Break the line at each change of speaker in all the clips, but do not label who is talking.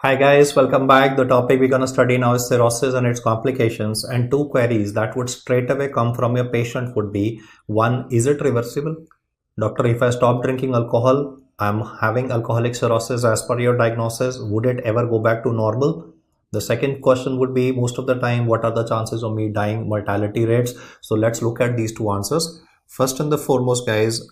Hi guys, welcome back. The topic we're going to study now is cirrhosis and its complications, and two queries that would straight away come from your patient would be: one, is it reversible? Doctor, if I stop drinking alcohol, I'm having alcoholic cirrhosis as per your diagnosis, would it ever go back to normal? The second question would be, most of the time, what are the chances of me dying, mortality rates? So let's look at these two answers. First and the foremost, guys,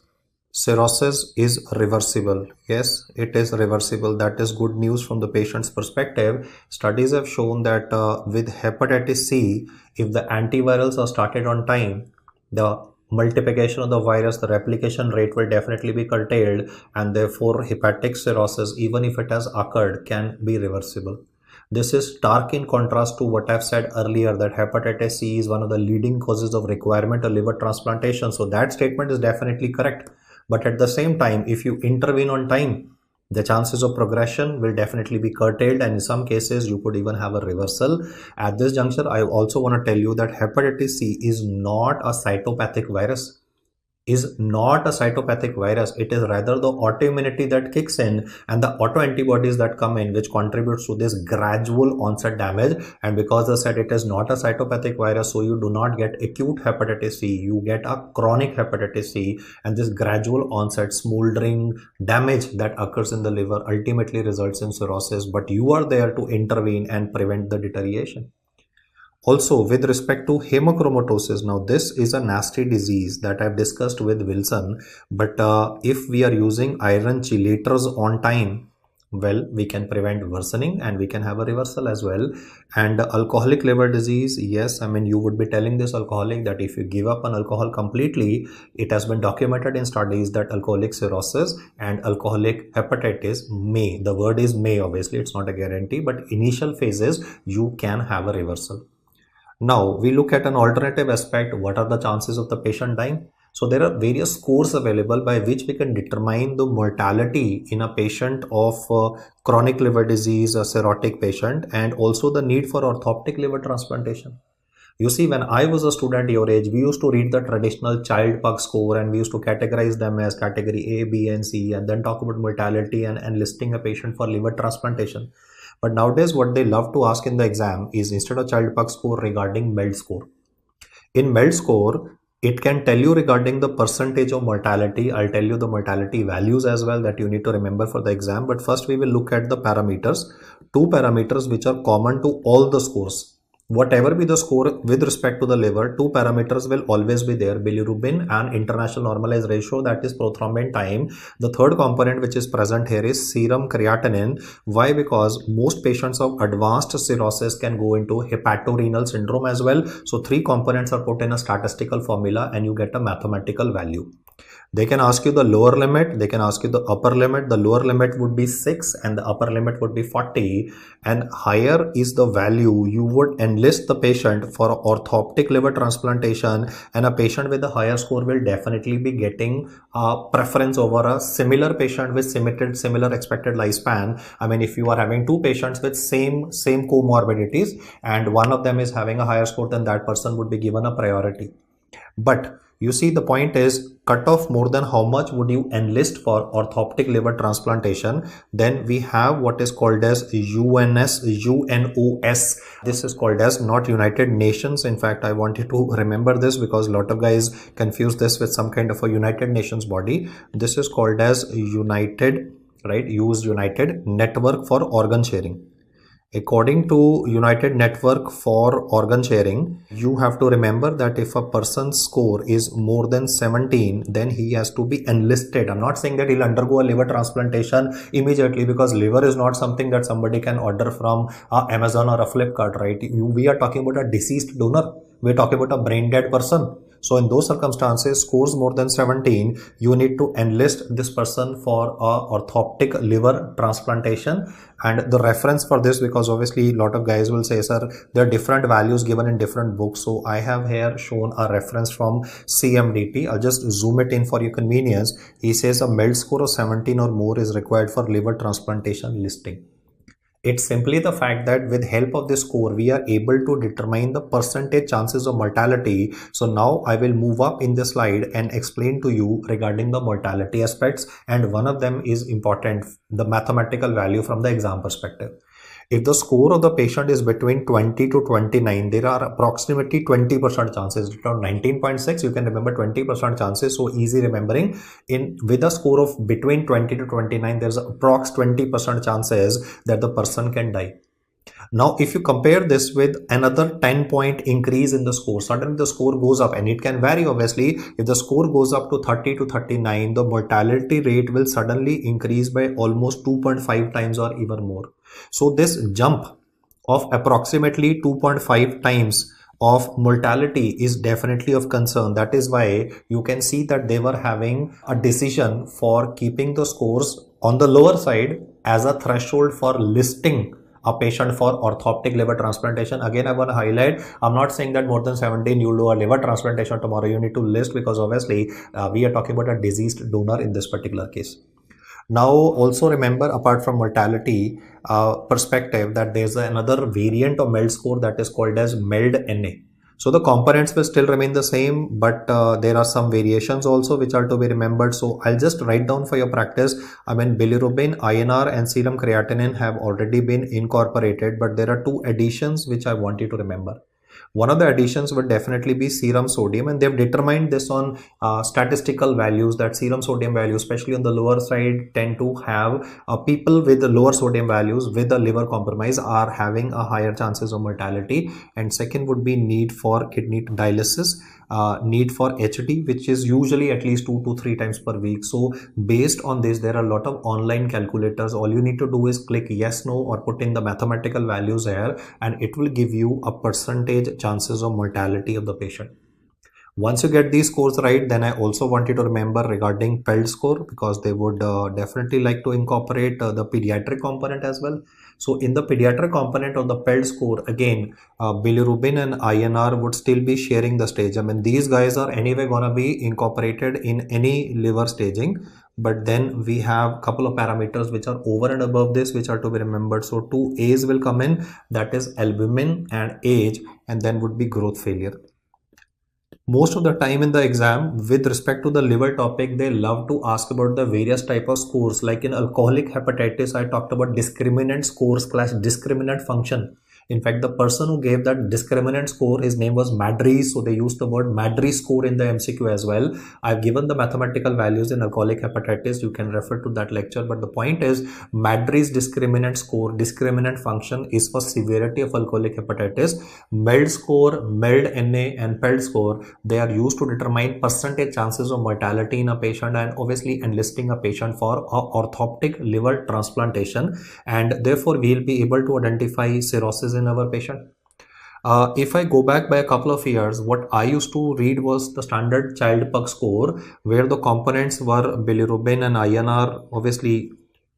cirrhosis is reversible. Yes, it is reversible. That is good news from the patient's perspective. Studies have shown that with hepatitis C, if the antivirals are started on time, the multiplication of the virus, the replication rate will definitely be curtailed, and therefore hepatic cirrhosis, even if it has occurred, can be reversible. This is stark in contrast to what I've said earlier, that hepatitis C is one of the leading causes of requirement of liver transplantation. So that statement is definitely correct. But at the same time, if you intervene on time, the chances of progression will definitely be curtailed, and in some cases you could even have a reversal. At this juncture, I also want to tell you that hepatitis C is not a cytopathic virus. It is rather the autoimmunity that kicks in and the autoantibodies that come in, which contributes to this gradual onset damage. And because I said it is not a cytopathic virus, so you do not get acute hepatitis C, you get a chronic hepatitis C, and this gradual onset smoldering damage that occurs in the liver ultimately results in cirrhosis, but you are there to intervene and prevent the deterioration. Also, with respect to hemochromatosis, now this is a nasty disease that I've discussed with Wilson, but if we are using iron chelators on time, well, we can prevent worsening and we can have a reversal as well. And alcoholic liver disease, yes, I mean, you would be telling this alcoholic that if you give up on alcohol completely, it has been documented in studies that alcoholic cirrhosis and alcoholic hepatitis may, the word is may, obviously, it's not a guarantee, but initial phases, you can have a reversal. Now, we look at an alternative aspect. What are the chances of the patient dying? So there are various scores available by which we can determine the mortality in a patient of chronic liver disease, a cirrhotic patient, and also the need for orthoptic liver transplantation. You see, when I was a student your age, we used to read the traditional child pug score and we used to categorize them as category A, B, and C, and then talk about mortality and enlisting a patient for liver transplantation. But nowadays, what they love to ask in the exam is, instead of child pug score, regarding MELD score. In MELD score, it can tell you regarding the percentage of mortality. I'll tell you the mortality values as well that you need to remember for the exam. But first, we will look at the parameters. Two parameters which are common to all the scores. Whatever be the score with respect to the liver, two parameters will always be there: bilirubin and international normalized ratio, that is prothrombin time. The third component which is present here is serum creatinine. Why? Because most patients of advanced cirrhosis can go into hepatorenal syndrome as well. So three components are put in a statistical formula and you get a mathematical value. They can ask you the lower limit, they can ask you the upper limit. The lower limit would be 6 and the upper limit would be 40, and higher is the value you would enlist the patient for orthoptic liver transplantation, and a patient with a higher score will definitely be getting a preference over a similar patient with similar expected lifespan. I mean, if you are having two patients with same comorbidities and one of them is having a higher score, then that person would be given a priority. But you see, the point is, cut off more than how much would you enlist for orthoptic liver transplantation. Then we have what is called as UNOS. This is called as not United Nations. In fact, I want you to remember this because a lot of guys confuse this with some kind of a United Nations body. This is called as United, right? United Network for Organ Sharing. According to United Network for Organ Sharing, you have to remember that if a person's score is more than 17, then he has to be enlisted. I'm not saying that he'll undergo a liver transplantation immediately, because liver is not something that somebody can order from Amazon or a Flipkart, right? We are talking about a deceased donor. We're talking about a brain dead person. So in those circumstances, scores more than 17, you need to enlist this person for a orthoptic liver transplantation. And the reference for this, because obviously a lot of guys will say, sir, there are different values given in different books. So I have here shown a reference from CMDT. I'll just zoom it in for your convenience. He says a MELD score of 17 or more is required for liver transplantation listing. It's simply the fact that with help of this score, we are able to determine the percentage chances of mortality. So now I will move up in the slide and explain to you regarding the mortality aspects. And one of them is important, the mathematical value from the exam perspective. If the score of the patient is between 20 to 29, there are approximately 20% chances. From 19.6, you can remember 20% chances. So easy remembering. With a score of between 20 to 29, there's approx 20% chances that the person can die. Now, if you compare this with another 10-point increase in the score, suddenly the score goes up, and it can vary obviously. If the score goes up to 30 to 39, the mortality rate will suddenly increase by almost 2.5 times or even more. So this jump of approximately 2.5 times of mortality is definitely of concern. That is why you can see that they were having a decision for keeping the scores on the lower side as a threshold for listing a patient for orthoptic liver transplantation. Again, I want to highlight, I'm not saying that more than 17 you'll do a liver transplantation tomorrow. You need to list, because obviously we are talking about a deceased donor in this particular case. Now, also remember, apart from mortality perspective, that there's another variant of MELD score that is called as MELD NA. So the components will still remain the same, but there are some variations also which are to be remembered. So I'll just write down for your practice. I mean, bilirubin, INR and serum creatinine have already been incorporated, but there are two additions which I want you to remember. One of the additions would definitely be serum sodium, and they've determined this on statistical values, that serum sodium values, especially on the lower side, tend to have people with the lower sodium values with the liver compromise are having a higher chances of mortality. And second would be need for kidney dialysis, need for HD, which is usually at least 2 to 3 times per week. So based on this, there are a lot of online calculators. All you need to do is click yes, no, or put in the mathematical values here, and it will give you a percentage chances of mortality of the patient. Once you get these scores right, then I also want you to remember regarding PELD score, because they would definitely like to incorporate the pediatric component as well. So in the pediatric component of the PELD score, again, bilirubin and INR would still be sharing the stage. I mean, these guys are anyway gonna be incorporated in any liver staging. But then we have a couple of parameters which are over and above this, which are to be remembered. So two A's will come in, that is albumin and age, and then would be growth failure. Most of the time in the exam, with respect to the liver topic, they love to ask about the various type of scores. Like in alcoholic hepatitis, I talked about discriminant scores / discriminant function. In fact, the person who gave that discriminant score, his name was Madry's, so they used the word Madry's score in the MCQ as well. I've given the mathematical values in alcoholic hepatitis. You can refer to that lecture. But the point is, Madry's discriminant score, discriminant function, is for severity of alcoholic hepatitis. MELD score, MELD NA and PELD score, they are used to determine percentage chances of mortality in a patient, and obviously enlisting a patient for orthoptic liver transplantation. And therefore, we will be able to identify cirrhosis in our patient. If I go back by a couple of years, what I used to read was the standard child pug score, where the components were bilirubin and INR, obviously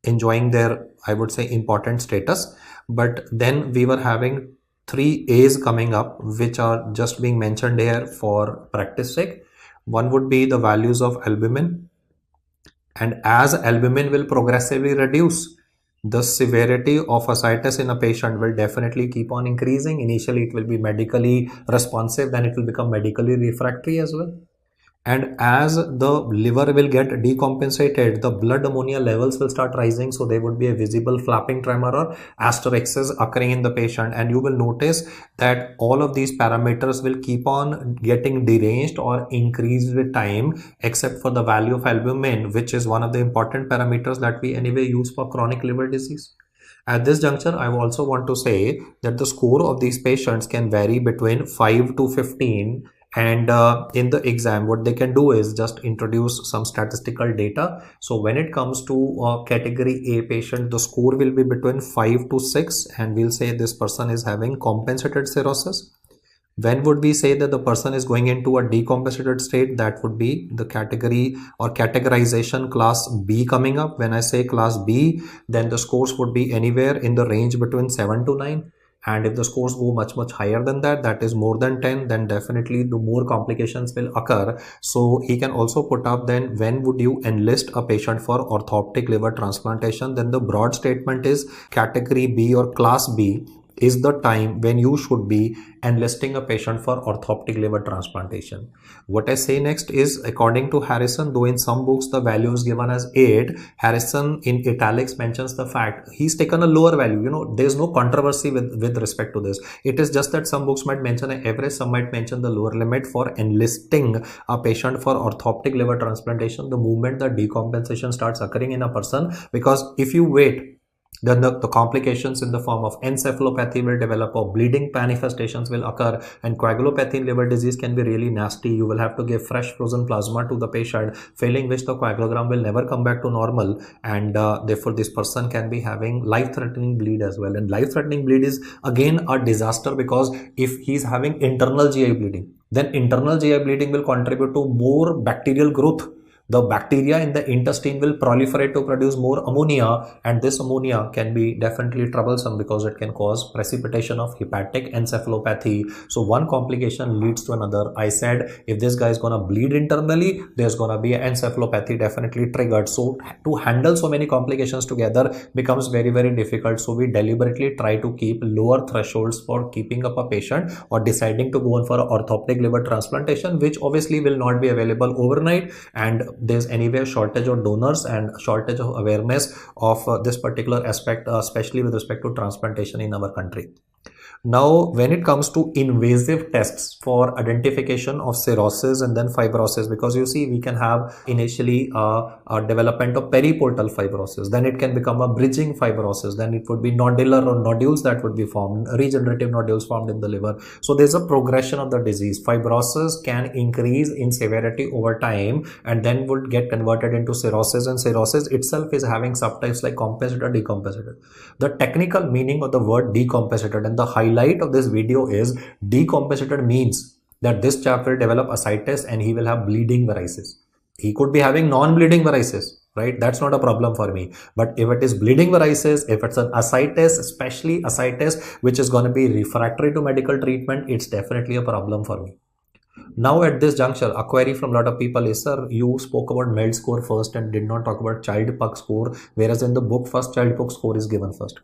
enjoying their, I would say, important status. But then we were having 3 A's coming up, which are just being mentioned here for practice sake. One would be the values of albumin, and as albumin will progressively reduce, the severity of ascites in a patient will definitely keep on increasing. Initially, it will be medically responsive, then it will become medically refractory as well. And as the liver will get decompensated, the blood ammonia levels will start rising. So there would be a visible flapping tremor or asterixis occurring in the patient. And you will notice that all of these parameters will keep on getting deranged or increased with time, except for the value of albumin, which is one of the important parameters that we anyway use for chronic liver disease. At this juncture, I also want to say that the score of these patients can vary between 5 to 15. And in the exam, what they can do is just introduce some statistical data. So when it comes to category A patient, the score will be between 5 to 6, and we'll say this person is having compensated cirrhosis. When would we say that the person is going into a decompensated state? That would be the category or categorization class B coming up. When I say class B, then the scores would be anywhere in the range between 7 to 9. And if the scores go much higher than that, that is more than 10, then definitely the more complications will occur. So he can also put up, then when would you enlist a patient for orthoptic liver transplantation? Then the broad statement is category B or class B is the time when you should be enlisting a patient for orthoptic liver transplantation. What I say next is, according to Harrison, though in some books the value is given as 8, Harrison in italics mentions the fact he's taken a lower value. You know, there's no controversy with respect to this. It is just that some books might mention an average, some might mention the lower limit for enlisting a patient for orthoptic liver transplantation the moment the decompensation starts occurring in a person. Because if you wait, then the complications in the form of encephalopathy will develop, or bleeding manifestations will occur, and coagulopathy in liver disease can be really nasty. You will have to give fresh frozen plasma to the patient, failing which the coagulogram will never come back to normal, and therefore this person can be having life-threatening bleed as well. And life-threatening bleed is again a disaster, because if he's having internal GI bleeding, then internal GI bleeding will contribute to more bacterial growth. The bacteria in the intestine will proliferate to produce more ammonia, and this ammonia can be definitely troublesome because it can cause precipitation of hepatic encephalopathy. So one complication leads to another. I said if this guy is gonna bleed internally, there's gonna be an encephalopathy definitely triggered. So to handle so many complications together becomes very, very difficult. So we deliberately try to keep lower thresholds for keeping up a patient or deciding to go on for orthoptic liver transplantation, which obviously will not be available overnight, and there's anyway a shortage of donors and shortage of awareness of this particular aspect, especially with respect to transplantation in our country. Now, when it comes to invasive tests for identification of cirrhosis and then fibrosis, because you see, we can have initially a development of periportal fibrosis, then it can become a bridging fibrosis, then it would be nodular or nodules that would be formed, regenerative nodules formed in the liver. So there's a progression of the disease. Fibrosis can increase in severity over time and then would get converted into cirrhosis, and cirrhosis itself is having subtypes like compensated, decompensated. The technical meaning of the word decompensated, and the highlight of this video is, decompensated means that this chap will develop ascites and he will have bleeding varices. He could be having non-bleeding varices, right? That's not a problem for me. But if it is bleeding varices, if it's an ascites, especially ascites which is going to be refractory to medical treatment, it's definitely a problem for me. Now at this juncture, a query from a lot of people is, sir, you spoke about MELD score first and did not talk about child pug score, whereas in the book first child pug score is given first.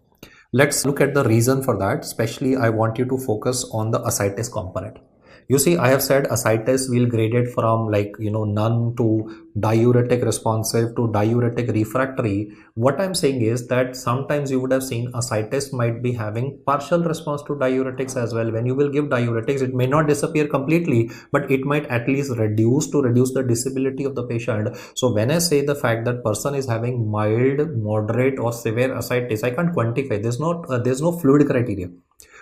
Let's look at the reason for that. Especially I want you to focus on the ascites component. You see, I have said ascites will grade it from none to diuretic responsive to diuretic refractory. What I'm saying is that sometimes you would have seen ascites might be having partial response to diuretics as well. When you will give diuretics, it may not disappear completely, but it might at least reduce the disability of the patient. So when I say the fact that person is having mild, moderate or severe ascites, I can't quantify. There's no fluid criteria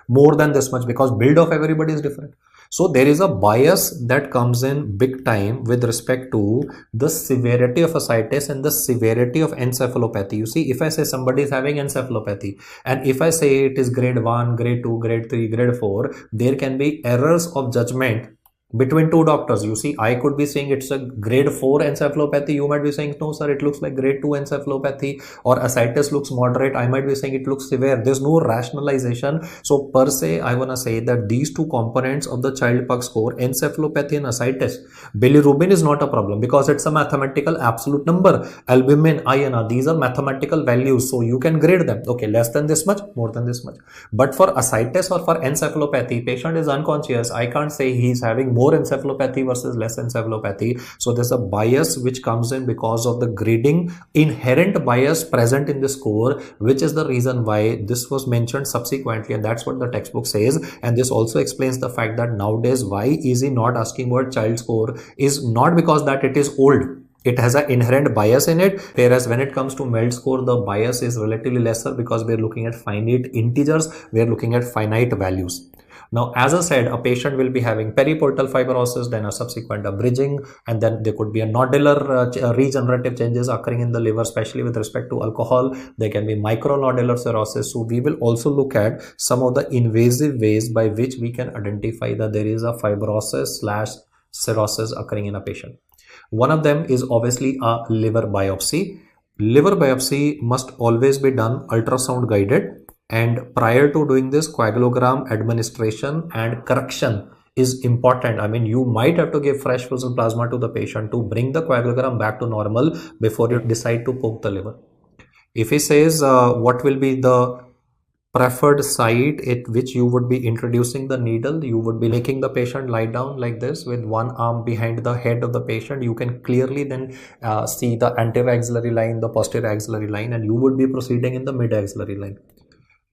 more than this much, because build of everybody is different. So there is a bias that comes in big time with respect to the severity of ascites and the severity of encephalopathy. You see, if I say somebody is having encephalopathy, and if I say it is grade 1, grade 2, grade 3, grade 4, there can be errors of judgment between two doctors. You see, I could be saying it's a grade 4 encephalopathy. You might be saying, no sir, it looks like grade 2 encephalopathy. Or ascites looks moderate. I might be saying it looks severe. There's no rationalization. So per se, I want to say that these two components of the child pug score, encephalopathy and ascites, bilirubin is not a problem because it's a mathematical absolute number. Albumin, INR, these are mathematical values. So you can grade them. Okay, less than this much, more than this much. But for ascites or for encephalopathy, patient is unconscious. I can't say he's having more encephalopathy versus less encephalopathy. So there's a bias which comes in because of the grading, inherent bias present in the score, which is the reason why this was mentioned subsequently, and that's what the textbook says. And this also explains the fact that nowadays why is he not asking about child score is not because that it is old. It has an inherent bias in it, whereas when it comes to MELD score, the bias is relatively lesser because we're looking at finite integers, we're looking at finite values. Now, as I said, a patient will be having periportal fibrosis, then a subsequent bridging, and then there could be a nodular regenerative changes occurring in the liver, especially with respect to alcohol. There can be micronodular cirrhosis. So we will also look at some of the invasive ways by which we can identify that there is a fibrosis/cirrhosis occurring in a patient. One of them is obviously a liver biopsy. Liver biopsy must always be done ultrasound guided. And prior to doing this, coagulogram administration and correction is important. I mean, you might have to give fresh frozen plasma to the patient to bring the coagulogram back to normal before you decide to poke the liver. If he says what will be the preferred site at which you would be introducing the needle. You would be making the patient lie down like this with one arm behind the head of the patient. You can clearly then see the anterior axillary line, the posterior axillary line, and you would be proceeding in the mid axillary line.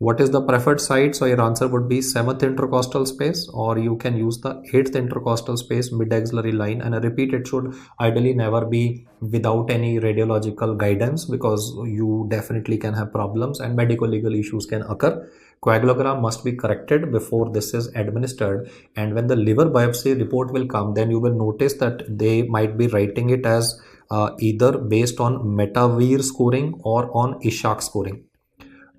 What is the preferred site? So your answer would be 7th intercostal space, or you can use the 8th intercostal space, mid axillary line. And I repeat, it should ideally never be without any radiological guidance, because you definitely can have problems and medical legal issues can occur. Coagulogram must be corrected before this is administered, and when the liver biopsy report will come, then you will notice that they might be writing it as either based on Metavir scoring or on Ishak scoring.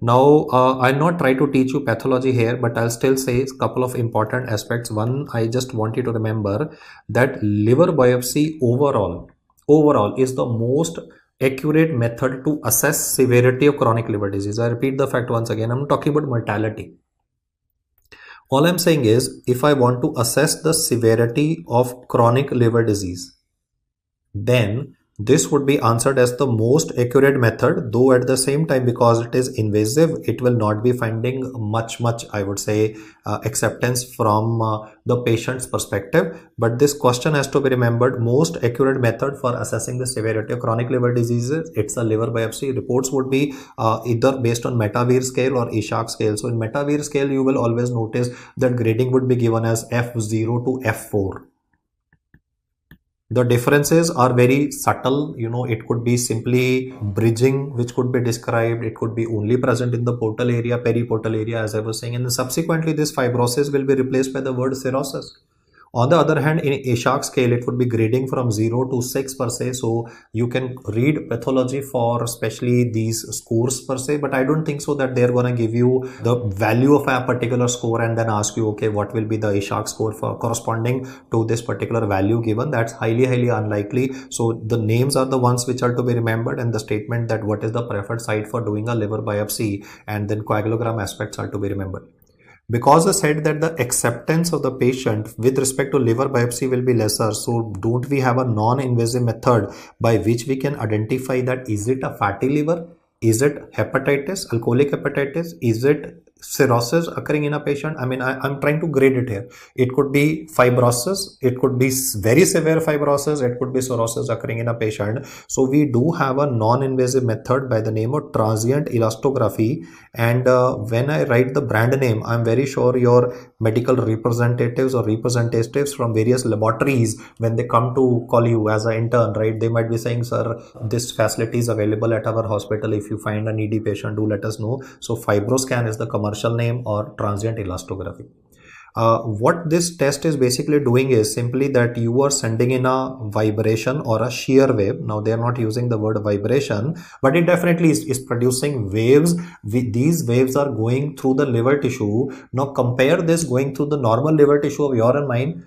Now, I'll not try to teach you pathology here, but I'll still say a couple of important aspects. One, I just want you to remember that liver biopsy overall is the most accurate method to assess severity of chronic liver disease. I repeat the fact once again. I'm not talking about mortality. All I'm saying is, if I want to assess the severity of chronic liver disease, then this would be answered as the most accurate method, though at the same time, because it is invasive, it will not be finding much, I would say, acceptance from the patient's perspective. But this question has to be remembered: most accurate method for assessing the severity of chronic liver diseases, it's a liver biopsy. Reports would be either based on Metavir scale or Ishak scale. So in Metavir scale, you will always notice that grading would be given as F0 to F4. The differences are very subtle. It could be simply bridging, which could be described. It could be only present in the portal area, periportal area, as I was saying. And then subsequently, this fibrosis will be replaced by the word cirrhosis. On the other hand, in Ishak scale, it would be grading from 0 to 6 per se. So you can read pathology for especially these scores per se, but I don't think so that they're going to give you the value of a particular score and then ask you, okay, what will be the Ishak score for corresponding to this particular value given. That's highly unlikely. So the names are the ones which are to be remembered, and the statement that what is the preferred site for doing a liver biopsy, and then coagulogram aspects are to be remembered. Because I said that the acceptance of the patient with respect to liver biopsy will be lesser, so don't we have a non-invasive method by which we can identify that is it a fatty liver, is it hepatitis, alcoholic hepatitis, is it cirrhosis occurring in a patient? I mean, I'm trying to grade it here. It could be fibrosis, it could be very severe fibrosis, it could be cirrhosis occurring in a patient. So we do have a non-invasive method by the name of transient elastography. And when I write the brand name, I'm very sure your medical representatives or representatives from various laboratories, when they come to call you as an intern, right, they might be saying, sir, this facility is available at our hospital. If you find a needy patient, do let us know. So FibroScan is the commercial name, or transient elastography. What this test is basically doing is simply that you are sending in a vibration or a shear wave. Now they are not using the word vibration, but it definitely is producing waves. These waves are going through the liver tissue. Now compare this going through the normal liver tissue of your and mine,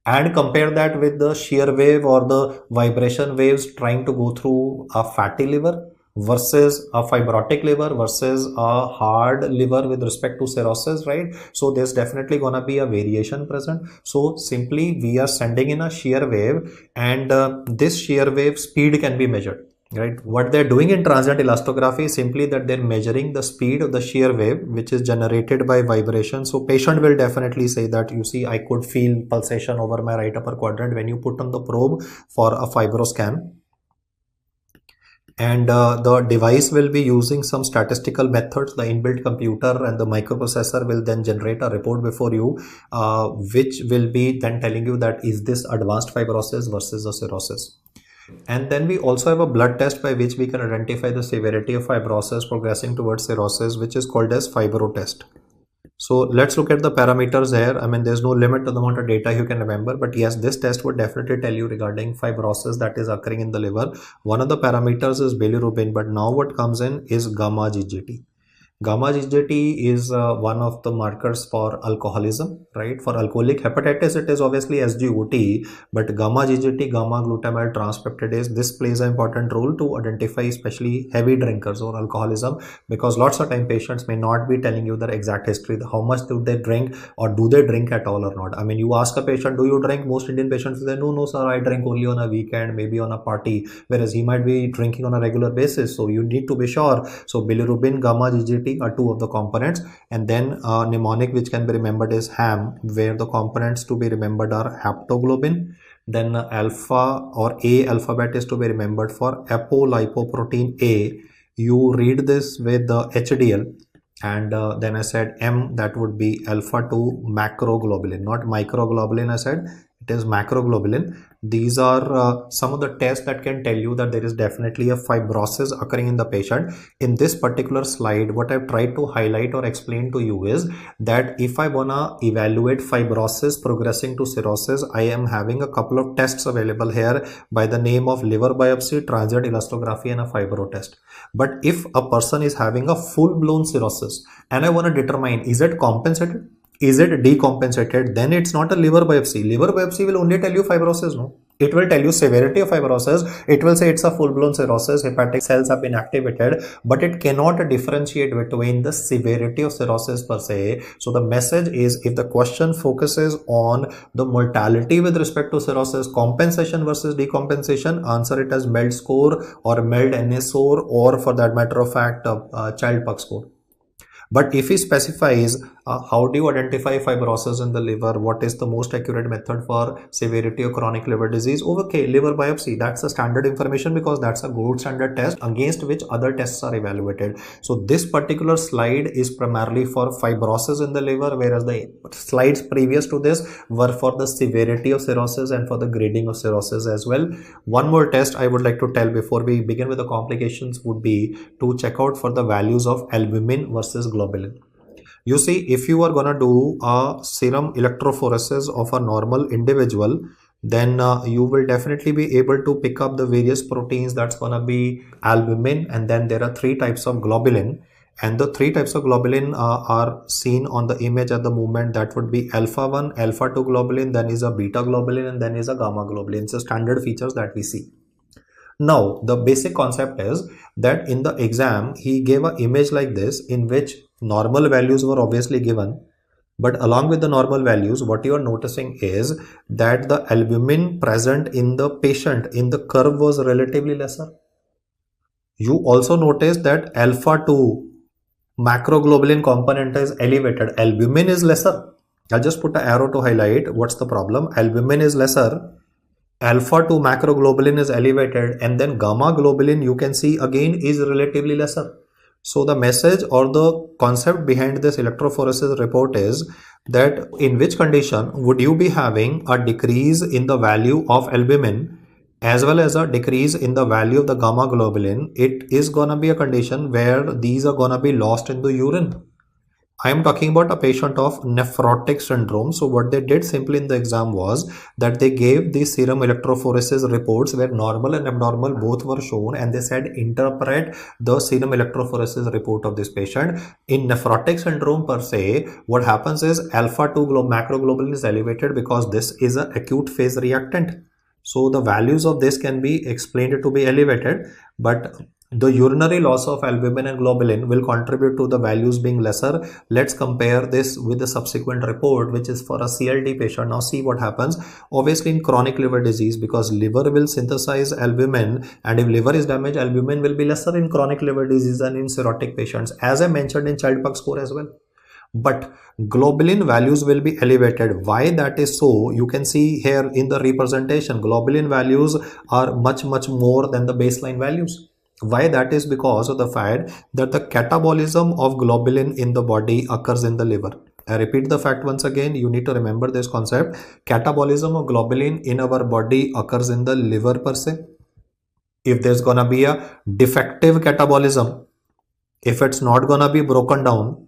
and compare that with the shear wave or the vibration waves trying to go through a fatty liver versus a fibrotic liver versus a hard liver with respect to cirrhosis, right? So there's definitely gonna be a variation present. So simply we are sending in a shear wave, and this shear wave speed can be measured, right? What they're doing in transient elastography is simply that they're measuring the speed of the shear wave, which is generated by vibration. So patient will definitely say that, you see, I could feel pulsation over my right upper quadrant when you put on the probe for a fibroscan. And the device will be using some statistical methods. The inbuilt computer and the microprocessor will then generate a report before you, which will be then telling you that is this advanced fibrosis versus a cirrhosis. And then we also have a blood test by which we can identify the severity of fibrosis progressing towards cirrhosis, which is called as fibro test. So let's look at the parameters here. I mean, there's no limit to the amount of data you can remember, but yes, this test would definitely tell you regarding fibrosis that is occurring in the liver. One of the parameters is bilirubin, but now what comes in is gamma GGT. Gamma GGT is one of the markers for alcoholism, right? For alcoholic hepatitis, it is obviously SGOT, but gamma GGT, gamma glutamyl transpeptidase, this plays an important role to identify especially heavy drinkers or alcoholism, because lots of time patients may not be telling you their exact history, how much do they drink, or do they drink at all or not. I mean, you ask a patient, do you drink? Most Indian patients say, no sir, I drink only on a weekend, maybe on a party, whereas he might be drinking on a regular basis. So you need to be sure. So bilirubin, gamma GGT, C are two of the components, and then mnemonic which can be remembered is HAM, where the components to be remembered are haptoglobin. Then alpha or A alphabet is to be remembered for apolipoprotein A. You read this with the HDL, and then I said M, that would be alpha 2 macroglobulin, not microglobulin. I said it is macroglobulin. These are some of the tests that can tell you that there is definitely a fibrosis occurring in the patient. In this particular slide, what I've tried to highlight or explain to you is that if I wanna evaluate fibrosis progressing to cirrhosis, I am having a couple of tests available here by the name of liver biopsy, transient elastography, and a fibro test. But if a person is having a full-blown cirrhosis and I want to determine, is it compensated? Is it decompensated? Then it's not a liver biopsy. Liver biopsy will only tell you fibrosis, no? It will tell you severity of fibrosis. It will say it's a full-blown cirrhosis, hepatic cells have been activated, but it cannot differentiate between the severity of cirrhosis per se. So the message is, if the question focuses on the mortality with respect to cirrhosis, compensation versus decompensation, answer it as MELD score or MELD NS score, or for that matter of fact, child pug score. But if he specifies how do you identify fibrosis in the liver, what is the most accurate method for severity of chronic liver disease? Okay, liver biopsy, that's a standard information because that's a gold standard test against which other tests are evaluated. So this particular slide is primarily for fibrosis in the liver, whereas the slides previous to this were for the severity of cirrhosis and for the grading of cirrhosis as well. One more test I would like to tell before we begin with the complications would be to check out for the values of albumin versus globulin. You see, if you are going to do a serum electrophoresis of a normal individual, then you will definitely be able to pick up the various proteins. That's going to be albumin, and then there are three types of globulin, and the three types of globulin are seen on the image at the moment. That would be alpha 1, alpha 2 globulin, then is a beta globulin, and then is a gamma globulin. So standard features that we see. Now, the basic concept is that in the exam, he gave an image like this in which normal values were obviously given, but along with the normal values, what you are noticing is that the albumin present in the patient in the curve was relatively lesser. You also notice that alpha 2 macroglobulin component is elevated, albumin is lesser. I'll just put an arrow to highlight what's the problem. Albumin is lesser, alpha 2 macroglobulin is elevated, and then gamma globulin you can see again is relatively lesser. So the message or the concept behind this electrophoresis report is that in which condition would you be having a decrease in the value of albumin as well as a decrease in the value of the gamma globulin. It is gonna be a condition where these are gonna be lost in the urine. I am talking about a patient of nephrotic syndrome. So what they did simply in the exam was that they gave the serum electrophoresis reports where normal and abnormal both were shown, and they said interpret the serum electrophoresis report of this patient. In nephrotic syndrome per se, what happens is alpha 2 macroglobulin is elevated because this is an acute phase reactant. So the values of this can be explained to be elevated, but the urinary loss of albumin and globulin will contribute to the values being lesser. Let's compare this with the subsequent report, which is for a CLD patient. Now see what happens. Obviously in chronic liver disease, because liver will synthesize albumin, and if liver is damaged, albumin will be lesser in chronic liver disease than in cirrhotic patients, as I mentioned in child pug score as well. But globulin values will be elevated. Why that is so? You can see here in the representation, globulin values are much more than the baseline values. Why that is? Because of the fact that the catabolism of globulin in the body occurs in the liver. I repeat the fact once again, you need to remember this concept. Catabolism of globulin in our body occurs in the liver per se. If there's gonna be a defective catabolism, if it's not gonna be broken down,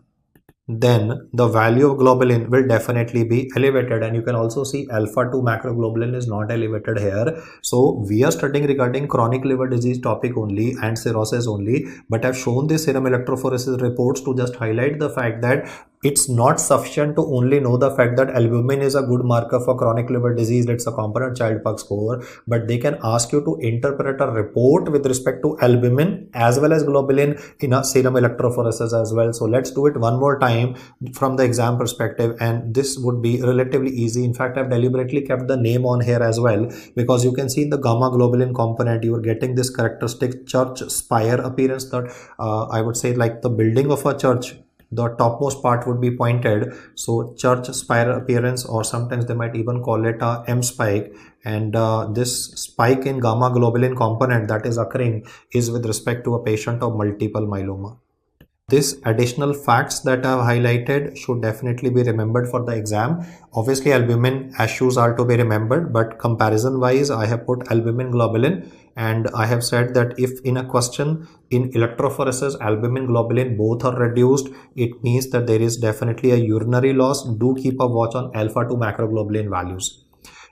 then the value of globulin will definitely be elevated. And you can also see alpha 2 macroglobulin is not elevated here. So we are studying regarding chronic liver disease topic only and cirrhosis only, but I've shown this serum electrophoresis reports to just highlight the fact that It's not sufficient to only know the fact that albumin is a good marker for chronic liver disease. It's a component child pug score, but they can ask you to interpret a report with respect to albumin as well as globulin in a serum electrophoresis as well. So let's do it one more time from the exam perspective, and this would be relatively easy. In fact, I've deliberately kept the name on here as well, because you can see in the gamma globulin component you are getting this characteristic church spire appearance that I would say like the building of a church, the topmost part would be pointed, so church spire appearance, or sometimes they might even call it a M spike. And this spike in gamma globulin component that is occurring is with respect to a patient of multiple myeloma. This additional facts that I have highlighted should definitely be remembered for the exam. Obviously albumin issues are to be remembered, but comparison wise I have put albumin globulin, and I have said that if in a question in electrophoresis albumin globulin both are reduced, it means that there is definitely a urinary loss. Do keep a watch on alpha 2 macroglobulin values.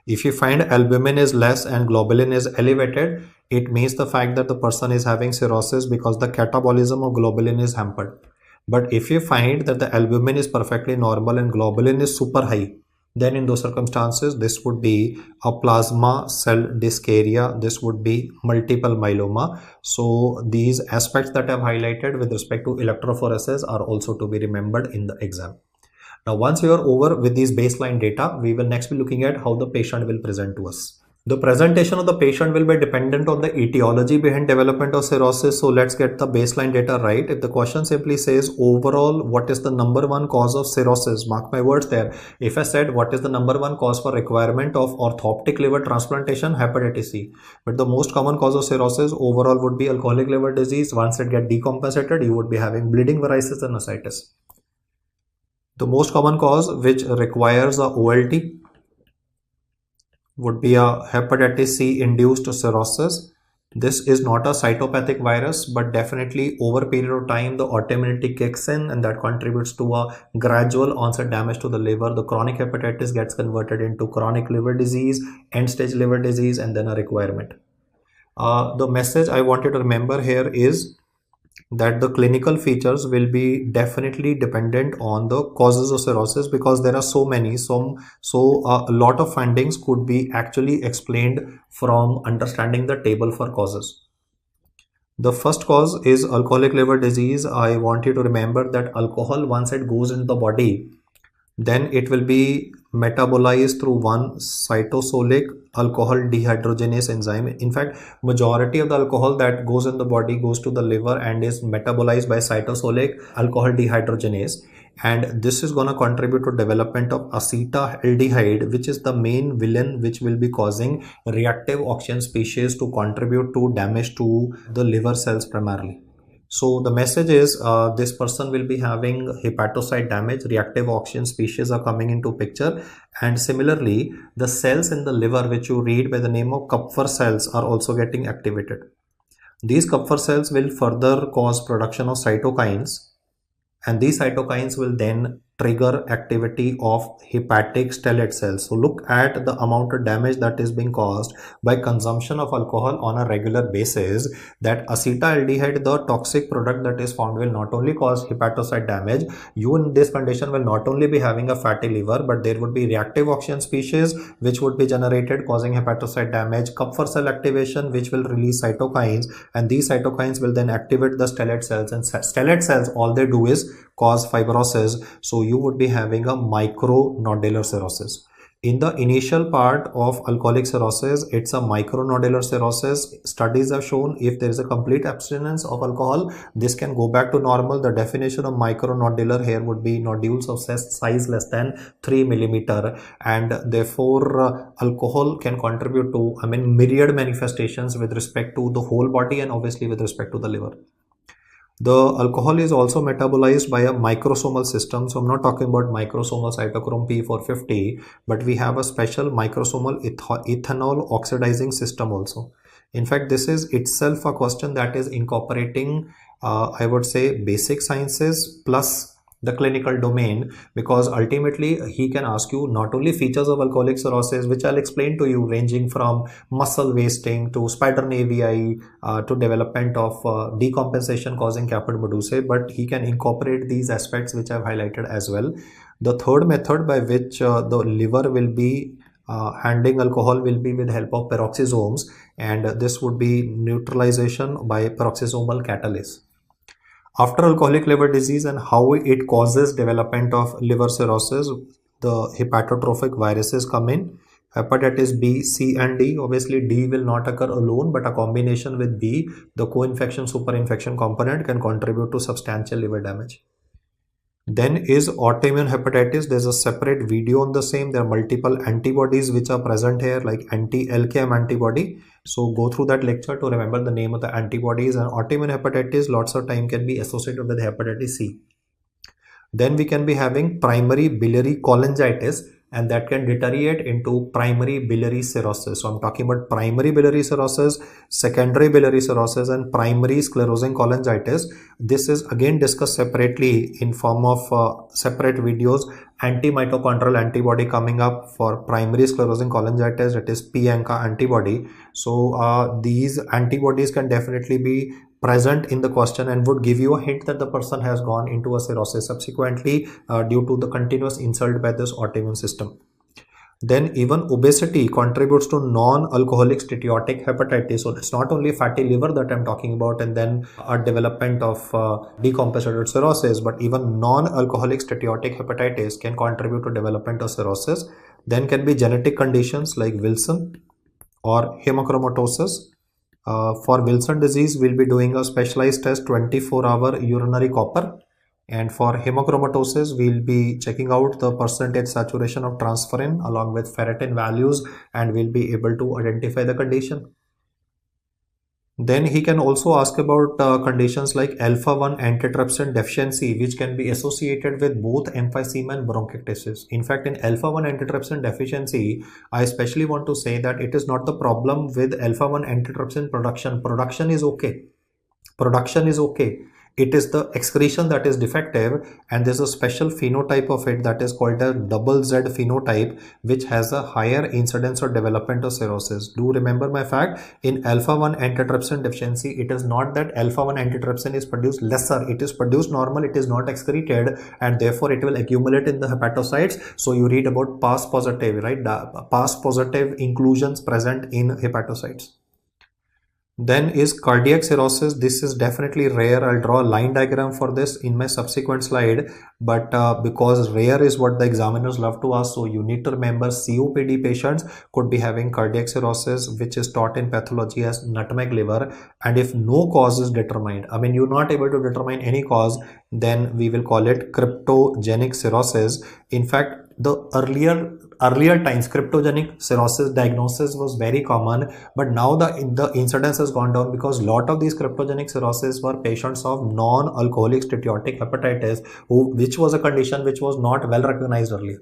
If you find albumin is less and globulin is elevated, it means the fact that the person is having cirrhosis because the catabolism of globulin is hampered. But if you find that the albumin is perfectly normal and globulin is super high, then in those circumstances this would be a plasma cell dysuria, this would be multiple myeloma. So these aspects that I've highlighted with respect to electrophoresis are also to be remembered in the exam. Now, once you are over with these baseline data, we will next be looking at how the patient will present to us. The presentation of the patient will be dependent on the etiology behind development of cirrhosis. So let's get the baseline data right. If the question simply says overall, what is the number one cause of cirrhosis? Mark my words there. If I said what is the number one cause for requirement of orthoptic liver transplantation, hepatitis C. But the most common cause of cirrhosis overall would be alcoholic liver disease. Once it get decompensated, you would be having bleeding, varices and ascites. The most common cause which requires a OLT would be a hepatitis C induced cirrhosis. This is not a cytopathic virus, but definitely over a period of time the autoimmunity kicks in, and that contributes to a gradual onset damage to the liver. The chronic hepatitis gets converted into chronic liver disease, end stage liver disease, and then a requirement. The message I wanted to remember here is that the clinical features will be definitely dependent on the causes of cirrhosis, because there are so many. So a lot of findings could be actually explained from understanding the table for causes. The first cause is alcoholic liver disease. I want you to remember that alcohol, once it goes into the body, then it will be metabolized through one cytosolic alcohol dehydrogenase enzyme. In fact, majority of the alcohol that goes in the body goes to the liver and is metabolized by cytosolic alcohol dehydrogenase, and this is going to contribute to development of acetaldehyde, which is the main villain which will be causing reactive oxygen species to contribute to damage to the liver cells primarily. So the message is this person will be having hepatocyte damage, reactive oxygen species are coming into picture, and similarly the cells in the liver which you read by the name of Kupffer cells are also getting activated. These Kupffer cells will further cause production of cytokines, and these cytokines will then trigger activity of hepatic stellate cells. So look at the amount of damage that is being caused by consumption of alcohol on a regular basis. That acetaldehyde, the toxic product that is found, will not only cause hepatocyte damage. You in this condition will not only be having a fatty liver, but there would be reactive oxygen species which would be generated causing hepatocyte damage, Kupffer cell activation which will release cytokines, and these cytokines will then activate the stellate cells, and stellate cells, all they do is cause fibrosis. So you would be having a micronodular cirrhosis. In the initial part of alcoholic cirrhosis, it's a micronodular cirrhosis. Studies have shown if there is a complete abstinence of alcohol, this can go back to normal. The definition of micronodular here would be nodules of size less than 3 millimeter, and therefore alcohol can contribute to myriad manifestations with respect to the whole body and obviously with respect to the liver. The alcohol is also metabolized by a microsomal system. So I'm not talking about microsomal cytochrome P450, but we have a special microsomal ethanol oxidizing system also. In fact, this is itself a question that is incorporating, I would say, basic sciences plus the clinical domain, because ultimately he can ask you not only features of alcoholic cirrhosis, which I'll explain to you, ranging from muscle wasting to spider nevi to development of decompensation causing caput medusae, but he can incorporate these aspects which I've highlighted as well. The third method by which the liver will be handling alcohol will be with help of peroxisomes, and this would be neutralization by peroxisomal catalase. After alcoholic liver disease and how it causes development of liver cirrhosis, the hepatotrophic viruses come in. Hepatitis B, C and D. Obviously D will not occur alone, but a combination with B, the co-infection superinfection component, can contribute to substantial liver damage. Then is autoimmune hepatitis. There's a separate video on the same. There are multiple antibodies which are present here, like anti-LKM antibody. So go through that lecture to remember the name of the antibodies. And autoimmune hepatitis lots of time can be associated with hepatitis C. Then we can be having primary biliary cholangitis, and that can deteriorate into primary biliary cirrhosis. So I'm talking about primary biliary cirrhosis, secondary biliary cirrhosis, and primary sclerosing cholangitis. This is again discussed separately in form of separate videos. Anti-mitochondrial antibody coming up for primary sclerosing cholangitis, that is p-ANCA antibody. So these antibodies can definitely be present in the question and would give you a hint that the person has gone into a cirrhosis subsequently due to the continuous insult by this autoimmune system. Then even obesity contributes to non-alcoholic steatotic hepatitis. So it's not only fatty liver that I'm talking about and then a development of decompensated cirrhosis, but even non-alcoholic steatotic hepatitis can contribute to development of cirrhosis. Then can be genetic conditions like Wilson or hemochromatosis. For Wilson disease, we'll be doing a specialized test, 24-hour urinary copper. And for hemochromatosis, we'll be checking out the percentage saturation of transferrin along with ferritin values, and we'll be able to identify the condition. Then he can also ask about conditions like alpha-1 antitrypsin deficiency, which can be associated with both emphysema and bronchiectasis. In fact, in alpha-1 antitrypsin deficiency, I especially want to say that it is not the problem with alpha-1 antitrypsin production. Production is okay. Production is okay. It is the excretion that is defective, and there's a special phenotype of it that is called a double Z phenotype, which has a higher incidence or development of cirrhosis. Do remember my fact, in alpha-1 antitrypsin deficiency, it is not that alpha-1 antitrypsin is produced lesser, it is produced normal, it is not excreted, and therefore it will accumulate in the hepatocytes. So you read about PAS positive, right? PAS positive inclusions present in hepatocytes. Then is cardiac cirrhosis. This is definitely rare. I'll draw a line diagram for this in my subsequent slide, but because rare is what the examiners love to ask, so you need to remember COPD patients could be having cardiac cirrhosis, which is taught in pathology as nutmeg liver. And if no cause is determined, I mean you're not able to determine any cause, then we will call it cryptogenic cirrhosis. In fact, the earlier times, cryptogenic cirrhosis diagnosis was very common, but now the incidence has gone down because a lot of these cryptogenic cirrhosis were patients of non-alcoholic steatotic hepatitis, which was a condition which was not well recognized earlier.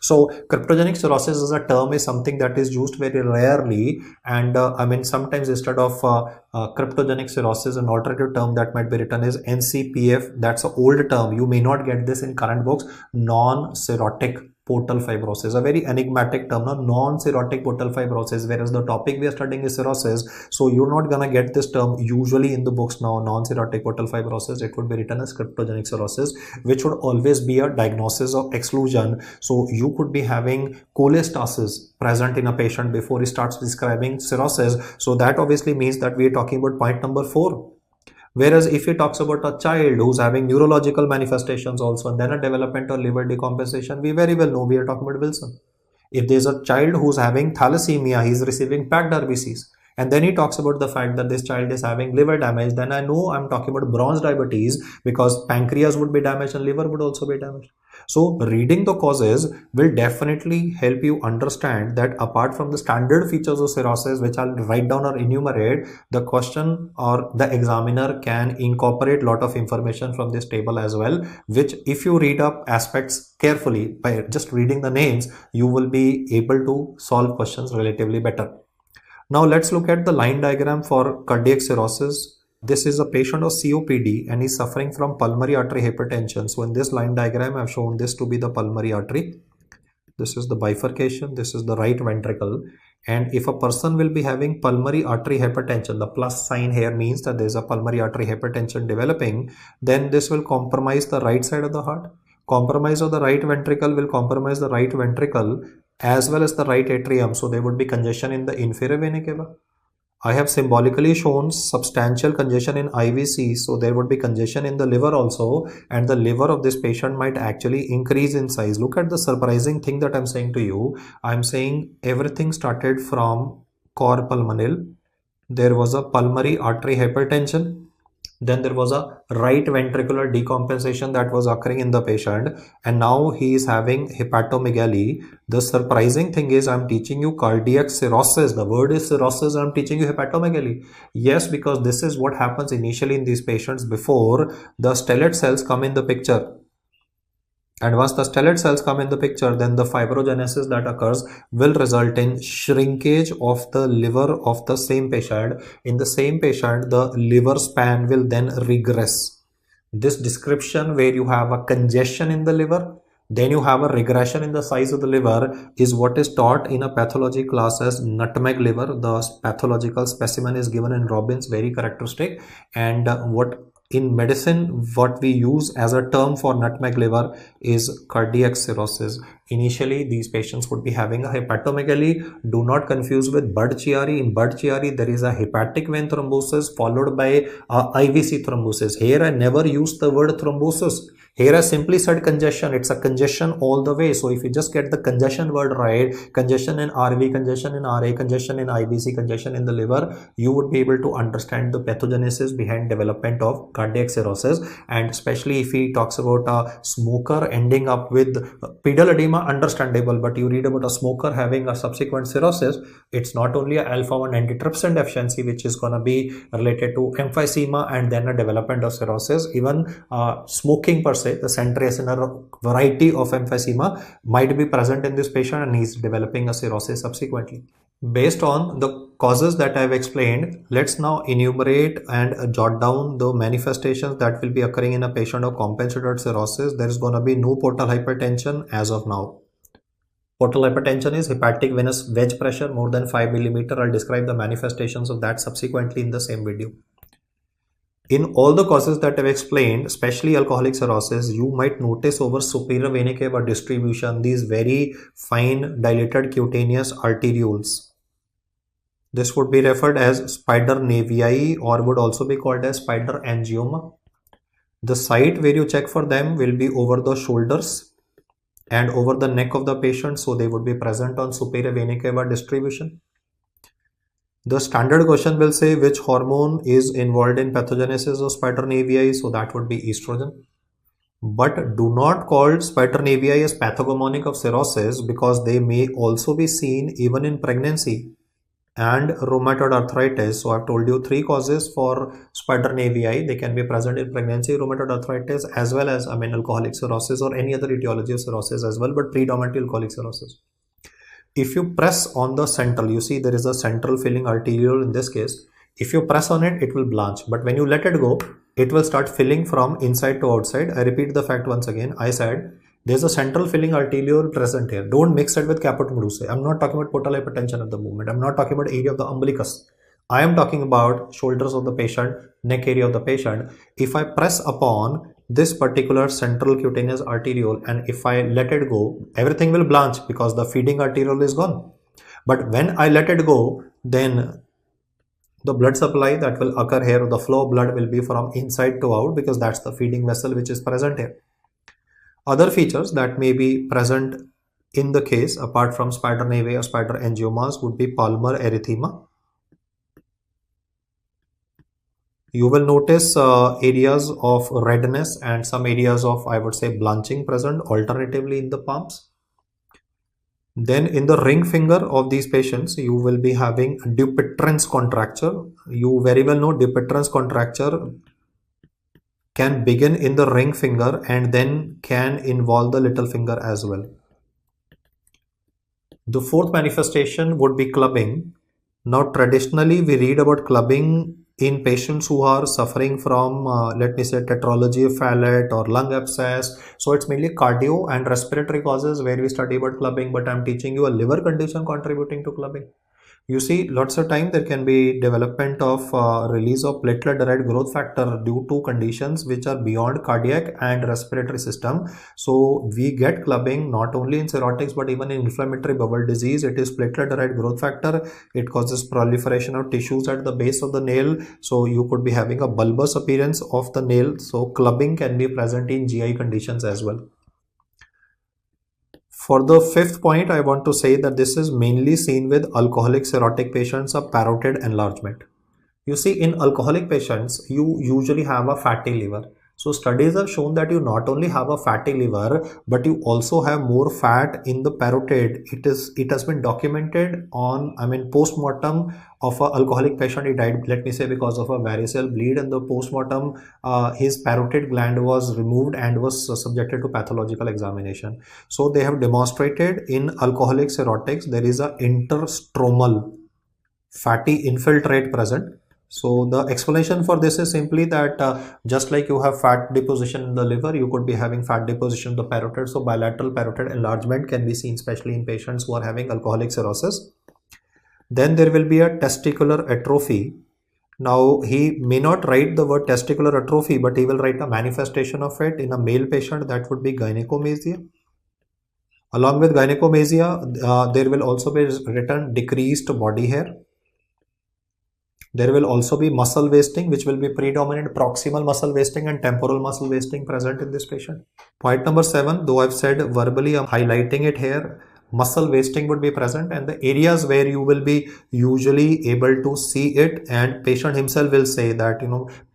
So cryptogenic cirrhosis as a term is something that is used very rarely, and I mean sometimes instead of cryptogenic cirrhosis, an alternative term that might be written is NCPF. That's an old term. You may not get this in current books. Non-cirrhotic portal fibrosis, a very enigmatic term, non-cirrhotic portal fibrosis, whereas the topic we are studying is cirrhosis. So you're not gonna get this term usually in the books now, non-cirrhotic portal fibrosis. It would be written as cryptogenic cirrhosis, which would always be a diagnosis of exclusion. So you could be having cholestasis present in a patient before he starts describing cirrhosis. So that obviously means that we are talking about point number 4. Whereas if he talks about a child who's having neurological manifestations also, and then a developmental liver decompensation, we very well know we are talking about Wilson. If there's a child who's having thalassemia, he's receiving packed RBCs, and then he talks about the fact that this child is having liver damage, then I know I'm talking about bronze diabetes, because pancreas would be damaged and liver would also be damaged. So reading the causes will definitely help you understand that apart from the standard features of cirrhosis, which I'll write down or enumerate, the question or the examiner can incorporate a lot of information from this table as well, which if you read up aspects carefully by just reading the names, you will be able to solve questions relatively better. Now let's look at the line diagram for cardiac cirrhosis. This is a patient of COPD and he's suffering from pulmonary artery hypertension. So in this line diagram, I've shown this to be the pulmonary artery. This is the bifurcation. This is the right ventricle. And if a person will be having pulmonary artery hypertension, the plus sign here means that there is a pulmonary artery hypertension developing, then this will compromise the right side of the heart. Compromise of the right ventricle will compromise the right ventricle as well as the right atrium. So there would be congestion in the inferior vena cava. I have symbolically shown substantial congestion in IVC, so there would be congestion in the liver also, and the liver of this patient might actually increase in size. Look at the surprising thing that I'm saying to you. I'm saying everything started from cor pulmonale. There was a pulmonary artery hypertension. Then there was a right ventricular decompensation that was occurring in the patient, and now he is having hepatomegaly. The surprising thing is I'm teaching you cardiac cirrhosis. The word is cirrhosis. I'm teaching you hepatomegaly. Yes, because this is what happens initially in these patients before the stellate cells come in the picture. And once the stellate cells come in the picture, then the fibrogenesis that occurs will result in shrinkage of the liver of the same patient. In the same patient, the liver span will then regress. This description where you have a congestion in the liver, then you have a regression in the size of the liver, is what is taught in a pathology class as nutmeg liver. The pathological specimen is given in Robbins, very characteristic. And what in medicine, what we use as a term for nutmeg liver is cardiac cirrhosis. Initially, these patients would be having a hepatomegaly. Do not confuse with Budd-Chiari. In Budd-Chiari, there is a hepatic vein thrombosis followed by IVC thrombosis. Here, I never used the word thrombosis. Here I simply said congestion. It's a congestion all the way. So if you just get the congestion word right, congestion in RV, congestion in RA, congestion in IVC, congestion in the liver, you would be able to understand the pathogenesis behind development of cardiac cirrhosis. And especially if he talks about a smoker ending up with pedal edema, understandable. But you read about a smoker having a subsequent cirrhosis, it's not only a alpha-1 antitrypsin deficiency which is going to be related to emphysema and then a development of cirrhosis. Even smoking per se, the centrias and a variety of emphysema might be present in this patient and he's developing a cirrhosis subsequently. Based on the causes that I have explained, let's now enumerate and jot down the manifestations that will be occurring in a patient of compensated cirrhosis. There is going to be no portal hypertension as of now. Portal hypertension is hepatic venous wedge pressure more than 5 mm. I'll describe the manifestations of that subsequently in the same video. In all the causes that I've explained, especially alcoholic cirrhosis, you might notice over superior vena cava distribution these very fine dilated cutaneous arterioles. This would be referred as spider nevi or would also be called as spider angioma. The site where you check for them will be over the shoulders and over the neck of the patient, so they would be present on superior vena cava distribution. The standard question will say which hormone is involved in pathogenesis of spider nevi, so that would be estrogen. But do not call spider nevi as pathognomonic of cirrhosis because they may also be seen even in pregnancy and rheumatoid arthritis. So I've told you 3 causes for spider nevi. They can be present in pregnancy, rheumatoid arthritis, as well as alcoholic cirrhosis or any other etiology of cirrhosis as well, but predominantly alcoholic cirrhosis. If you press on the central, you see there is a central filling arteriole in this case. If you press on it, it will blanch. But when you let it go, it will start filling from inside to outside. I repeat the fact once again. I said there's a central filling arteriole present here. Don't mix it with caput medusae. I'm not talking about portal hypertension at the moment. I'm not talking about area of the umbilicus. I am talking about shoulders of the patient, neck area of the patient. If I press upon this particular central cutaneous arteriole and if I let it go, everything will blanch because the feeding arteriole is gone. But when I let it go, then the blood supply that will occur here, the flow of blood will be from inside to out because that's the feeding vessel which is present here. Other features that may be present in the case apart from spider nevi or spider angiomas would be palmar erythema. You will notice areas of redness and some areas of, I would say, blanching present alternatively in the palms. Then in the ring finger of these patients, you will be having Dupuytren's contracture. You very well know Dupuytren's contracture can begin in the ring finger and then can involve the little finger as well. The 4th manifestation would be clubbing. Now traditionally we read about clubbing in patients who are suffering from, let me say, tetralogy of Fallot or lung abscess. So it's mainly cardio and respiratory causes where we study about clubbing, but I'm teaching you a liver condition contributing to clubbing. You see, lots of time there can be development of release of platelet derived growth factor due to conditions which are beyond cardiac and respiratory system. So we get clubbing not only in cirrhotics but even in inflammatory bowel disease. It is platelet derived growth factor. It causes proliferation of tissues at the base of the nail. So you could be having a bulbous appearance of the nail. So clubbing can be present in GI conditions as well. For the fifth point, I want to say that this is mainly seen with alcoholic cirrhotic patients of parotid enlargement. You see, in alcoholic patients, you usually have a fatty liver. So studies have shown that you not only have a fatty liver, but you also have more fat in the parotid. It has been documented on, post-mortem of an alcoholic patient. He died, let me say, because of a varicose bleed, and the post-mortem, his parotid gland was removed and was subjected to pathological examination. So they have demonstrated in alcoholic cirrhotics, there is a interstromal fatty infiltrate present. So the explanation for this is simply that just like you have fat deposition in the liver, you could be having fat deposition in the parotid. So bilateral parotid enlargement can be seen especially in patients who are having alcoholic cirrhosis. Then there will be a testicular atrophy. Now he may not write the word testicular atrophy, but he will write a manifestation of it in a male patient. That would be gynecomastia. Along with gynecomastia, there will also be written decreased body hair. There will also be muscle wasting, which will be predominant proximal muscle wasting and temporal muscle wasting present in this patient. Point number 7, though I've said verbally, I'm highlighting it here. Muscle wasting would be present, and the areas where you will be usually able to see it, and patient himself will say that,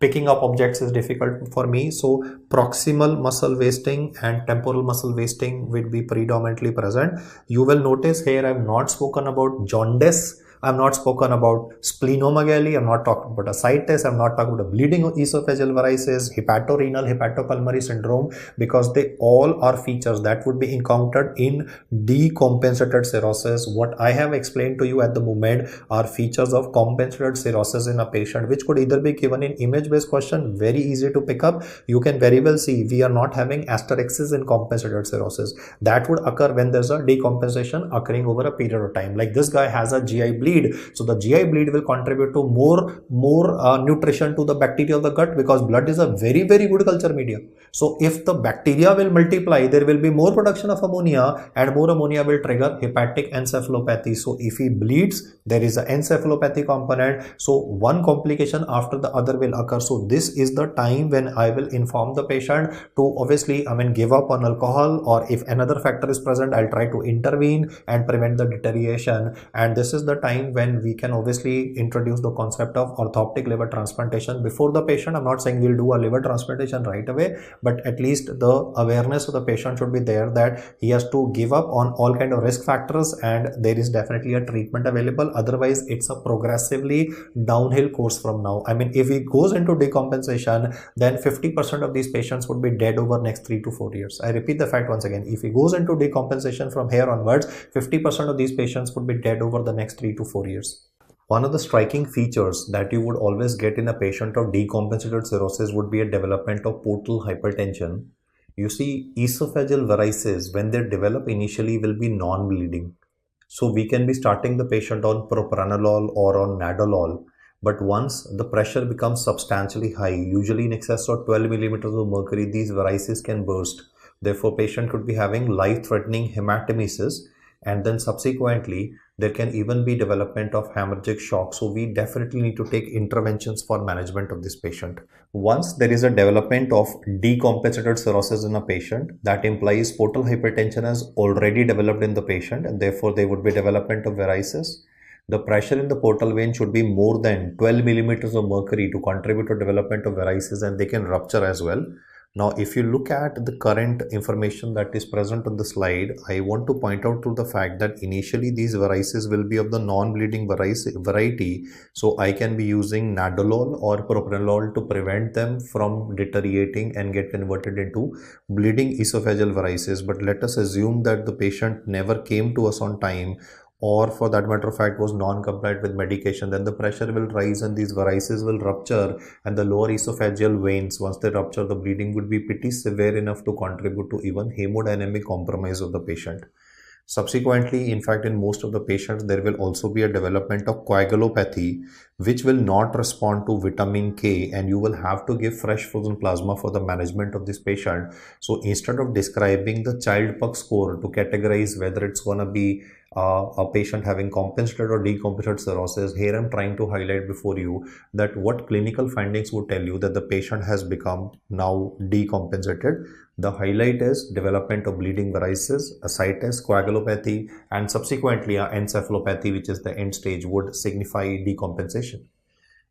picking up objects is difficult for me. So proximal muscle wasting and temporal muscle wasting will be predominantly present. You will notice here I've not spoken about jaundice. I'm not spoken about splenomegaly. I'm not talking about ascites. I'm not talking about bleeding esophageal varices, hepatorenal, hepatopulmonary syndrome, because they all are features that would be encountered in decompensated cirrhosis. What I have explained to you at the moment are features of compensated cirrhosis in a patient, which could either be given in image-based question, very easy to pick up. You can very well see we are not having asterixes in compensated cirrhosis. That would occur when there's a decompensation occurring over a period of time. Like this guy has a GI bleed. So the GI bleed will contribute to more nutrition to the bacteria of the gut, because blood is a very, very good culture media. So if the bacteria will multiply, there will be more production of ammonia, and more ammonia will trigger hepatic encephalopathy. So if he bleeds, there is an encephalopathy component. So one complication after the other will occur. So this is the time when I will inform the patient to obviously, give up on alcohol, or if another factor is present, I'll try to intervene and prevent the deterioration. And this is the time when we can obviously introduce the concept of orthoptic liver transplantation before the patient. I'm not saying we'll do a liver transplantation right away, but at least the awareness of the patient should be there that he has to give up on all kind of risk factors, and there is definitely a treatment available. Otherwise, it's a progressively downhill course from now. If he goes into decompensation, then 50% of these patients would be dead over next 3 to 4 years. I repeat the fact once again. If he goes into decompensation from here onwards, 50% of these patients would be dead over the next 3 to 4 years. One of the striking features that you would always get in a patient of decompensated cirrhosis would be a development of portal hypertension. You see, esophageal varices, when they develop initially, will be non-bleeding. So we can be starting the patient on propranolol or on nadolol. But once the pressure becomes substantially high, usually in excess of 12 millimeters of mercury, these varices can burst. Therefore, patient could be having life-threatening hematemesis, and then subsequently there can even be development of hemorrhagic shock. So we definitely need to take interventions for management of this patient. Once there is a development of decompensated cirrhosis in a patient, that implies portal hypertension has already developed in the patient, and therefore there would be development of varices. The pressure in the portal vein should be more than 12 millimeters of mercury to contribute to development of varices, and they can rupture as well. Now, if you look at the current information that is present on the slide, I want to point out to the fact that initially these varices will be of the non-bleeding variety. So I can be using nadolol or propranolol to prevent them from deteriorating and get converted into bleeding esophageal varices. But let us assume that the patient never came to us on time, or for that matter of fact was non-compliant with medication, then the pressure will rise and these varices will rupture, and the lower esophageal veins, once they rupture, the bleeding would be pretty severe enough to contribute to even hemodynamic compromise of the patient. Subsequently, in fact, in most of the patients, there will also be a development of coagulopathy, which will not respond to vitamin K, and you will have to give fresh frozen plasma for the management of this patient. So instead of describing the child puck score to categorize whether it's going to be a patient having compensated or decompensated cirrhosis, here I'm trying to highlight before you that what clinical findings would tell you that the patient has become now decompensated. The highlight is development of bleeding varices, ascites, coagulopathy, and subsequently encephalopathy, which is the end stage, would signify decompensation.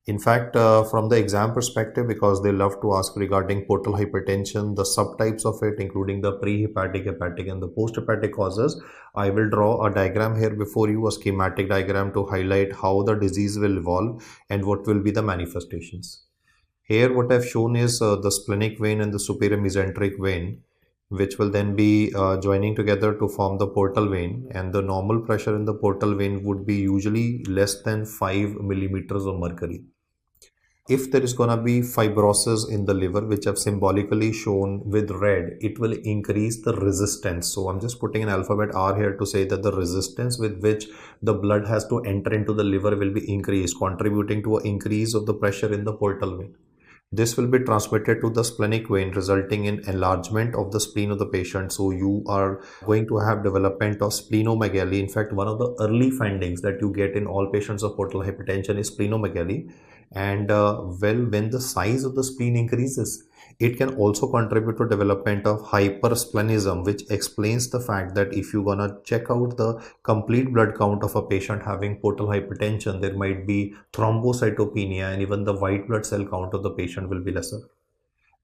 In fact, from the exam perspective, because they love to ask regarding portal hypertension, the subtypes of it, including the prehepatic, hepatic, and the posthepatic causes, I will draw a diagram here before you, a schematic diagram to highlight how the disease will evolve and what will be the manifestations. Here, what I've shown is the splenic vein and the superior mesenteric vein, which will then be joining together to form the portal vein, and the normal pressure in the portal vein would be usually less than 5 millimeters of mercury. If there is going to be fibrosis in the liver, which I've symbolically shown with red, it will increase the resistance. So I'm just putting an alphabet R here to say that the resistance with which the blood has to enter into the liver will be increased, contributing to an increase of the pressure in the portal vein. This will be transmitted to the splenic vein, resulting in enlargement of the spleen of the patient. So you are going to have development of splenomegaly. In fact, one of the early findings that you get in all patients of portal hypertension is splenomegaly. And when the size of the spleen increases, it can also contribute to development of hypersplenism, which explains the fact that if you're gonna check out the complete blood count of a patient having portal hypertension, there might be thrombocytopenia, and even the white blood cell count of the patient will be lesser.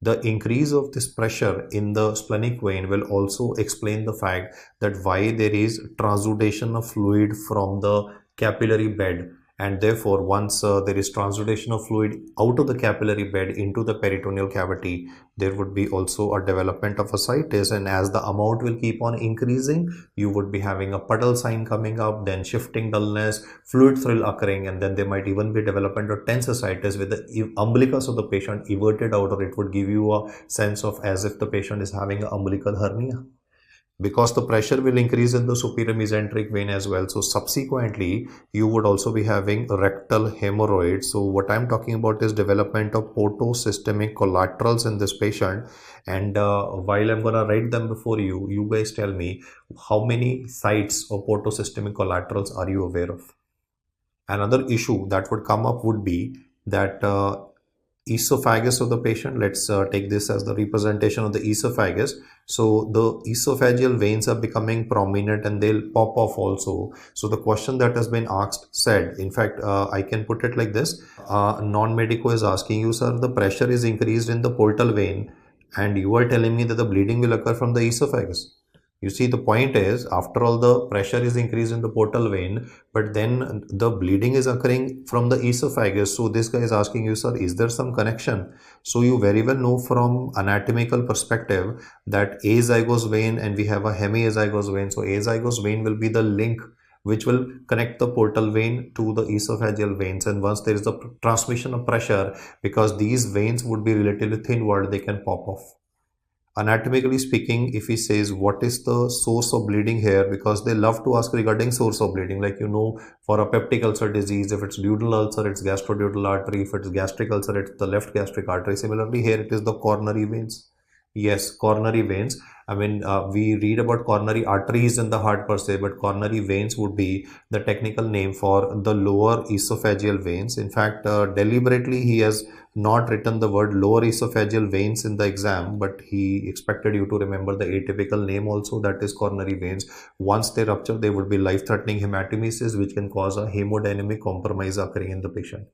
The increase of this pressure in the splenic vein will also explain the fact that why there is transudation of fluid from the capillary bed, and therefore once there is transudation of fluid out of the capillary bed into the peritoneal cavity, there would be also a development of ascites, and as the amount will keep on increasing, you would be having a puddle sign coming up, then shifting dullness, fluid thrill occurring, and then there might even be development of tense ascites with the umbilicus of the patient everted out, or it would give you a sense of as if the patient is having an umbilical hernia, because the pressure will increase in the superior mesenteric vein as well. So subsequently, you would also be having rectal hemorrhoids. So what I'm talking about is development of portosystemic collaterals in this patient. And while I'm going to write them before you, you guys tell me how many sites of portosystemic collaterals are you aware of? Another issue that would come up would be that esophagus of the patient. Let's take this as the representation of the esophagus. So the esophageal veins are becoming prominent and they'll pop off also. So the question that has been asked said, in fact, I can put it like this. Non-medico is asking you, sir, the pressure is increased in the portal vein and you are telling me that the bleeding will occur from the esophagus. You see, the point is, after all, the pressure is increased in the portal vein, but then the bleeding is occurring from the esophagus. So this guy is asking you, sir, is there some connection? So you very well know from anatomical perspective that azygos vein and we have a hemiazygos vein. So azygos vein will be the link which will connect the portal vein to the esophageal veins. And once there is a transmission of pressure, because these veins would be relatively thin walled, they can pop off. Anatomically speaking, if he says what is the source of bleeding here, because they love to ask regarding source of bleeding, like for a peptic ulcer disease, if it's duodenal ulcer, it's gastroduodenal artery, if it's gastric ulcer, it's the left gastric artery. Similarly here it is the coronary veins. Yes, coronary veins. I mean, we read about coronary arteries in the heart per se, but coronary veins would be the technical name for the lower esophageal veins. In fact, deliberately he has not written the word lower esophageal veins in the exam, but he expected you to remember the atypical name also, that is coronary veins. Once they rupture, there would be life-threatening hematemesis, which can cause a hemodynamic compromise occurring in the patient.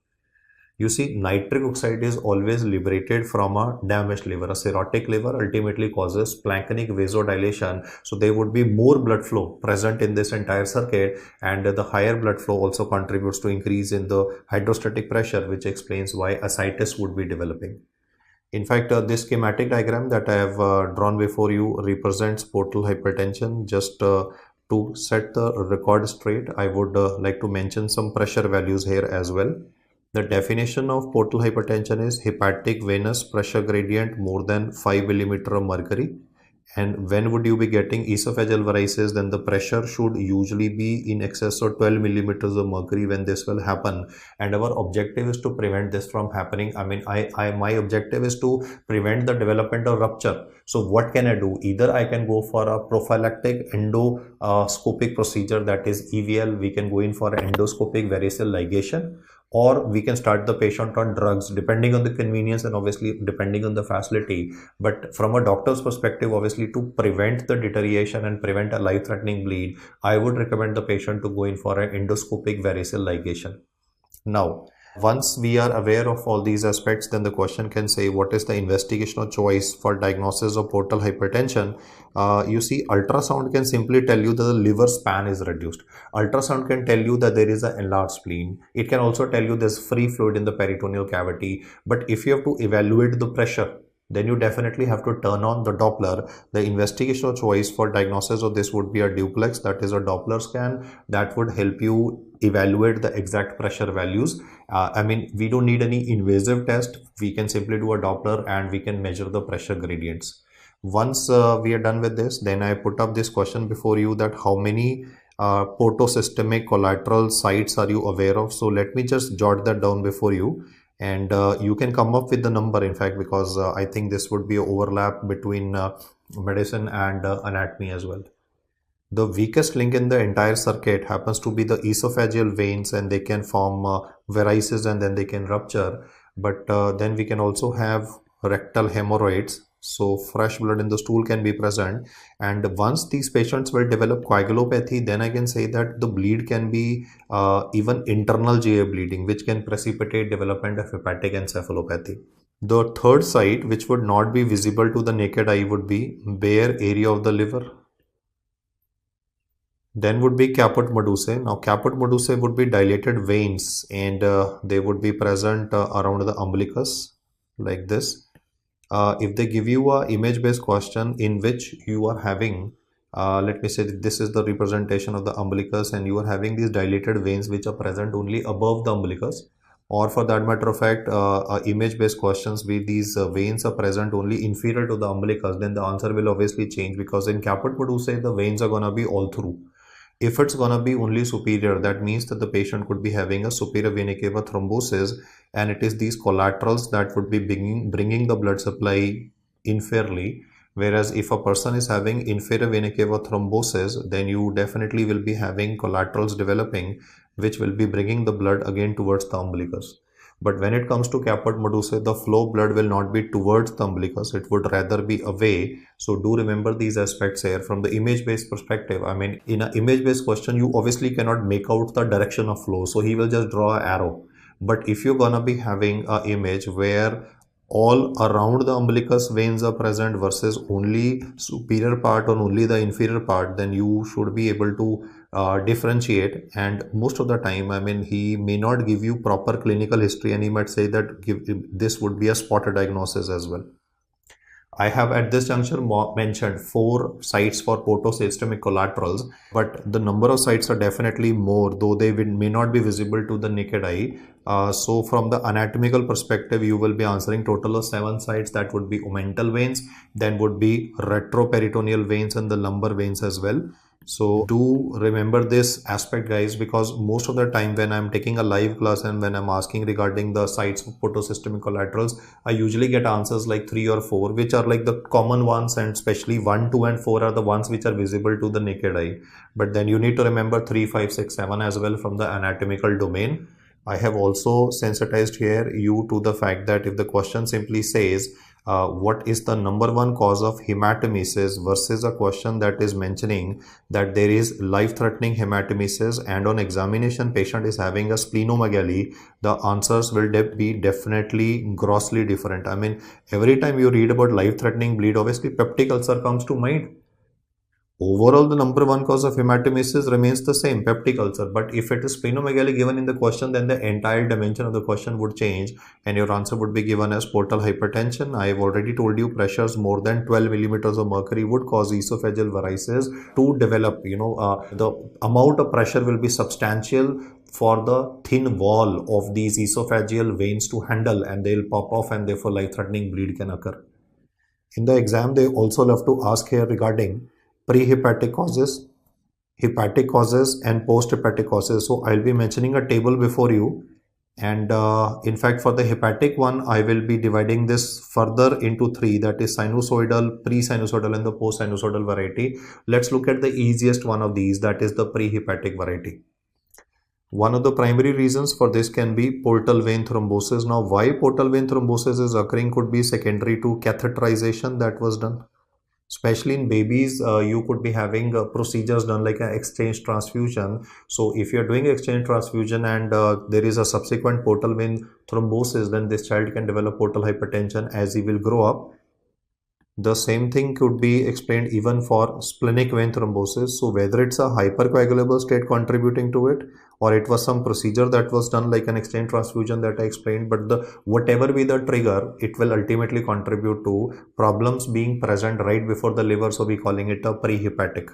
You see, nitric oxide is always liberated from a damaged liver. A cirrhotic liver ultimately causes splanchnic vasodilation. So there would be more blood flow present in this entire circuit, and the higher blood flow also contributes to increase in the hydrostatic pressure, which explains why ascites would be developing. In fact, this schematic diagram that I have drawn before you represents portal hypertension. Just To set the record straight, I would like to mention some pressure values here as well. The definition of portal hypertension is hepatic venous pressure gradient more than 5 millimeter of mercury. And when would you be getting esophageal varices? Then the pressure should usually be in excess of 12 millimeters of mercury when this will happen. And our objective is to prevent this from happening. I mean, my objective is to prevent the development of rupture. So what can I do? Either I can go for a prophylactic endoscopic procedure, that is EVL. We can go in for endoscopic variceal ligation, or we can start the patient on drugs depending on the convenience and obviously depending on the facility. But from a doctor's perspective, obviously to prevent the deterioration and prevent a life-threatening bleed, I would recommend the patient to go in for an endoscopic variceal ligation. Now, once we are aware of all these aspects, then the question can say, what is the investigational choice for diagnosis of portal hypertension? You see, ultrasound can simply tell you that the liver span is reduced. Ultrasound can tell you that there is an enlarged spleen. It can also tell you there's free fluid in the peritoneal cavity. But if you have to evaluate the pressure, then you definitely have to turn on the Doppler. The investigational choice for diagnosis of this would be a duplex, that is a Doppler scan that would help you evaluate the exact pressure values. I mean, we don't need any invasive test. We can simply do a Doppler and we can measure the pressure gradients. Once we are done with this, then I put up this question before you, that how many portosystemic collateral sites are you aware of? So let me just jot that down before you. And you can come up with the number, in fact, because I think this would be an overlap between medicine and anatomy as well. The weakest link in the entire circuit happens to be the esophageal veins, and they can form varices and then they can rupture. But then we can also have rectal hemorrhoids. So fresh blood in the stool can be present, and once these patients will develop coagulopathy, then I can say that the bleed can be even internal GA bleeding, which can precipitate development of hepatic encephalopathy. The third site, which would not be visible to the naked eye, would be bare area of the liver. Then would be caput medusae. Now caput medusae would be dilated veins, and they would be present around the umbilicus like this. If they give you a image-based question in which you are having, let me say that this is the representation of the umbilicus, and you are having these dilated veins which are present only above the umbilicus, or for that matter of fact, image-based questions where these veins are present only inferior to the umbilicus, then the answer will obviously change, because in caput medusae the veins are gonna be all through. If it's gonna be only superior, that means that the patient could be having a superior vena cava thrombosis, and it is these collaterals that would be bringing the blood supply inferiorly. Whereas if a person is having inferior vena cava thrombosis, then you definitely will be having collaterals developing, which will be bringing the blood again towards the umbilicus. But when it comes to caput medusae, the flow blood will not be towards the umbilicus, it would rather be away. So do remember these aspects here from the image-based perspective. I mean, in an image-based question, you obviously cannot make out the direction of flow, so he will just draw an arrow. But if you're gonna be having an image where all around the umbilicus veins are present versus only superior part or only the inferior part, then you should be able to differentiate. And most of the time, I mean, he may not give you proper clinical history, and he might say that this would be a spotted diagnosis as well. I have at this juncture mentioned 4 sites for portosystemic collaterals, but the number of sites are definitely more, though they may not be visible to the naked eye. So from the anatomical perspective, you will be answering total of 7 sites. That would be omental veins, then would be retroperitoneal veins and the lumbar veins as well. So do remember this aspect, guys, because most of the time when I'm taking a live class and when I'm asking regarding the sites of portosystemic collaterals, I usually get answers like 3 or 4, which are like the common ones, and especially 1, 2 and 4 are the ones which are visible to the naked eye. But then you need to remember 3, 5, 6, 7 as well from the anatomical domain. I have also sensitized here you to the fact that if the question simply says what is the number 1 cause of hematemesis versus a question that is mentioning that there is life-threatening hematemesis and on examination patient is having a splenomegaly, the answers will be definitely grossly different. I mean, every time you read about life-threatening bleed, obviously peptic ulcer comes to mind. Overall, the number one cause of hematemesis remains the same, peptic ulcer. But if it is splenomegaly given in the question, then the entire dimension of the question would change and your answer would be given as portal hypertension. I have already told you pressures more than 12 millimeters of mercury would cause esophageal varices to develop. The amount of pressure will be substantial for the thin wall of these esophageal veins to handle, and they'll pop off, and therefore life-threatening bleed can occur. In the exam, they also love to ask here regarding prehepatic causes, hepatic causes, and post-hepatic causes. So I'll be mentioning a table before you. And in fact, for the hepatic one, I will be dividing this further into three, that is sinusoidal, pre-sinusoidal, and the post-sinusoidal variety. Let's look at the easiest one of these, that is the prehepatic variety. One of the primary reasons for this can be portal vein thrombosis. Now, why portal vein thrombosis is occurring could be secondary to catheterization that was done. Especially in babies, you could be having procedures done like an exchange transfusion. So if you're doing exchange transfusion and there is a subsequent portal vein thrombosis, then this child can develop portal hypertension as he will grow up. The same thing could be explained even for splenic vein thrombosis. So whether it's a hypercoagulable state contributing to it, or it was some procedure that was done like an exchange transfusion that I explained, but whatever be the trigger, it will ultimately contribute to problems being present right before the liver. So we calling it a prehepatic.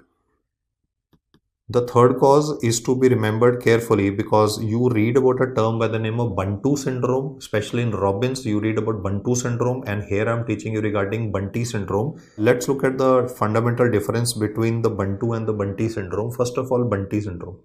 The third cause is to be remembered carefully because you read about a term by the name of Bantu syndrome, especially in Robbins, you read about Bantu syndrome, and here I am teaching you regarding Bunty syndrome. Let's look at the fundamental difference between the Bantu and the Bunty syndrome. First of all, Bunty syndrome.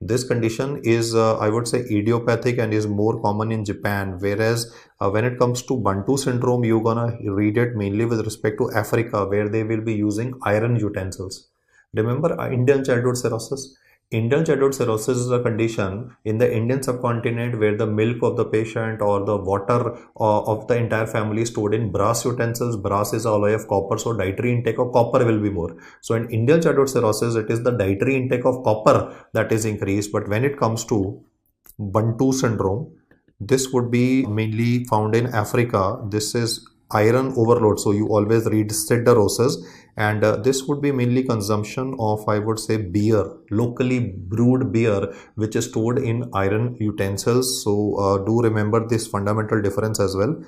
This condition is, I would say, idiopathic and is more common in Japan, whereas when it comes to Bantu syndrome, you're gonna read it mainly with respect to Africa, where they will be using iron utensils. Remember Indian childhood cirrhosis? Indian childhood cirrhosis is a condition in the Indian subcontinent where the milk of the patient or the water of the entire family is stored in brass utensils. Brass is a alloy of copper, so dietary intake of copper will be more. So in Indian childhood cirrhosis, it is the dietary intake of copper that is increased. But when it comes to Bantu syndrome, this would be mainly found in Africa. This is iron overload, so you always read cirrhosis, and this would be mainly consumption of, I would say, beer, locally brewed beer, which is stored in iron utensils. So do remember this fundamental difference as well.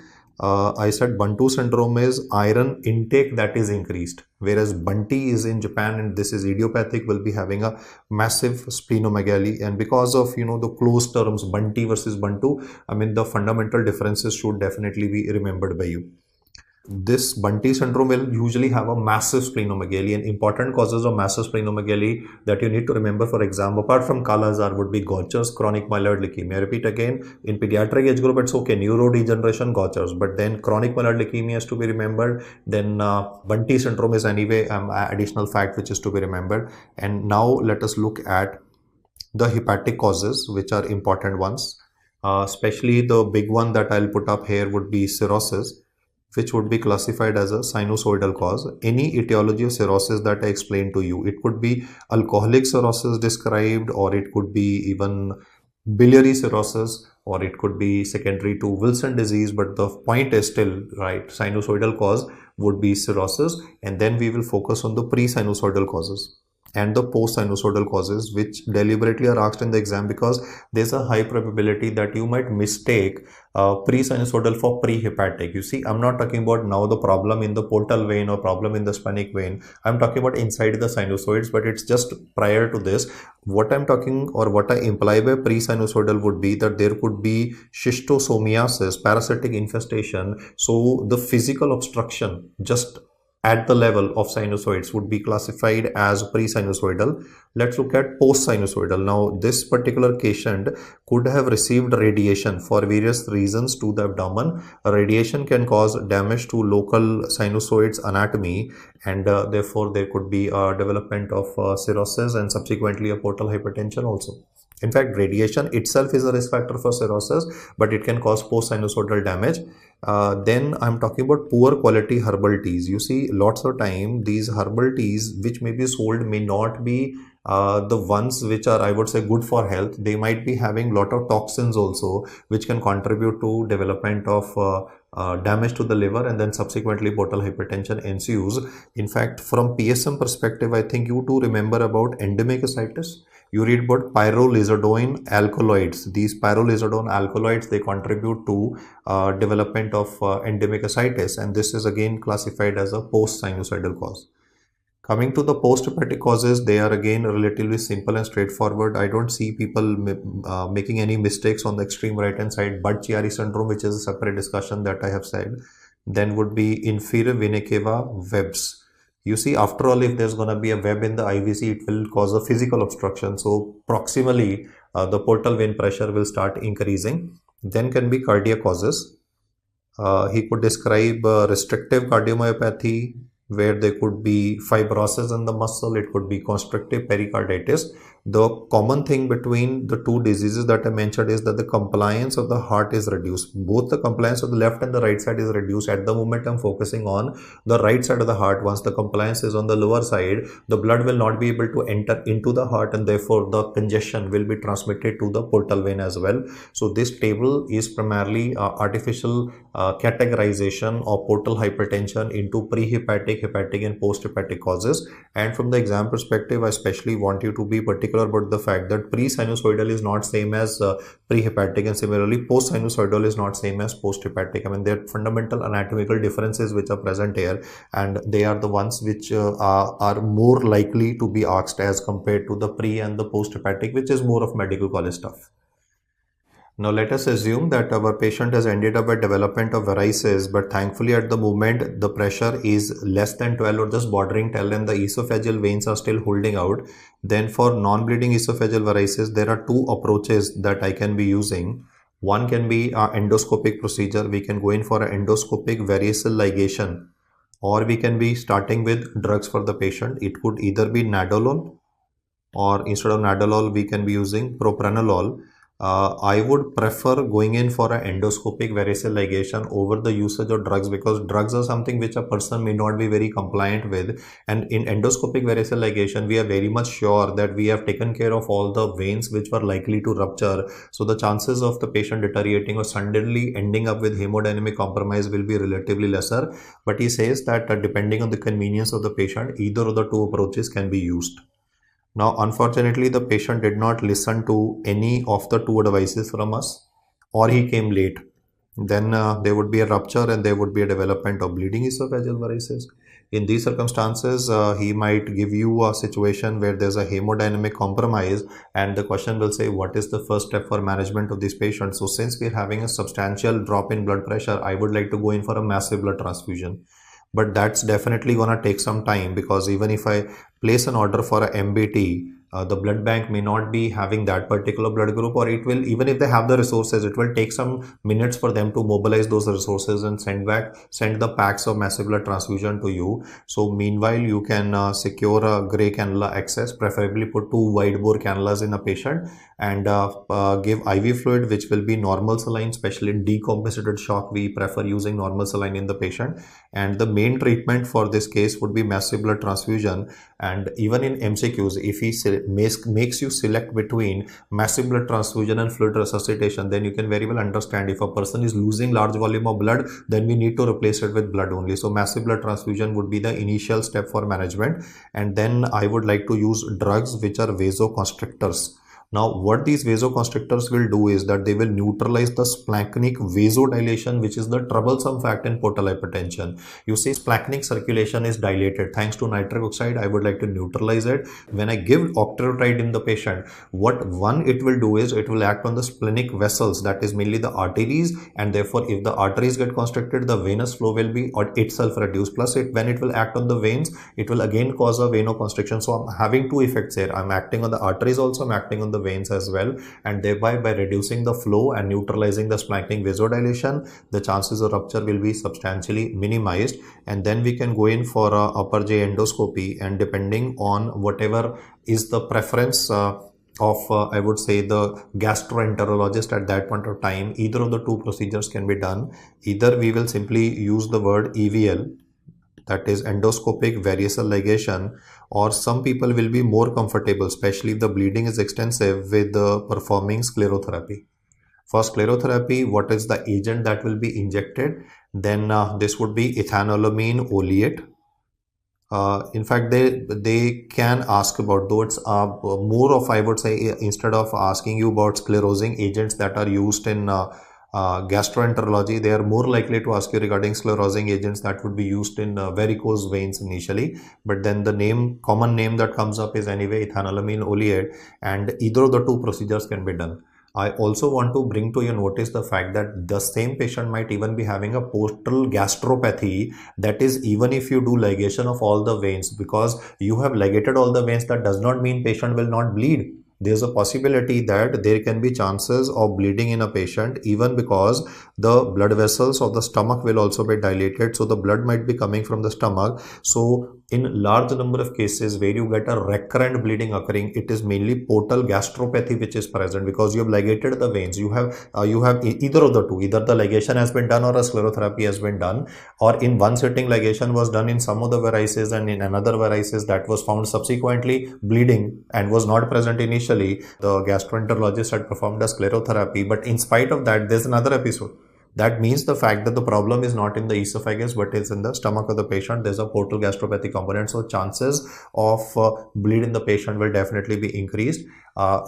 I said Bantu syndrome is iron intake that is increased, whereas Bunty is in Japan and this is idiopathic, will be having a massive splenomegaly. And because of, the close terms Bunty versus Bantu, I mean, the fundamental differences should definitely be remembered by you. This Bunty syndrome will usually have a massive splenomegaly, and important causes of massive splenomegaly that you need to remember for exam, apart from Kala-Azar, would be Gaucher's, chronic myeloid leukemia. I repeat again, in pediatric age group, it's okay, neurodegeneration, Gaucher's, but then chronic myeloid leukemia has to be remembered. Then Bunty syndrome is anyway additional fact which is to be remembered. And now let us look at the hepatic causes, which are important ones. Especially the big one that I'll put up here would be cirrhosis, which would be classified as a sinusoidal cause. Any etiology of cirrhosis that I explained to you, it could be alcoholic cirrhosis described, or it could be even biliary cirrhosis, or it could be secondary to Wilson disease, but the point is still right, sinusoidal cause would be cirrhosis. And then we will focus on the pre-sinusoidal causes and the post-sinusoidal causes, which deliberately are asked in the exam because there's a high probability that you might mistake pre-sinusoidal for prehepatic. You see, I'm not talking about now the problem in the portal vein or problem in the splenic vein. I'm talking about inside the sinusoids, but it's just prior to this. What I'm talking, or what I imply by pre-sinusoidal would be that there could be schistosomiasis, parasitic infestation. So the physical obstruction just at the level of sinusoids would be classified as pre-sinusoidal. Let's look at post-sinusoidal. Now, this particular patient could have received radiation for various reasons to the abdomen. Radiation can cause damage to local sinusoids anatomy, and therefore there could be a development of cirrhosis and subsequently a portal hypertension also. In fact, radiation itself is a risk factor for cirrhosis, but it can cause post-sinusoidal damage. Then I'm talking about poor quality herbal teas. You see, lots of time these herbal teas which may be sold may not be the ones which are, I would say, good for health, they might be having lot of toxins also, which can contribute to development of damage to the liver, and then subsequently portal hypertension ensues. In fact, from PSM perspective, I think you too remember about endemic ascites. You read about pyrrolizidone alkaloids. These pyrrolizidone alkaloids, they contribute to development of endemic ascites, and this is again classified as a post-sinusoidal cause. Coming to the post-hepatic causes, they are again relatively simple and straightforward. I don't see people making any mistakes on the extreme right-hand side. Budd-Chiari syndrome, which is a separate discussion that I have said. Then would be inferior vena cava webs. You see, after all, if there's going to be a web in the IVC, it will cause a physical obstruction. So proximally, the portal vein pressure will start increasing. Then can be cardiac causes. He could describe restrictive cardiomyopathy, where there could be fibrosis in the muscle, it could be constrictive pericarditis. The common thing between the two diseases that I mentioned is that the compliance of the heart is reduced. Both the compliance of the left and the right side is reduced. At the moment, I'm focusing on the right side of the heart. Once the compliance is on the lower side, the blood will not be able to enter into the heart, and therefore the congestion will be transmitted to the portal vein as well. So this table is primarily artificial categorization of portal hypertension into prehepatic, hepatic and post-hepatic causes. And from the exam perspective, I especially want you to be particular about the fact that pre-sinusoidal is not same as prehepatic, and similarly post-sinusoidal is not same as post-hepatic. I mean, there are fundamental anatomical differences which are present here, and they are the ones which are more likely to be asked as compared to the pre and the post-hepatic, which is more of medical college stuff. Now let us assume that our patient has ended up with development of varices, but thankfully at the moment the pressure is less than 12 or just bordering 12 and the esophageal veins are still holding out. Then for non-bleeding esophageal varices, there are two approaches that I can be using. One can be endoscopic procedure. We can go in for an endoscopic variceal ligation, or we can be starting with drugs for the patient. It could either be nadolol, or instead of nadolol we can be using propranolol. I would prefer going in for an endoscopic variceal ligation over the usage of drugs, because drugs are something which a person may not be very compliant with, and in endoscopic variceal ligation we are very much sure that we have taken care of all the veins which were likely to rupture, so the chances of the patient deteriorating or suddenly ending up with hemodynamic compromise will be relatively lesser. But he says that depending on the convenience of the patient, either of the two approaches can be used. Now, unfortunately, the patient did not listen to any of the two advices from us, or he came late. Then there would be a rupture and there would be a development of bleeding esophageal varices. In these circumstances, he might give you a situation where there's a hemodynamic compromise, and the question will say, what is the first step for management of this patient? So since we're having a substantial drop in blood pressure, I would like to go in for a massive blood transfusion. But that's definitely gonna take some time, because even if I place an order for a MBT, the blood bank may not be having that particular blood group, or it will, even if they have the resources, it will take some minutes for them to mobilize those resources and send the packs of massive blood transfusion to you. So meanwhile, you can secure a gray cannula access, preferably put two wide bore cannulas in a patient, and give IV fluid, which will be normal saline. Especially in decompensated shock, we prefer using normal saline in the patient, and the main treatment for this case would be massive blood transfusion. And even in MCQs, if he makes you select between massive blood transfusion and fluid resuscitation, then you can very well understand if a person is losing large volume of blood, then we need to replace it with blood only. So massive blood transfusion would be the initial step for management, and then I would like to use drugs which are vasoconstrictors. Now, what these vasoconstrictors will do is that they will neutralize the splanchnic vasodilation, which is the troublesome fact in portal hypertension. You see, splanchnic circulation is dilated. Thanks to nitric oxide, I would like to neutralize it. When I give octreotide in the patient, what it will do is it will act on the splenic vessels, that is mainly the arteries, and therefore if the arteries get constricted, the venous flow will be itself reduced. Plus, when it will act on the veins, it will again cause a venoconstriction. So I'm having two effects here. I'm acting on the arteries also, I'm acting on the veins as well, and thereby by reducing the flow and neutralizing the splanchnic vasodilation, the chances of rupture will be substantially minimized. And then we can go in for a upper J endoscopy, and depending on whatever is the preference of I would say the gastroenterologist at that point of time, either of the two procedures can be done. Either we will simply use the word EVL, that is endoscopic variceal ligation, or some people will be more comfortable, especially if the bleeding is extensive, with performing sclerotherapy. For sclerotherapy, what is the agent that will be injected? Then this would be ethanolamine oleate. In fact, they can ask about, though it's more of, I would say, instead of asking you about sclerosing agents that are used in gastroenterology, they are more likely to ask you regarding sclerosing agents that would be used in varicose veins initially. But then the common name that comes up is anyway ethanolamine oleate, and either of the two procedures can be done. I also want to bring to your notice the fact that the same patient might even be having a portal gastropathy. That is, even if you do ligation of all the veins, because you have ligated all the veins, that does not mean patient will not bleed. There's a possibility that there can be chances of bleeding in a patient even because the blood vessels of the stomach will also be dilated. So the blood might be coming from the stomach. So in large number of cases where you get a recurrent bleeding occurring, it is mainly portal gastropathy which is present because you have ligated the veins. You have either of the two, either the ligation has been done or a sclerotherapy has been done, or in one sitting ligation was done in some of the varices, and in another varices that was found subsequently bleeding and was not present initially. The gastroenterologist had performed a sclerotherapy, but in spite of that, there's another episode. That means the fact that the problem is not in the esophagus but is in the stomach of the patient. There's a portal gastropathy component, so chances of bleed in the patient will definitely be increased.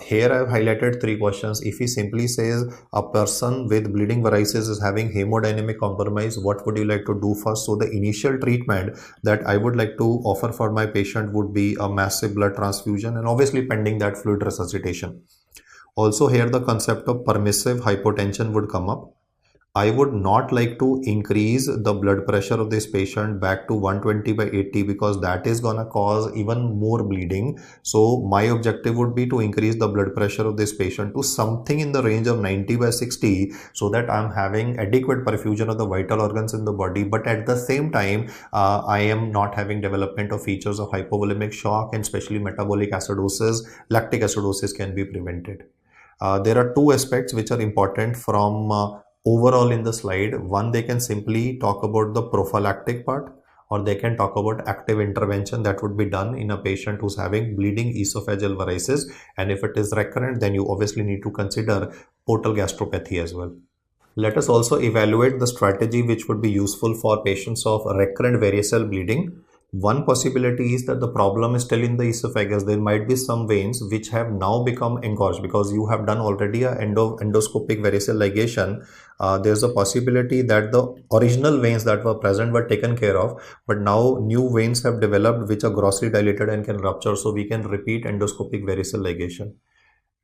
Here I've highlighted 3 questions. If he simply says a person with bleeding varices is having hemodynamic compromise, what would you like to do first? So the initial treatment that I would like to offer for my patient would be a massive blood transfusion, and obviously pending that fluid resuscitation. Also here the concept of permissive hypotension would come up. I would not like to increase the blood pressure of this patient back to 120/80 because that is gonna cause even more bleeding. So my objective would be to increase the blood pressure of this patient to something in the range of 90/60 so that I'm having adequate perfusion of the vital organs in the body. But at the same time, I am not having development of features of hypovolemic shock, and especially metabolic acidosis, lactic acidosis can be prevented. There are 2 aspects which are important from overall in the slide. One, they can simply talk about the prophylactic part, or they can talk about active intervention that would be done in a patient who's having bleeding esophageal varices. And if it is recurrent, then you obviously need to consider portal gastropathy as well. Let us also evaluate the strategy which would be useful for patients of recurrent variceal bleeding. One possibility is that the problem is still in the esophagus. There might be some veins which have now become engorged because you have done already a endoscopic variceal ligation. There's a possibility that the original veins that were present were taken care of, but now new veins have developed which are grossly dilated and can rupture. So we can repeat endoscopic variceal ligation.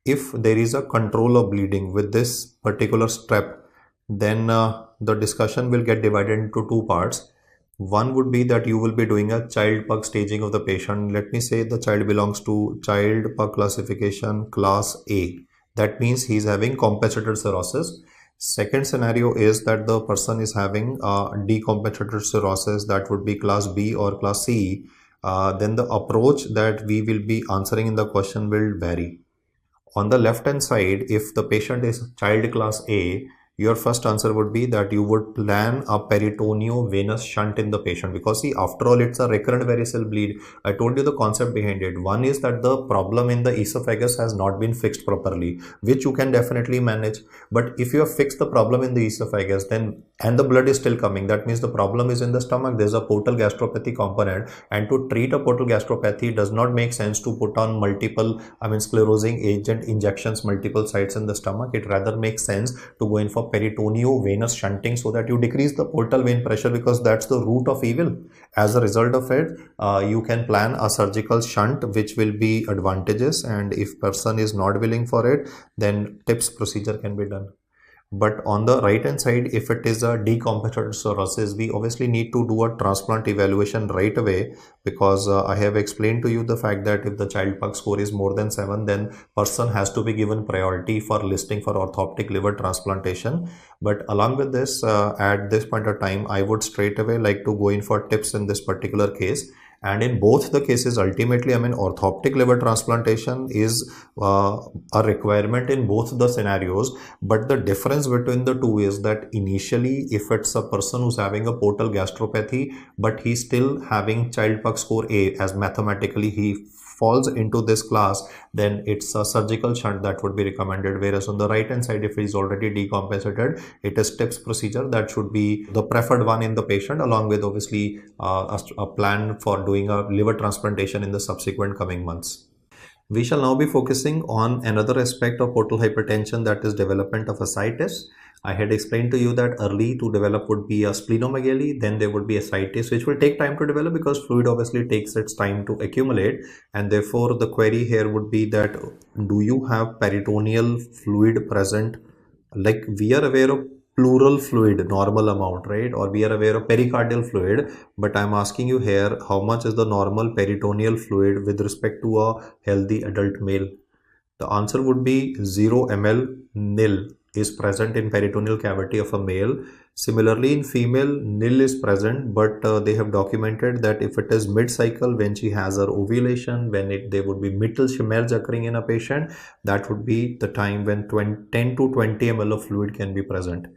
If there is a control of bleeding with this particular step, then the discussion will get divided into 2 parts. One would be that you will be doing a child pug staging of the patient. Let me say the child belongs to child pug classification class A. That means he's having compensated cirrhosis. Second scenario is that the person is having decompensated cirrhosis, that would be class B or class C. Then the approach that we will be answering in the question will vary. On the left hand side, if the patient is child class A, your first answer would be that you would plan a peritoneovenous shunt in the patient, because see, after all, it's a recurrent variceal bleed. I told you the concept behind it. One is that the problem in the esophagus has not been fixed properly, which you can definitely manage. But if you have fixed the problem in the esophagus, then and the blood is still coming, that means the problem is in the stomach. There's a portal gastropathy component, and to treat a portal gastropathy does not make sense to put on multiple, sclerosing agent injections multiple sites in the stomach. It rather makes sense to go in for peritoneovenous shunting so that you decrease the portal vein pressure, because that's the root of evil. As a result of it, you can plan a surgical shunt which will be advantageous, and if person is not willing for it, then TIPS procedure can be done. But on the right hand side, if it is a decompensated cirrhosis, we obviously need to do a transplant evaluation right away, because I have explained to you the fact that if the child pug score is more than 7, then person has to be given priority for listing for orthoptic liver transplantation. But along with this, at this point of time, I would straight away like to go in for TIPS in this particular case. And in both the cases, ultimately, I mean, orthoptic liver transplantation is a requirement in both the scenarios. But the difference between the two is that initially, if it's a person who's having a portal gastropathy, but he's still having child pug score A, as mathematically he falls into this class, then it's a surgical shunt that would be recommended. Whereas on the right hand side, if he's already decompensated, it is TIPS procedure that should be the preferred one in the patient, along with obviously a plan for doing a liver transplantation in the subsequent coming months. We shall now be focusing on another aspect of portal hypertension, that is development of ascites. I had explained to you that early to develop would be a splenomegaly, then there would be ascites, which will take time to develop because fluid obviously takes its time to accumulate. And therefore, the query here would be that do you have peritoneal fluid present? Like we are aware of pleural fluid, normal amount, right? Or we are aware of pericardial fluid, but I'm asking you here, how much is the normal peritoneal fluid with respect to a healthy adult male? The answer would be 0 ml, nil is present in peritoneal cavity of a male. Similarly, in female, nil is present, but they have documented that if it is mid-cycle, when she has her ovulation, when there would be Mittelschmerz occurring in a patient, that would be the time when 10 to 20 ml of fluid can be present.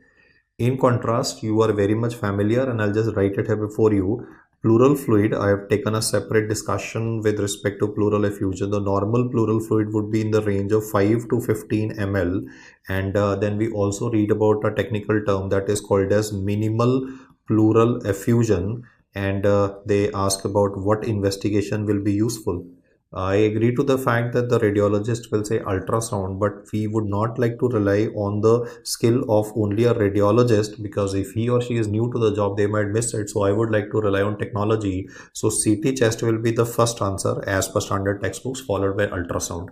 In contrast, you are very much familiar, and I'll just write it here before you. Pleural fluid, I have taken a separate discussion with respect to pleural effusion. The normal pleural fluid would be in the range of 5 to 15 ml. And then we also read about a technical term that is called as minimal pleural effusion. And they ask about what investigation will be useful. I agree to the fact that the radiologist will say ultrasound, but we would not like to rely on the skill of only a radiologist, because if he or she is new to the job, they might miss it. So I would like to rely on technology. So CT chest will be the first answer as per standard textbooks, followed by ultrasound.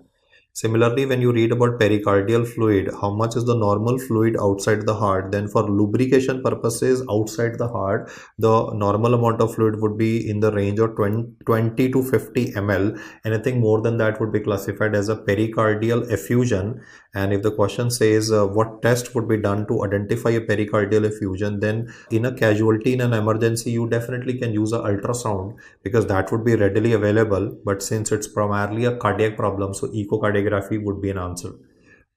Similarly, when you read about pericardial fluid, how much is the normal fluid outside the heart? Then for lubrication purposes outside the heart, the normal amount of fluid would be in the range of 20 to 50 ml. Anything more than that would be classified as a pericardial effusion. And if the question says what test would be done to identify a pericardial effusion, then in a casualty, in an emergency, you definitely can use an ultrasound because that would be readily available. But since it's primarily a cardiac problem, so echocardiography would be an answer.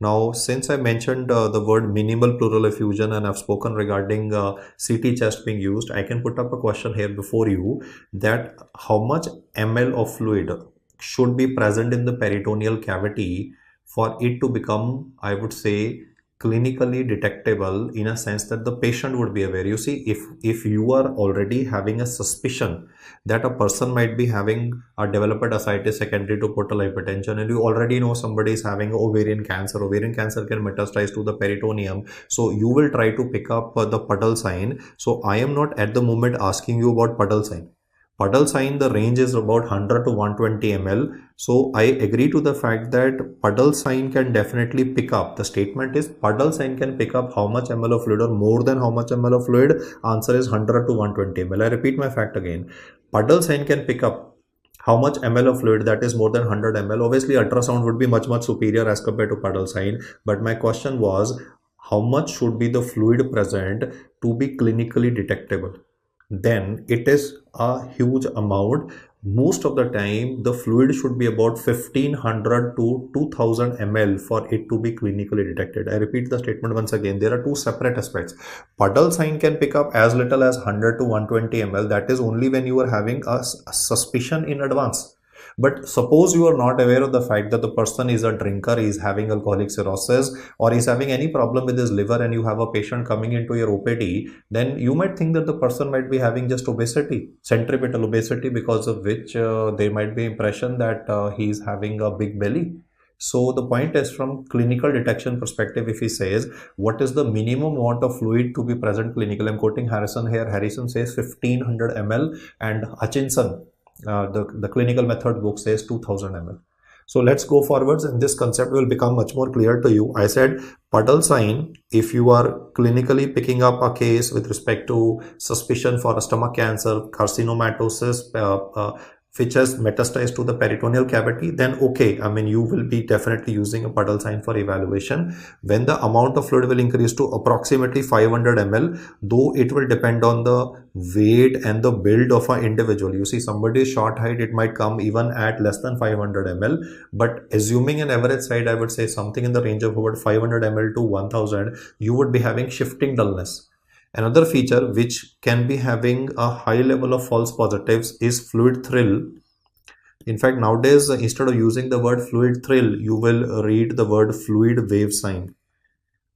Now, since I mentioned the word minimal pleural effusion and I've spoken regarding CT chest being used, I can put up a question here before you that how much ml of fluid should be present in the peritoneal cavity for it to become, I would say, clinically detectable, in a sense that the patient would be aware. You see, if you are already having a suspicion that a person might be having a developed ascites secondary to portal hypertension, and you already know somebody is having ovarian cancer can metastasize to the peritoneum, so you will try to pick up the puddle sign. So I am not at the moment asking you about puddle sign. Puddle sign, the range is about 100 to 120 ml. So I agree to the fact that puddle sign can definitely pick up. The statement is puddle sign can pick up how much ml of fluid or more than how much ml of fluid. Answer is 100 to 120 ml. I repeat my fact again. Puddle sign can pick up how much ml of fluid, that is more than 100 ml. Obviously, ultrasound would be much superior as compared to puddle sign. But my question was, how much should be the fluid present to be clinically detectable? Then it is a huge amount. Most of the time the fluid should be about 1500 to 2000 ml for it to be clinically detected. I repeat the statement once again. There are two separate aspects. Puddle sign can pick up as little as 100 to 120 ml. That is only when you are having a suspicion in advance. But suppose you are not aware of the fact that the person is a drinker, is having alcoholic cirrhosis, or is having any problem with his liver, and you have a patient coming into your OPD, then you might think that the person might be having just obesity, centripetal obesity, because of which there might be impression that he is having a big belly. So the point is, from clinical detection perspective, if he says what is the minimum amount of fluid to be present clinically, I'm quoting Harrison here. Harrison says 1500 ml and Hutchinson, the clinical method book, says 2000 ml. So let's go forwards and this concept will become much more clear to you. I said puddle sign, if you are clinically picking up a case with respect to suspicion for a stomach cancer, carcinomatosis, which has metastasized to the peritoneal cavity, then okay, I mean, you will be definitely using a puddle sign for evaluation. When the amount of fluid will increase to approximately 500 ml, though it will depend on the weight and the build of an individual. You see, somebody is short height, it might come even at less than 500 ml, but assuming an average side, I would say something in the range of about 500 ml to 1000, you would be having shifting dullness. Another feature which can be having a high level of false positives is fluid thrill. In fact, nowadays, instead of using the word fluid thrill, you will read the word fluid wave sign.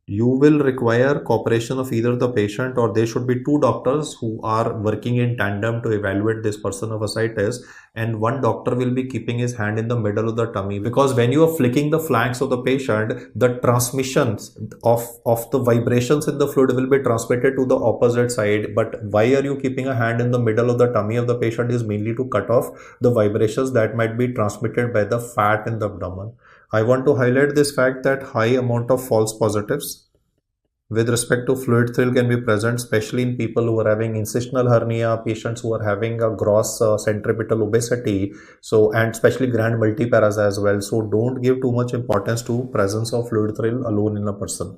You will require cooperation of either the patient, or there should be two doctors who are working in tandem to evaluate this person of ascites, and one doctor will be keeping his hand in the middle of the tummy, because when you are flicking the flanks of the patient, the transmissions of the vibrations in the fluid will be transmitted to the opposite side. But why are you keeping a hand in the middle of the tummy of the patient is mainly to cut off the vibrations that might be transmitted by the fat in the abdomen. I want to highlight this fact that high amount of false positives with respect to fluid thrill can be present, especially in people who are having incisional hernia, patients who are having a gross centripetal obesity, so, and especially grand multiparas as well. So don't give too much importance to presence of fluid thrill alone in a person.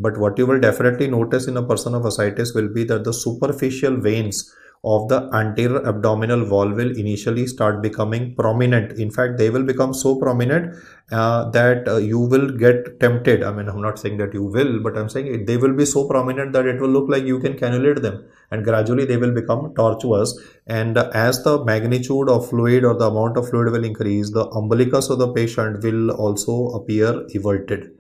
But what you will definitely notice in a person of ascites will be that the superficial veins of the anterior abdominal wall will initially start becoming prominent. In fact, they will become so prominent that you will get tempted. I mean, I'm not saying that you will, but I'm saying they will be so prominent that it will look like you can cannulate them, and gradually they will become tortuous. And as the magnitude of fluid or the amount of fluid will increase, the umbilicus of the patient will also appear everted.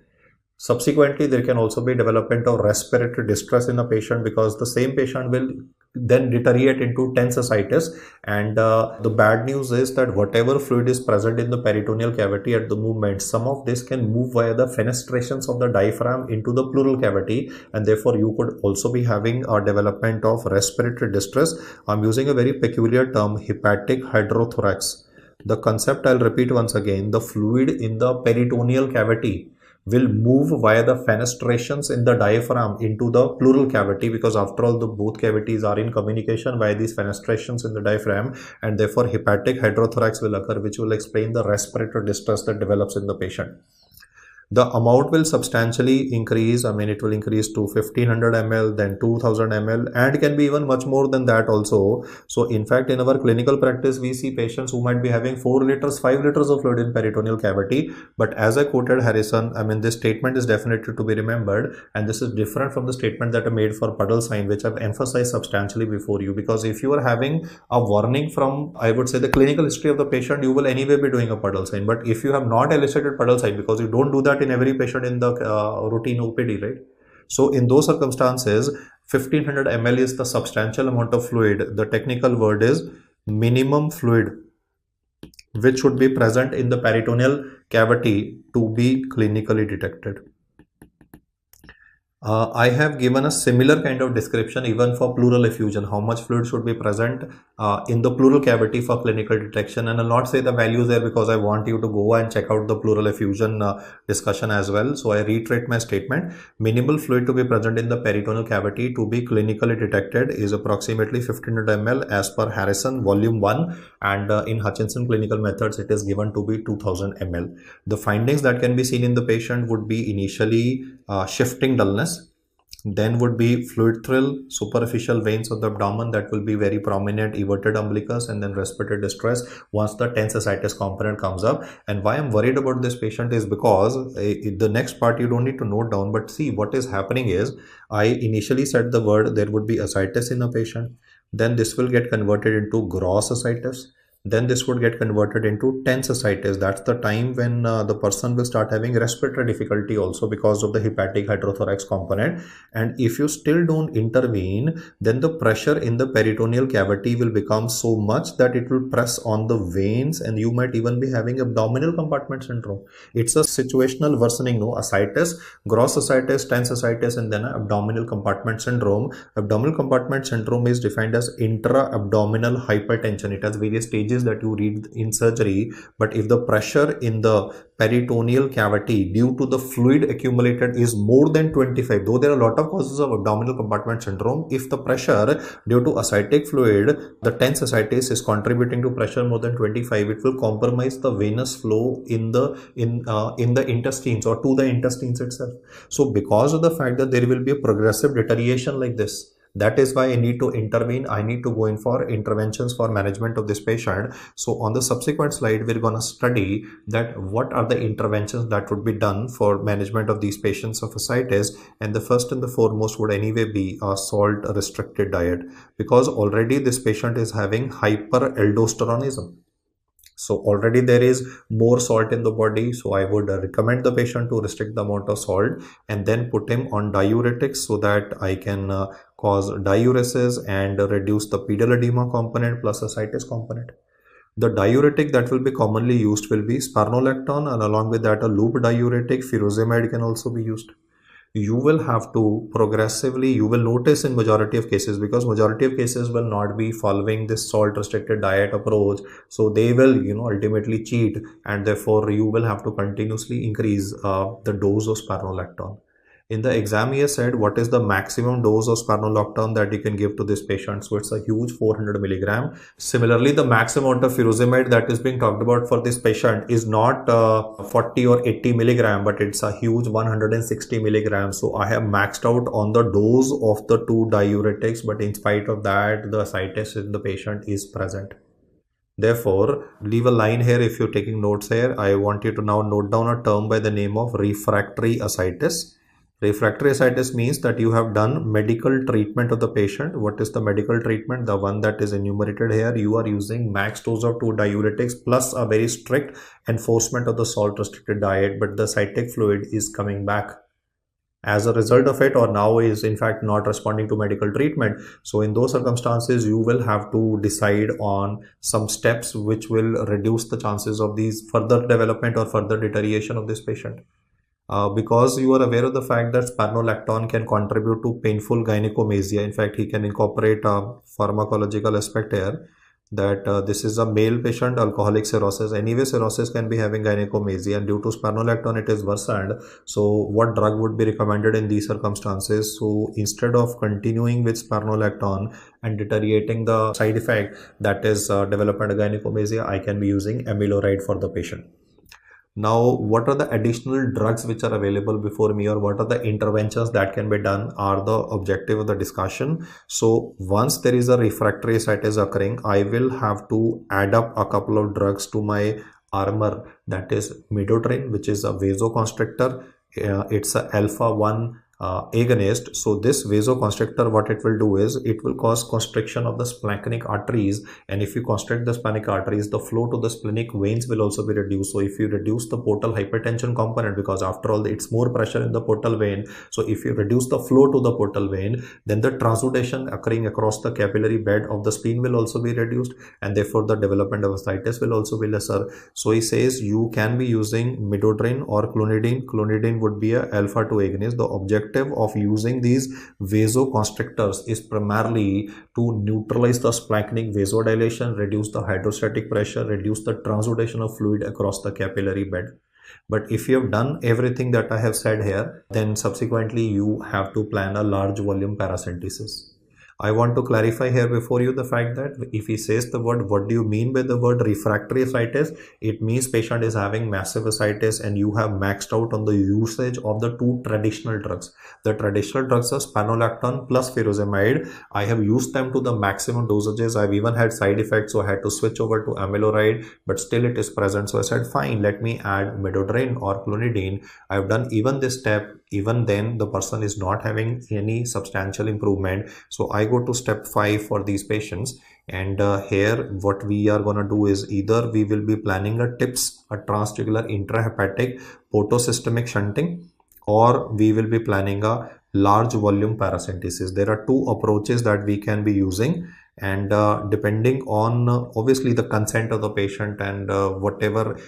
Subsequently, there can also be development of respiratory distress in a patient, because the same patient will then deteriorate into tense ascites. And the bad news is that whatever fluid is present in the peritoneal cavity at the movement, some of this can move via the fenestrations of the diaphragm into the pleural cavity, and therefore you could also be having a development of respiratory distress. I'm using a very peculiar term, hepatic hydrothorax. The concept, I'll repeat once again, the fluid in the peritoneal cavity will move via the fenestrations in the diaphragm into the pleural cavity, because after all, the both cavities are in communication via these fenestrations in the diaphragm, and therefore hepatic hydrothorax will occur, which will explain the respiratory distress that develops in the patient. The amount will substantially increase. I mean, it will increase to 1500 ml, then 2000 ml, and can be even much more than that also. So in fact, in our clinical practice, we see patients who might be having 4 liters, 5 liters of fluid in peritoneal cavity. But as I quoted Harrison, I mean, this statement is definitely to be remembered, and this is different from the statement that I made for puddle sign, which I've emphasized substantially before you. Because if you are having a warning from, I would say, the clinical history of the patient, you will anyway be doing a puddle sign. But if you have not elicited puddle sign, because you don't do that in every patient in the routine OPD, right? So in those circumstances, 1500 ml is the substantial amount of fluid. The technical word is minimum fluid, which should be present in the peritoneal cavity to be clinically detected. I have given a similar kind of description even for pleural effusion, how much fluid should be present in the pleural cavity for clinical detection. And I'll not say the values there, because I want you to go and check out the pleural effusion discussion as well. So I reiterate my statement. Minimal fluid to be present in the peritoneal cavity to be clinically detected is approximately 1500 ml as per Harrison volume 1, and in Hutchinson clinical methods it is given to be 2000 ml. The findings that can be seen in the patient would be initially shifting dullness, then would be fluid thrill, superficial veins of the abdomen that will be very prominent, everted umbilicus, and then respiratory distress once the tense ascites component comes up. And why I'm worried about this patient is because the next part you don't need to note down, but see what is happening is, I initially said the word there would be ascites in a patient, then this will get converted into gross ascites, then this would get converted into tense ascites. That's the time when the person will start having respiratory difficulty also, because of the hepatic hydrothorax component. And if you still don't intervene, then the pressure in the peritoneal cavity will become so much that it will press on the veins, and you might even be having abdominal compartment syndrome. It's a situational worsening, no? Ascites, gross ascites, tense ascites, and then abdominal compartment syndrome. Abdominal compartment syndrome is defined as intra-abdominal hypertension. It has various stages pages that you read in surgery, but if the pressure in the peritoneal cavity due to the fluid accumulated is more than 25, though there are a lot of causes of abdominal compartment syndrome, if the pressure due to ascitic fluid, the tense ascites is contributing to pressure more than 25, it will compromise the venous flow in the intestines or to the intestines itself. So because of the fact that there will be a progressive deterioration like this, that is why I need to intervene. I need to go in for interventions for management of this patient. So on the subsequent slide, we're going to study that what are the interventions that would be done for management of these patients of ascites. And the first and the foremost would anyway be a salt restricted diet, because already this patient is having hyperaldosteronism. So already there is more salt in the body. So I would recommend the patient to restrict the amount of salt and then put him on diuretics so that I can cause diuresis and reduce the pedal edema component plus ascites component. The diuretic that will be commonly used will be spironolactone, and along with that a loop diuretic, furosemide can also be used. You will have to progressively, you will notice in majority of cases, because majority of cases will not be following this salt restricted diet approach, so they will ultimately cheat, and therefore you will have to continuously increase the dose of spironolactone. In the exam he has said what is the maximum dose of spironolactone that you can give to this patient. So it's a huge 400 milligram. Similarly, the maximum amount of furosemide that is being talked about for this patient is not 40 or 80 milligram, but it's a huge 160 milligrams. So I have maxed out on the dose of the two diuretics, but in spite of that, the ascites in the patient is present. Therefore, leave a line here if you're taking notes here. I want you to now note down a term by the name of refractory ascites. Refractory ascites means that you have done medical treatment of the patient. What is the medical treatment? The one that is enumerated here. You are using max dose of 2 diuretics plus a very strict enforcement of the salt restricted diet, but the ascitic fluid is coming back as a result of it, or now is in fact not responding to medical treatment. So in those circumstances, you will have to decide on some steps which will reduce the chances of these further development or further deterioration of this patient. Because you are aware of the fact that spironolactone can contribute to painful gynecomastia. In fact, he can incorporate a pharmacological aspect here, that this is a male patient, alcoholic cirrhosis. Anyway, cirrhosis can be having gynecomastia, and due to spironolactone it is worsened. So what drug would be recommended in these circumstances? So instead of continuing with spironolactone and deteriorating the side effect, that is development of gynecomastia, I can be using amiloride for the patient. Now, what are the additional drugs which are available before me, or what are the interventions that can be done, are the objective of the discussion. So once there is a refractory ascites occurring, I will have to add up a couple of drugs to my armor, that is midodrine, which is a vasoconstrictor. It's a alpha 1 agonist. So this vasoconstrictor, what it will do is it will cause constriction of the splanchnic arteries, and if you constrict the splanchnic arteries, the flow to the splenic veins will also be reduced. So if you reduce the portal hypertension component, because after all it's more pressure in the portal vein, so if you reduce the flow to the portal vein, then the transudation occurring across the capillary bed of the spleen will also be reduced, and therefore the development of ascites will also be lesser. So he says you can be using midodrine or clonidine. Clonidine would be a alpha 2 agonist. The objective of using these vasoconstrictors is primarily to neutralize the splanchnic vasodilation, reduce the hydrostatic pressure, reduce the transudation of fluid across the capillary bed. But if you have done everything that I have said here, then subsequently you have to plan a large volume paracentesis. I want to clarify here before you the fact that if he says the word, what do you mean by the word refractory ascites? It means patient is having massive ascites and you have maxed out on the usage of the two traditional drugs. The traditional drugs are spironolactone plus furosemide. I have used them to the maximum dosages. I've even had side effects, so I had to switch over to amiloride, but still it is present. So I said, fine, let me add midodrine or clonidine. I've done even this step. Even then the person is not having any substantial improvement. So I go to step 5 for these patients, and here what we are going to do is either we will be planning a TIPS, a transjugular intrahepatic portosystemic shunting, or we will be planning a large volume paracentesis. There are two approaches that we can be using, and depending on obviously the consent of the patient and whatever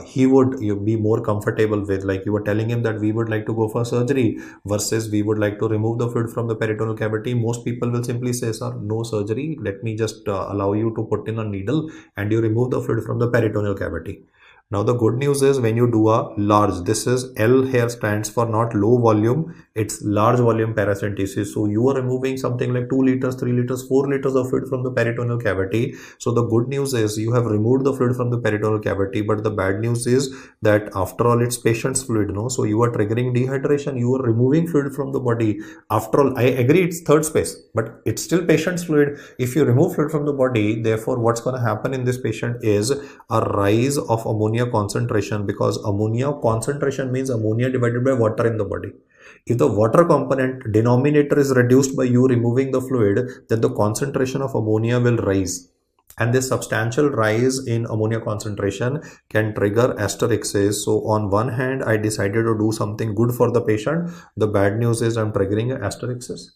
he would you be more comfortable with, like you were telling him that we would like to go for surgery versus we would like to remove the fluid from the peritoneal cavity, most people will simply say, sir, no surgery, let me just allow you to put in a needle and you remove the fluid from the peritoneal cavity. Now the good news is when you do a large, this is L here stands for not low volume, it's large volume paracentesis. So you are removing something like 2 liters, 3 liters, 4 liters of fluid from the peritoneal cavity. So the good news is you have removed the fluid from the peritoneal cavity, but the bad news is that after all it's patient's fluid, no? So you are triggering dehydration, you are removing fluid from the body. After all, I agree it's third space, but it's still patient's fluid. If you remove fluid from the body, therefore what's going to happen in this patient is a rise of ammonia concentration, because ammonia concentration means ammonia divided by water in the body. If the water component denominator is reduced by you removing the fluid, then the concentration of ammonia will rise. And this substantial rise in ammonia concentration can trigger asterixis. So on one hand, I decided to do something good for the patient. The bad news is I'm triggering an asterixis.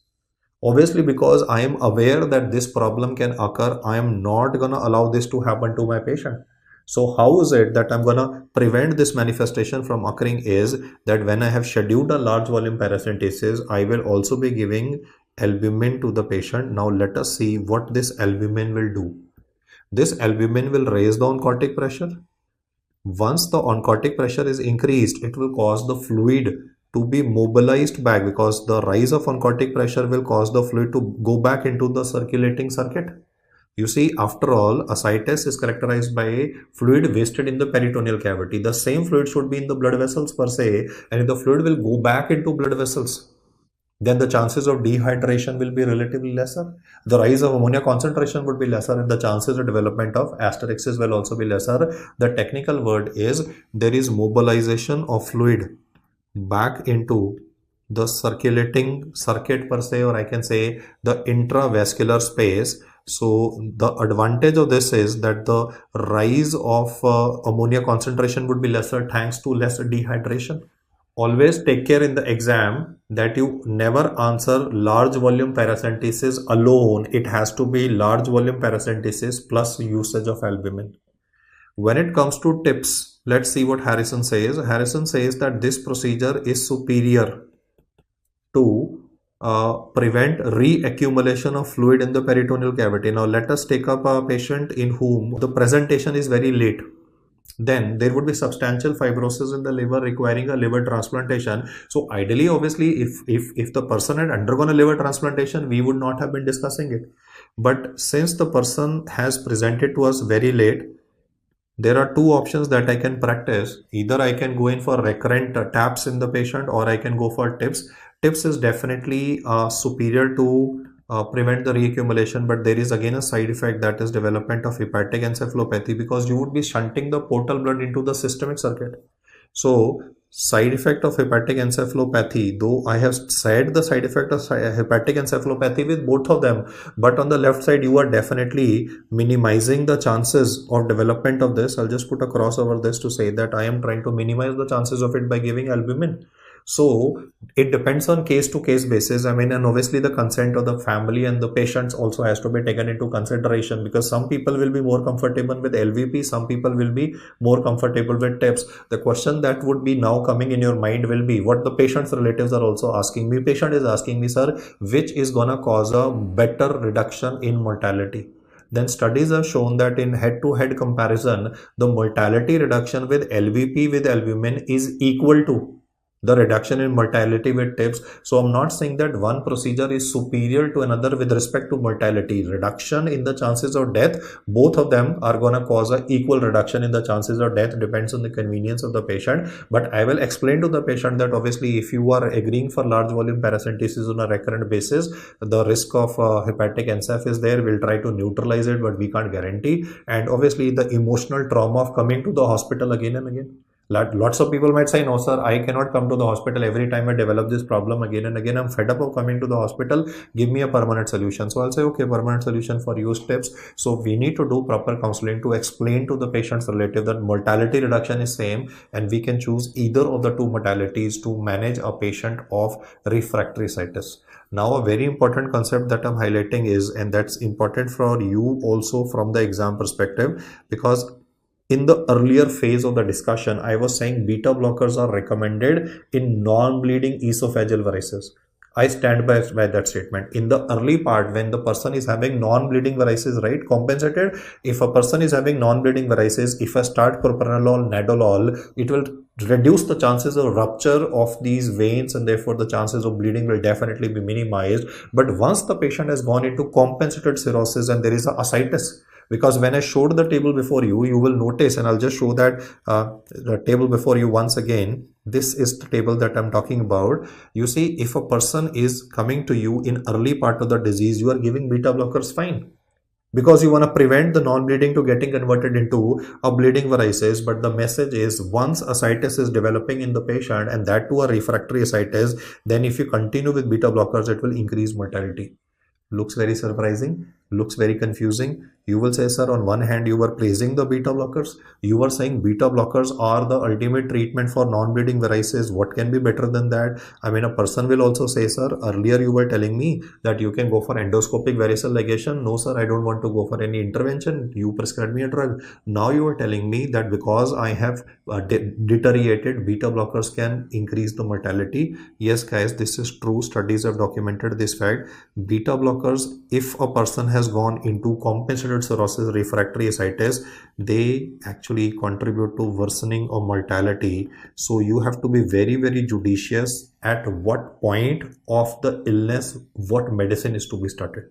Obviously, because I am aware that this problem can occur, I am not going to allow this to happen to my patient. So how is it that I'm going to prevent this manifestation from occurring is that when I have scheduled a large volume paracentesis, I will also be giving albumin to the patient. Now let us see what this albumin will do. This albumin will raise the oncotic pressure. Once the oncotic pressure is increased, it will cause the fluid to be mobilized back, because the rise of oncotic pressure will cause the fluid to go back into the circulating circuit. You see, after all, ascites is characterized by fluid wasted in the peritoneal cavity. The same fluid should be in the blood vessels per se, and if the fluid will go back into blood vessels, then the chances of dehydration will be relatively lesser. The rise of ammonia concentration would be lesser, and the chances of development of asterixis will also be lesser. The technical word is there is mobilization of fluid back into the circulating circuit per se, or I can say the intravascular space. So the advantage of this is that the rise of ammonia concentration would be lesser thanks to less dehydration. Always take care in the exam that you never answer large volume paracentesis alone. It has to be large volume paracentesis plus usage of albumin. When it comes to tips, let's see what Harrison says. Harrison says that this procedure is superior to prevent reaccumulation of fluid in the peritoneal cavity. Now let us take up a patient in whom the presentation is very late. Then there would be substantial fibrosis in the liver requiring a liver transplantation. So ideally, obviously, if the person had undergone a liver transplantation, we would not have been discussing it. But since the person has presented to us very late, there are two options that I can practice. Either I can go in for recurrent taps in the patient, or I can go for tips. Tips is definitely superior to prevent the reaccumulation, but there is again a side effect, that is development of hepatic encephalopathy, because you would be shunting the portal blood into the systemic circuit. So side effect of hepatic encephalopathy, though I have said the side effect of hepatic encephalopathy with both of them, but on the left side you are definitely minimizing the chances of development of this. I'll just put a cross over this to say that I am trying to minimize the chances of it by giving albumin. So it depends on case to case basis. I mean, and obviously the consent of the family and the patients also has to be taken into consideration, because some people will be more comfortable with LVP, some people will be more comfortable with tips. The question that would be now coming in your mind will be what the patient's relatives are also asking me. Patient is asking me, sir, which is gonna cause a better reduction in mortality? Then studies have shown that in head-to-head comparison, the mortality reduction with LVP with albumin is equal to the reduction in mortality with tips. So I'm not saying that one procedure is superior to another with respect to mortality. Reduction in the chances of death, both of them are going to cause an equal reduction in the chances of death, depends on the convenience of the patient. But I will explain to the patient that obviously if you are agreeing for large volume paracentesis on a recurrent basis, the risk of hepatic enceph is there. We'll try to neutralize it, but we can't guarantee. And obviously the emotional trauma of coming to the hospital again and again. Lots of people might say, no, sir, I cannot come to the hospital every time I develop this problem again and again. I'm fed up of coming to the hospital. Give me a permanent solution. So I'll say, okay, permanent solution for you steps. So we need to do proper counseling to explain to the patient's relative that mortality reduction is same, and we can choose either of the two modalities to manage a patient of refractory ascites. Now, a very important concept that I'm highlighting is, and that's important for you also from the exam perspective, because in the earlier phase of the discussion, I was saying beta blockers are recommended in non-bleeding esophageal varices. I stand by that statement. In the early part, when the person is having non-bleeding varices, right, compensated, if a person is having non-bleeding varices, if I start propranolol, nadolol, it will reduce the chances of rupture of these veins, and therefore the chances of bleeding will definitely be minimized. But once the patient has gone into compensated cirrhosis and there is a ascites, because when I showed the table before you, you will notice, and I'll just show that the table before you once again. This is the table that I'm talking about. You see, if a person is coming to you in early part of the disease, you are giving beta blockers, fine, because you want to prevent the non-bleeding to getting converted into a bleeding varices. But the message is, once ascites is developing in the patient, and that too a refractory ascites, then if you continue with beta blockers, it will increase mortality. Looks very surprising, looks very confusing. You will say, sir, on one hand you were praising the beta blockers, you were saying beta blockers are the ultimate treatment for non-bleeding varices. What can be better than that? I mean, a person will also say, sir, earlier you were telling me that you can go for endoscopic varicose ligation. No, sir, I don't want to go for any intervention. You prescribed me a drug. Now you are telling me that because I have deteriorated, beta blockers can increase the mortality. Yes, guys, this is true. Studies have documented this fact. Beta blockers, if a person has gone into compensated cirrhosis, refractory ascites, they actually contribute to worsening of mortality. So you have to be very, very judicious at what point of the illness, what medicine is to be started.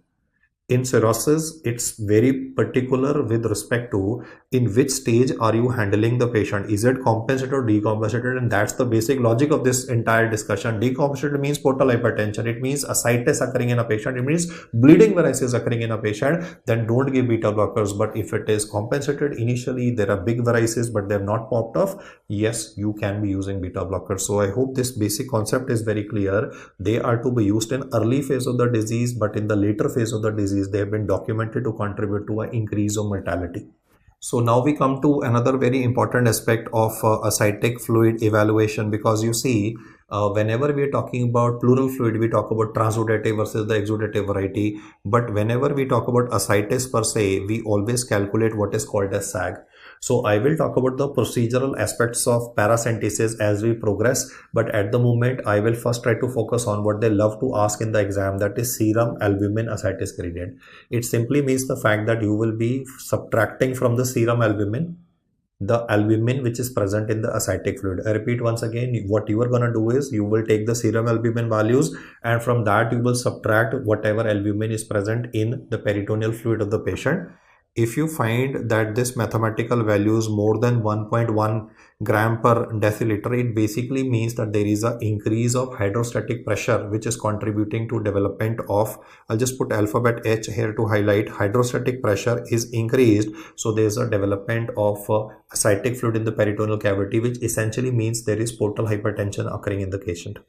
In cirrhosis, it's very particular with respect to in which stage are you handling the patient. Is it compensated or decompensated? And that's the basic logic of this entire discussion. Decompensated means portal hypertension. It means ascites occurring in a patient. It means bleeding varices occurring in a patient. Then don't give beta blockers. But if it is compensated, initially there are big varices but they're not popped off, yes, you can be using beta blockers. So I hope this basic concept is very clear. They are to be used in early phase of the disease, but in the later phase of the disease, they have been documented to contribute to an increase of mortality. So now we come to another very important aspect of ascitic fluid evaluation, because you see, whenever we are talking about pleural fluid, we talk about transudative versus the exudative variety. But whenever we talk about ascites per se, we always calculate what is called as SAG. So I will talk about the procedural aspects of paracentesis as we progress, but at the moment I will first try to focus on what they love to ask in the exam, that is serum albumin ascites gradient. It simply means the fact that you will be subtracting from the serum albumin the albumin which is present in the ascitic fluid. I repeat once again, what you are going to do is you will take the serum albumin values, and from that you will subtract whatever albumin is present in the peritoneal fluid of the patient. If you find that this mathematical value is more than 1.1 gram per deciliter, it basically means that there is an increase of hydrostatic pressure which is contributing to development of, I'll just put alphabet H here to highlight, hydrostatic pressure is increased. So there is a development of ascitic fluid in the peritoneal cavity, which essentially means there is portal hypertension occurring in the patient.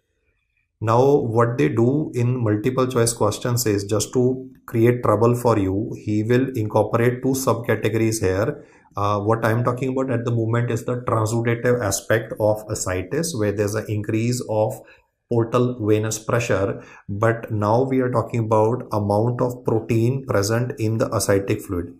Now, what they do in multiple choice questions is, just to create trouble for you, he will incorporate two subcategories here. What I'm talking about at the moment is the transudative aspect of ascites, where there's an increase of portal venous pressure. But now we are talking about amount of protein present in the ascitic fluid.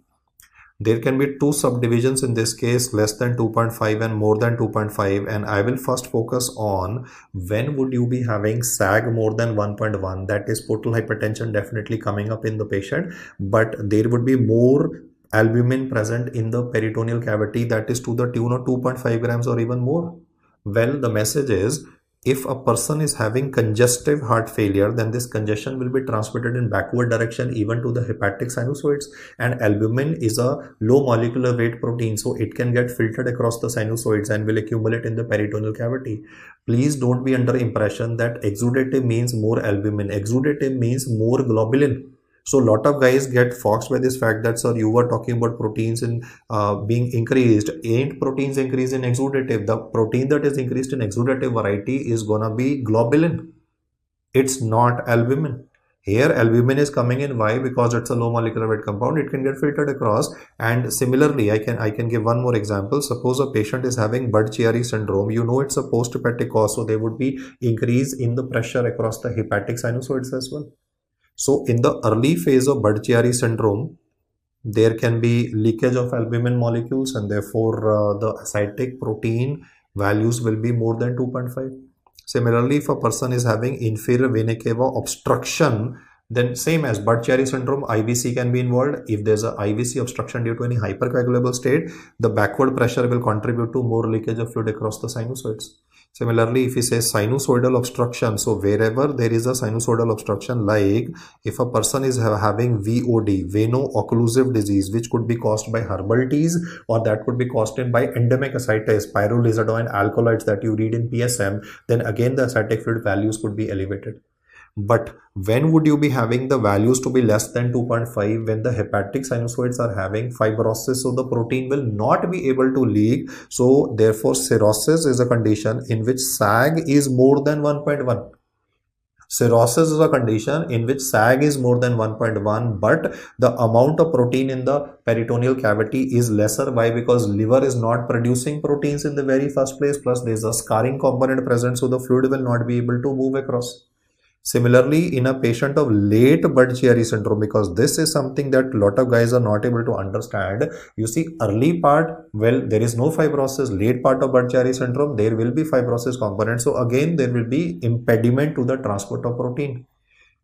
There can be two subdivisions in this case, less than 2.5 and more than 2.5, and I will first focus on when would you be having SAG more than 1.1, that is portal hypertension definitely coming up in the patient, but there would be more albumin present in the peritoneal cavity, that is to the tune of 2.5 grams or even more. Well, the message is, if a person is having congestive heart failure, then this congestion will be transmitted in backward direction even to the hepatic sinusoids, and albumin is a low molecular weight protein, so it can get filtered across the sinusoids and will accumulate in the peritoneal cavity. Please don't be under impression that exudative means more albumin. Exudative means more globulin. So a lot of guys get foxed by this fact that, sir, you were talking about proteins in being increased. Ain't proteins increased in exudative? The protein that is increased in exudative variety is gonna be globulin. It's not albumin. Here albumin is coming in. Why? Because it's a low molecular weight compound. It can get filtered across. And similarly, I can give one more example. Suppose a patient is having Budd-Chiari syndrome. You know it's a post-hepatic cause, so there would be increase in the pressure across the hepatic sinusoids as well. So in the early phase of Budd-Chiari syndrome, there can be leakage of albumin molecules, and therefore the ascitic protein values will be more than 2.5. Similarly, if a person is having inferior vena cava obstruction, then same as Budd-Chiari syndrome, IVC can be involved. If there's a IVC obstruction due to any hypercoagulable state, the backward pressure will contribute to more leakage of fluid across the sinusoids. Similarly, if we say sinusoidal obstruction, so wherever there is a sinusoidal obstruction, like if a person is having VOD, veno-occlusive disease, which could be caused by herbal teas, or that could be caused by endemic ascites, pyrrolizidone alkaloids that you read in PSM, then again the ascitic fluid values could be elevated. But when would you be having the values to be less than 2.5? When the hepatic sinusoids are having fibrosis, so the protein will not be able to leak. So therefore cirrhosis is a condition in which SAG is more than 1.1. Cirrhosis is a condition in which SAG is more than 1.1, but the amount of protein in the peritoneal cavity is lesser. Why? Because liver is not producing proteins in the very first place, plus there is a scarring component present, so the fluid will not be able to move across. Similarly, in a patient of late Budd-Chiari syndrome, because this is something that a lot of guys are not able to understand. You see, early part, well, there is no fibrosis. Late part of Budd-Chiari syndrome, there will be fibrosis component. So again, there will be impediment to the transport of protein.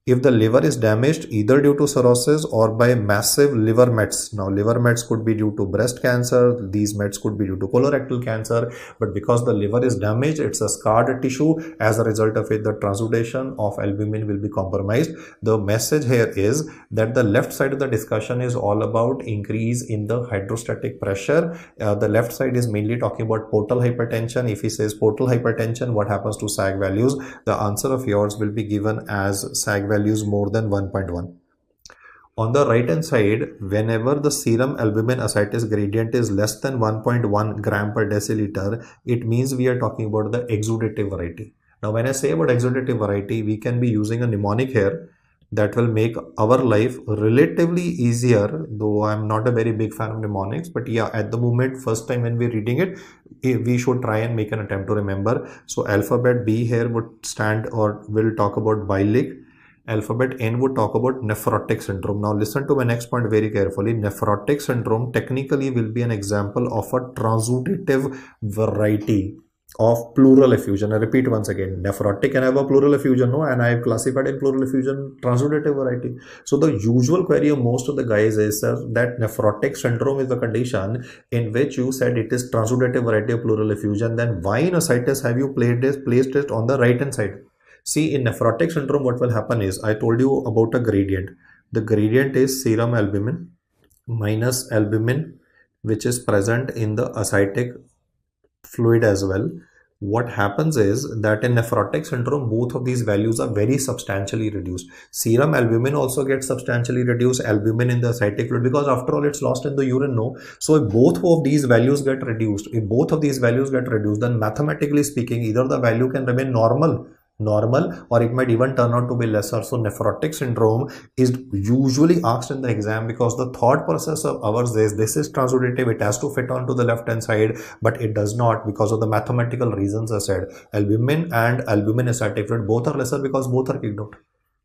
If the liver is damaged either due to cirrhosis or by massive liver mets. Now liver mets could be due to breast cancer, these mets could be due to colorectal cancer, but because the liver is damaged, it's a scarred tissue. As a result of it, the transudation of albumin will be compromised. The message here is that the left side of the discussion is all about increase in the hydrostatic pressure. The left side is mainly talking about portal hypertension. If he says portal hypertension, what happens to SAG values? The answer of yours will be given as SAG values more than 1.1. On the right hand side, whenever the serum albumin ascites gradient is less than 1.1 gram per deciliter, it means we are talking about the exudative variety. Now when I say about exudative variety, we can be using a mnemonic here that will make our life relatively easier, though I'm not a very big fan of mnemonics, but yeah, at the moment, first time when we're reading it, we should try and make an attempt to remember. So alphabet B here would stand or will talk about bilic. Alphabet N would talk about nephrotic syndrome. Now listen to my next point very carefully. Nephrotic syndrome technically will be an example of a transudative variety of pleural effusion. I repeat once again, nephrotic can have a pleural effusion, no, and I have classified in pleural effusion transudative variety. So the usual query of most of the guys is, sir, that nephrotic syndrome is the condition in which you said it is transudative variety of pleural effusion. Then why in ascites have you placed it on the right hand side? See, in nephrotic syndrome, what will happen is, I told you about a gradient. The gradient is serum albumin minus albumin, which is present in the ascitic fluid as well. What happens is that in nephrotic syndrome, both of these values are very substantially reduced. Serum albumin also gets substantially reduced, albumin in the ascitic fluid, because after all, it's lost in the urine, no? So if both of these values get reduced, then mathematically speaking, either the value can remain normal, or it might even turn out to be lesser. So nephrotic syndrome is usually asked in the exam because the thought process of ours is this is transudative, it has to fit onto the left hand side, but it does not because of the mathematical reasons I said. Albumin and albumin ascitic fluid both are lesser because both are kicked out.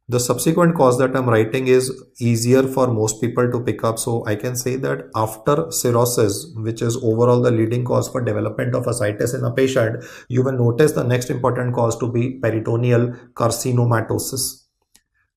The subsequent cause that I'm writing is easier for most people to pick up. So I can say that after cirrhosis, which is overall the leading cause for development of ascites in a patient, you will notice the next important cause to be peritoneal carcinomatosis.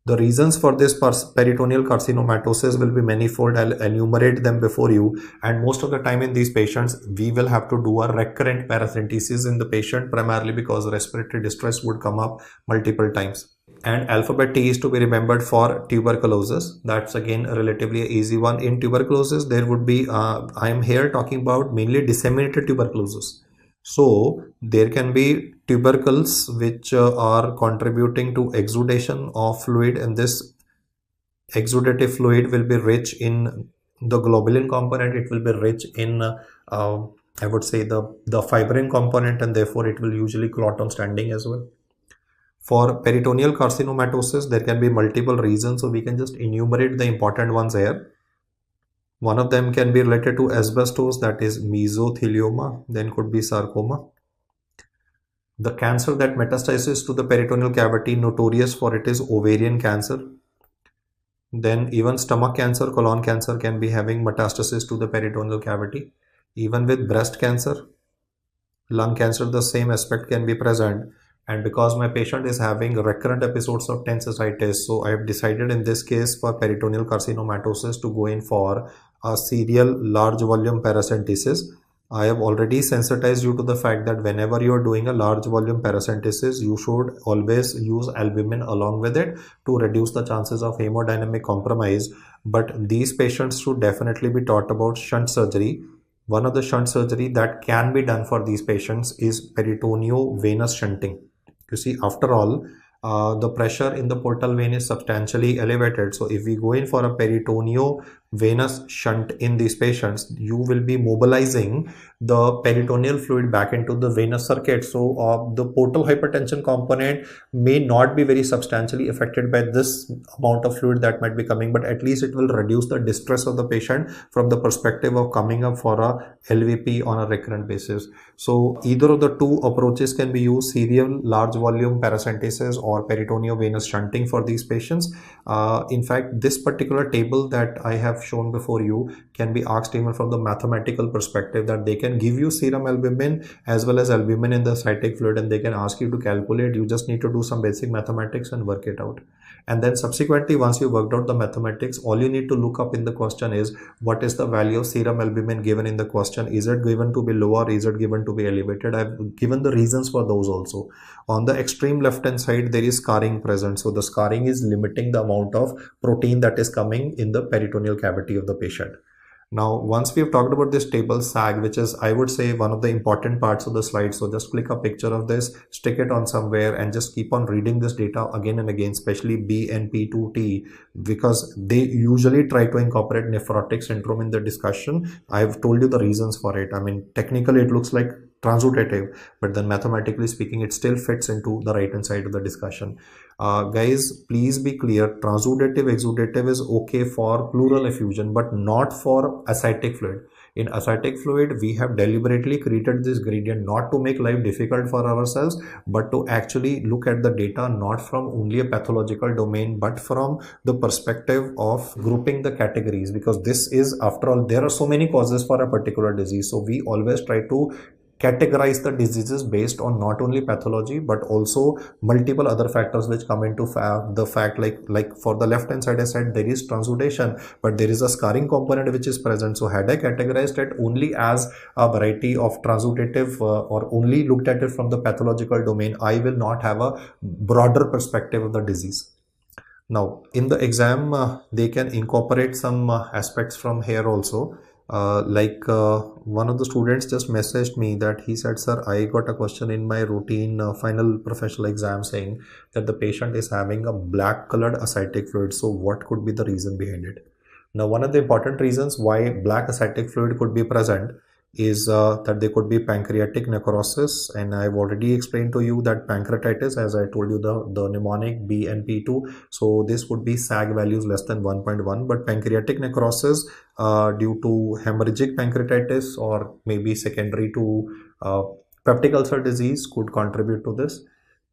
The reasons for this peritoneal carcinomatosis will be manifold. I'll enumerate them before you. And most of the time in these patients, we will have to do a recurrent paracentesis in the patient, primarily because respiratory distress would come up multiple times. And alphabet T is to be remembered for tuberculosis. That's again a relatively easy one. In tuberculosis, there would be, I am here talking about mainly disseminated tuberculosis. So there can be tubercles which are contributing to exudation of fluid, and this Exudative fluid will be rich in the globulin component. It will be rich in I would say the fibrin component, and therefore it will usually clot on standing as well. For peritoneal carcinomatosis, there can be multiple reasons, so we can just enumerate the important ones here. One of them can be related to asbestos, that is mesothelioma, then could be sarcoma. The cancer that metastasizes to the peritoneal cavity, notorious for it, is ovarian cancer. Then even stomach cancer, colon cancer can be having metastasis to the peritoneal cavity. Even with breast cancer, lung cancer, the same aspect can be present. And because my patient is having recurrent episodes of tense cystitis, so I have decided in this case for peritoneal carcinomatosis to go in for a serial large volume paracentesis. I have already sensitized you to the fact that whenever you are doing a large volume paracentesis, you should always use albumin along with it to reduce the chances of hemodynamic compromise. But these patients should definitely be taught about shunt surgery. One of the shunt surgery that can be done for these patients is peritoneovenous shunting. You see, after all, the pressure in the portal vein is substantially elevated. So if we go in for a peritoneovenous shunt in these patients, you will be mobilizing the peritoneal fluid back into the venous circuit. So the portal hypertension component may not be very substantially affected by this amount of fluid that might be coming, but at least it will reduce the distress of the patient from the perspective of coming up for a LVP on a recurrent basis. So either of the two approaches can be used, serial large volume paracentesis or peritoneovenous shunting for these patients. In fact, this particular table that I have shown before you can be asked even from the mathematical perspective, that they can give you serum albumin as well as albumin in the cytic fluid, and they can ask you to calculate. You just need to do some basic mathematics and work it out. And then subsequently, once you worked out the mathematics, all you need to look up in the question is what is the value of serum albumin given in the question. Is it given to be low or is it given to be elevated? I've given the reasons for those also. On the extreme left hand side, there is scarring present. So the scarring is limiting the amount of protein that is coming in the peritoneal cavity of the patient. Now, once we have talked about this table SAG, which is, I would say, one of the important parts of the slide. So just click a picture of this, stick it on somewhere, and just keep on reading this data again and again, especially BNP2T, because they usually try to incorporate nephrotic syndrome in the discussion. I've told you the reasons for it. I mean, technically it looks like transudative, but then mathematically speaking, it still fits into the right hand side of the discussion. Guys, please be clear, transudative exudative is okay for pleural effusion, but not for ascitic fluid. In ascitic fluid, we have deliberately created this gradient not to make life difficult for ourselves, but to actually look at the data not from only a pathological domain, but from the perspective of grouping the categories, because this is, after all, there are so many causes for a particular disease. So we always try to categorize the diseases based on not only pathology but also multiple other factors which come into the fact, like for the left hand side I said there is transudation, but there is a scarring component which is present. So had I categorized it only as a variety of transudative or only looked at it from the pathological domain, I will not have a broader perspective of the disease. Now in the exam they can incorporate some aspects from here also. One of the students just messaged me that he said, sir, I got a question in my routine final professional exam saying that the patient is having a black colored ascitic fluid. So what could be the reason behind it? Now, one of the important reasons why black ascitic fluid could be present is that there could be pancreatic necrosis, and I've already explained to you that pancreatitis, as I told you, the mnemonic BNP2, so this would be SAG values less than 1.1, but pancreatic necrosis due to hemorrhagic pancreatitis or maybe secondary to peptic ulcer disease could contribute to this.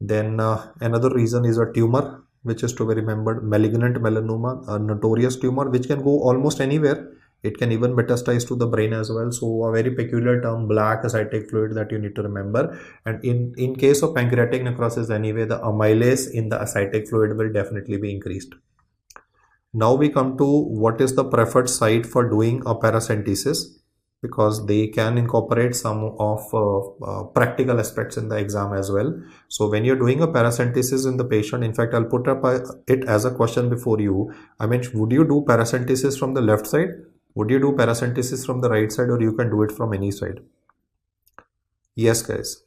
Then another reason is a tumor, which is to be remembered, malignant melanoma, a notorious tumor which can go almost anywhere. It can even metastasize to the brain as well. So a very peculiar term, black ascitic fluid, that you need to remember. And in case of pancreatic necrosis anyway, the amylase in the ascitic fluid will definitely be increased. Now we come to what is the preferred site for doing a paracentesis, because they can incorporate some of practical aspects in the exam as well. So when you're doing a paracentesis in the patient, in fact, I'll put up it as a question before you. I mean, would you do paracentesis from the left side? Would you do paracentesis from the right side, or you can do it from any side? Yes, guys.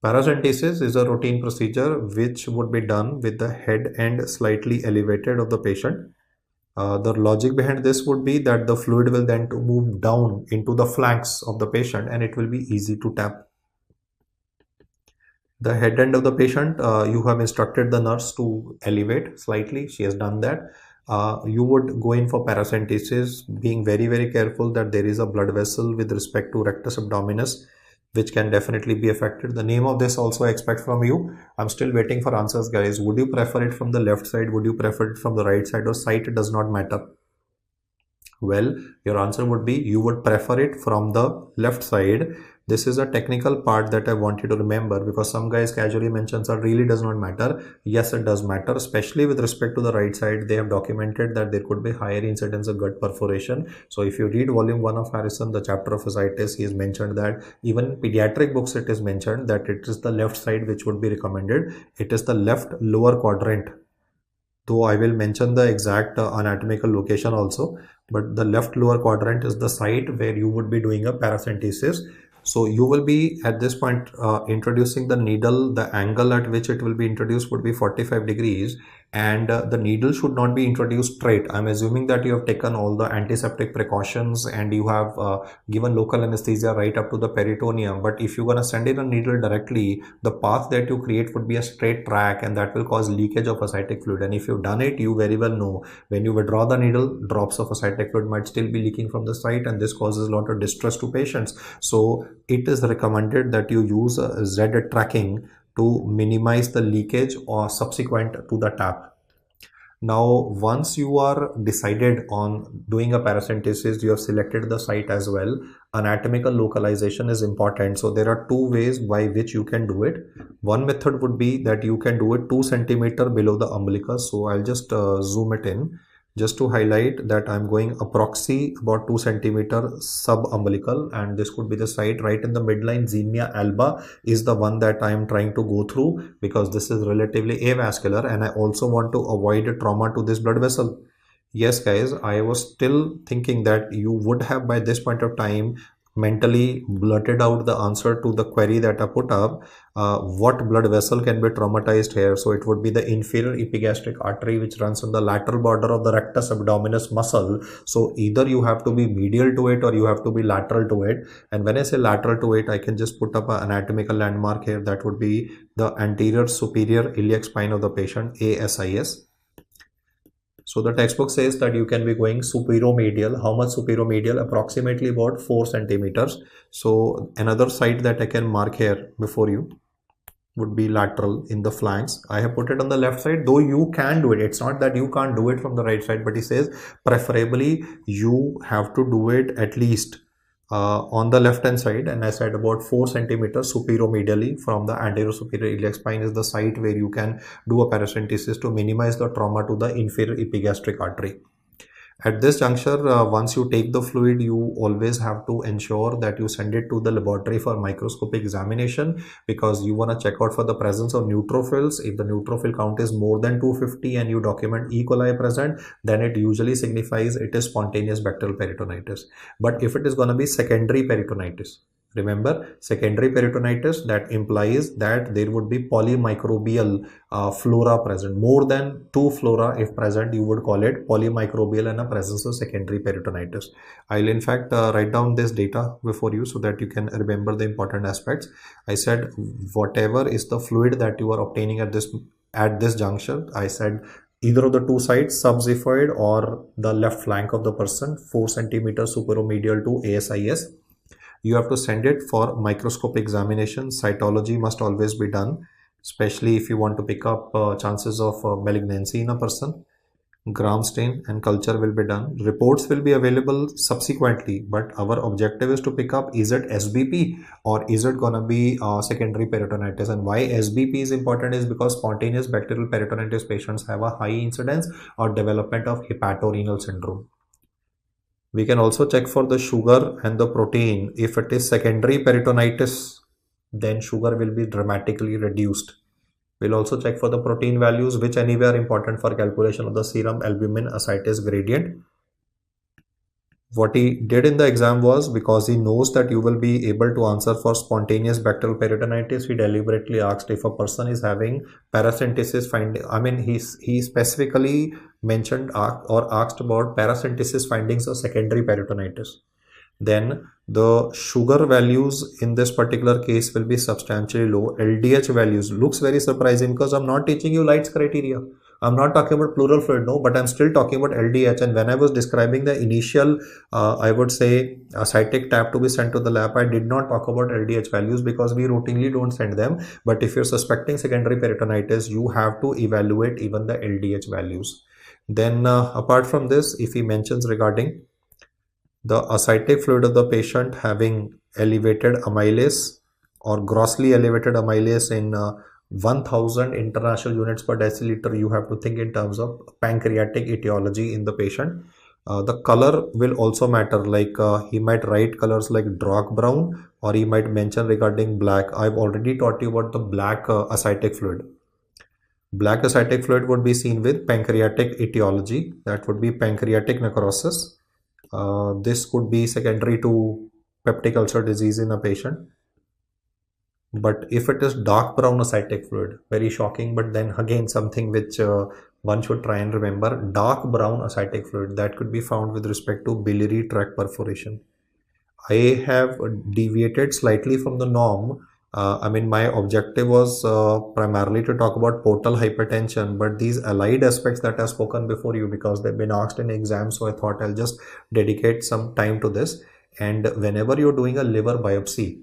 Paracentesis is a routine procedure which would be done with the head end slightly elevated of the patient. The logic behind this would be that the fluid will then to move down into the flanks of the patient and it will be easy to tap. The head end of the patient, you have instructed the nurse to elevate slightly. She has done that. You would go in for paracentesis, being very, very careful that there is a blood vessel with respect to rectus abdominis, which can definitely be affected. The name of this also I expect from you. I'm still waiting for answers, guys. Would you prefer it from the left side? Would you prefer it from the right side, or site does not matter? Well, your answer would be you would prefer it from the left side. This is a technical part that I want you to remember, because some guys casually mention that really does not matter. Yes, it does matter, especially with respect to the right side. They have documented that there could be higher incidence of gut perforation. So if you read volume 1 of Harrison, the chapter of ascites, he has mentioned that even in pediatric books it is mentioned that it is the left side which would be recommended. It is the left lower quadrant, though I will mention the exact anatomical location also, but the left lower quadrant is the site where you would be doing a paracentesis. So you will be at this point introducing the needle. The angle at which it will be introduced would be 45 degrees, and the needle should not be introduced straight. I'm assuming that you have taken all the antiseptic precautions and you have given local anesthesia right up to the peritoneum. But if you're going to send in a needle directly, the path that you create would be a straight track, and that will cause leakage of ascitic fluid. And if you've done it, you very well know when you withdraw the needle, drops of ascitic fluid might still be leaking from the site, and this causes a lot of distress to patients. So it is recommended that you use Z tracking to minimize the leakage or subsequent to the tap. Now, once you are decided on doing a paracentesis, you have selected the site as well. Anatomical localization is important. So there are two ways by which you can do it. One method would be that you can do it 2 centimeter below the umbilicus. So I'll just zoom it in, just to highlight that I'm going approxy about 2 centimeter sub-umbilical, and this could be the site right in the midline. Xenia alba is the one that I am trying to go through, because this is relatively avascular and I also want to avoid trauma to this blood vessel. Yes, guys, I was still thinking that you would have by this point of time mentally blurted out the answer to the query that I put up. What blood vessel can be traumatized here? So it would be the inferior epigastric artery, which runs on the lateral border of the rectus abdominis muscle. So either you have to be medial to it or you have to be lateral to it. And when I say lateral to it, I can just put up an anatomical landmark here. That would be the anterior superior iliac spine of the patient, ASIS. So the textbook says that you can be going superomedial. How much superomedial? Approximately about 4 centimeters. So another site that I can mark here before you would be lateral in the flanks. I have put it on the left side, though you can do it. It's not that you can't do it from the right side, but he says preferably you have to do it at least on the left hand side, and I said about 4 centimeters superomedially from the anterior superior iliac spine is the site where you can do a paracentesis to minimize the trauma to the inferior epigastric artery. At this juncture, once you take the fluid, you always have to ensure that you send it to the laboratory for microscopic examination, because you want to check out for the presence of neutrophils. If the neutrophil count is more than 250 and you document E. coli present, then it usually signifies it is spontaneous bacterial peritonitis. But if it is going to be secondary peritonitis, remember, secondary peritonitis, that implies that there would be polymicrobial flora present. More than 2 flora if present, you would call it polymicrobial and a presence of secondary peritonitis. I'll in fact write down this data before you so that you can remember the important aspects. I said whatever is the fluid that you are obtaining at this juncture, I said either of the two sides, subxiphoid or the left flank of the person, 4 centimeters superomedial to ASIS. You have to send it for microscopic examination. Cytology must always be done, especially if you want to pick up chances of malignancy in a person. Gram stain and culture will be done. Reports will be available subsequently, but our objective is to pick up, is it SBP or is it gonna be secondary peritonitis? And why SBP is important is because spontaneous bacterial peritonitis patients have a high incidence or development of hepatorenal syndrome. We can also check for the sugar and the protein. If it is secondary peritonitis, then sugar will be dramatically reduced. We'll also check for the protein values, which anyway are important for calculation of the serum albumin ascites gradient. What he did in the exam was, because he knows that you will be able to answer for spontaneous bacterial peritonitis, he deliberately asked if a person is having paracentesis finding. I mean, he specifically mentioned or asked about paracentesis findings of secondary peritonitis. Then the sugar values in this particular case will be substantially low. LDH values looks very surprising because I'm not teaching you Light's criteria. I'm not talking about pleural fluid, no, but I'm still talking about LDH. And when I was describing the initial, I would say, cytic tab to be sent to the lab, I did not talk about LDH values because we routinely don't send them. But if you're suspecting secondary peritonitis, you have to evaluate even the LDH values. Then apart from this, if he mentions regarding the ascitic fluid of the patient having elevated amylase or grossly elevated amylase in 1000 international units per deciliter, you have to think in terms of pancreatic etiology in the patient. The color will also matter, like he might write colors like dark brown, or he might mention regarding black. I've already taught you about the black ascitic fluid. Black ascitic fluid would be seen with pancreatic etiology, that would be pancreatic necrosis. This could be secondary to peptic ulcer disease in a patient. But if it is dark brown ascitic fluid, very shocking, but then again something which one should try and remember, dark brown ascitic fluid that could be found with respect to biliary tract perforation. I have deviated slightly from the norm. I mean, my objective was primarily to talk about portal hypertension, but these allied aspects that I've spoken before you, because they've been asked in exams, so I thought I'll just dedicate some time to this. And whenever you're doing a liver biopsy,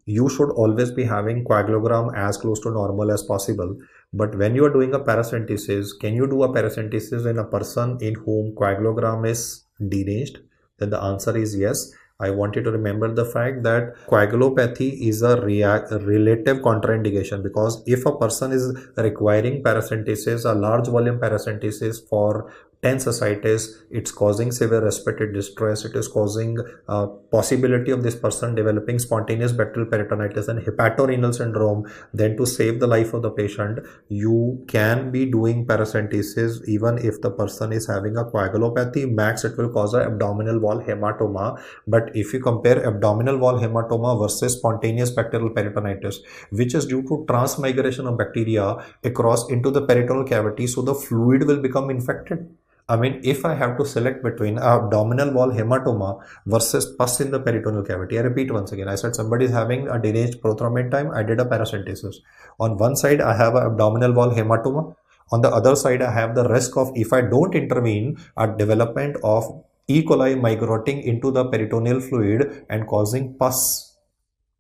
you should always be having coagulogram as close to normal as possible. But when you are doing a paracentesis, can you do a paracentesis in a person in whom coagulogram is deranged? Then the answer is yes. I want you to remember the fact that coagulopathy is a relative contraindication, because if a person is requiring paracentesis, a large volume paracentesis for tense ascites, it's causing severe respiratory distress, it is causing possibility of this person developing spontaneous bacterial peritonitis and hepatorenal syndrome. Then to save the life of the patient, you can be doing paracentesis even if the person is having a coagulopathy. Max it will cause an abdominal wall hematoma. But if you compare abdominal wall hematoma versus spontaneous bacterial peritonitis, which is due to transmigration of bacteria across into the peritoneal cavity, so the fluid will become infected. I mean, if I have to select between abdominal wall hematoma versus pus in the peritoneal cavity, I repeat once again, I said somebody is having a deranged prothrombin time, I did a paracentesis. On one side, I have an abdominal wall hematoma. On the other side, I have the risk of, if I don't intervene, a development of E. coli migrating into the peritoneal fluid and causing pus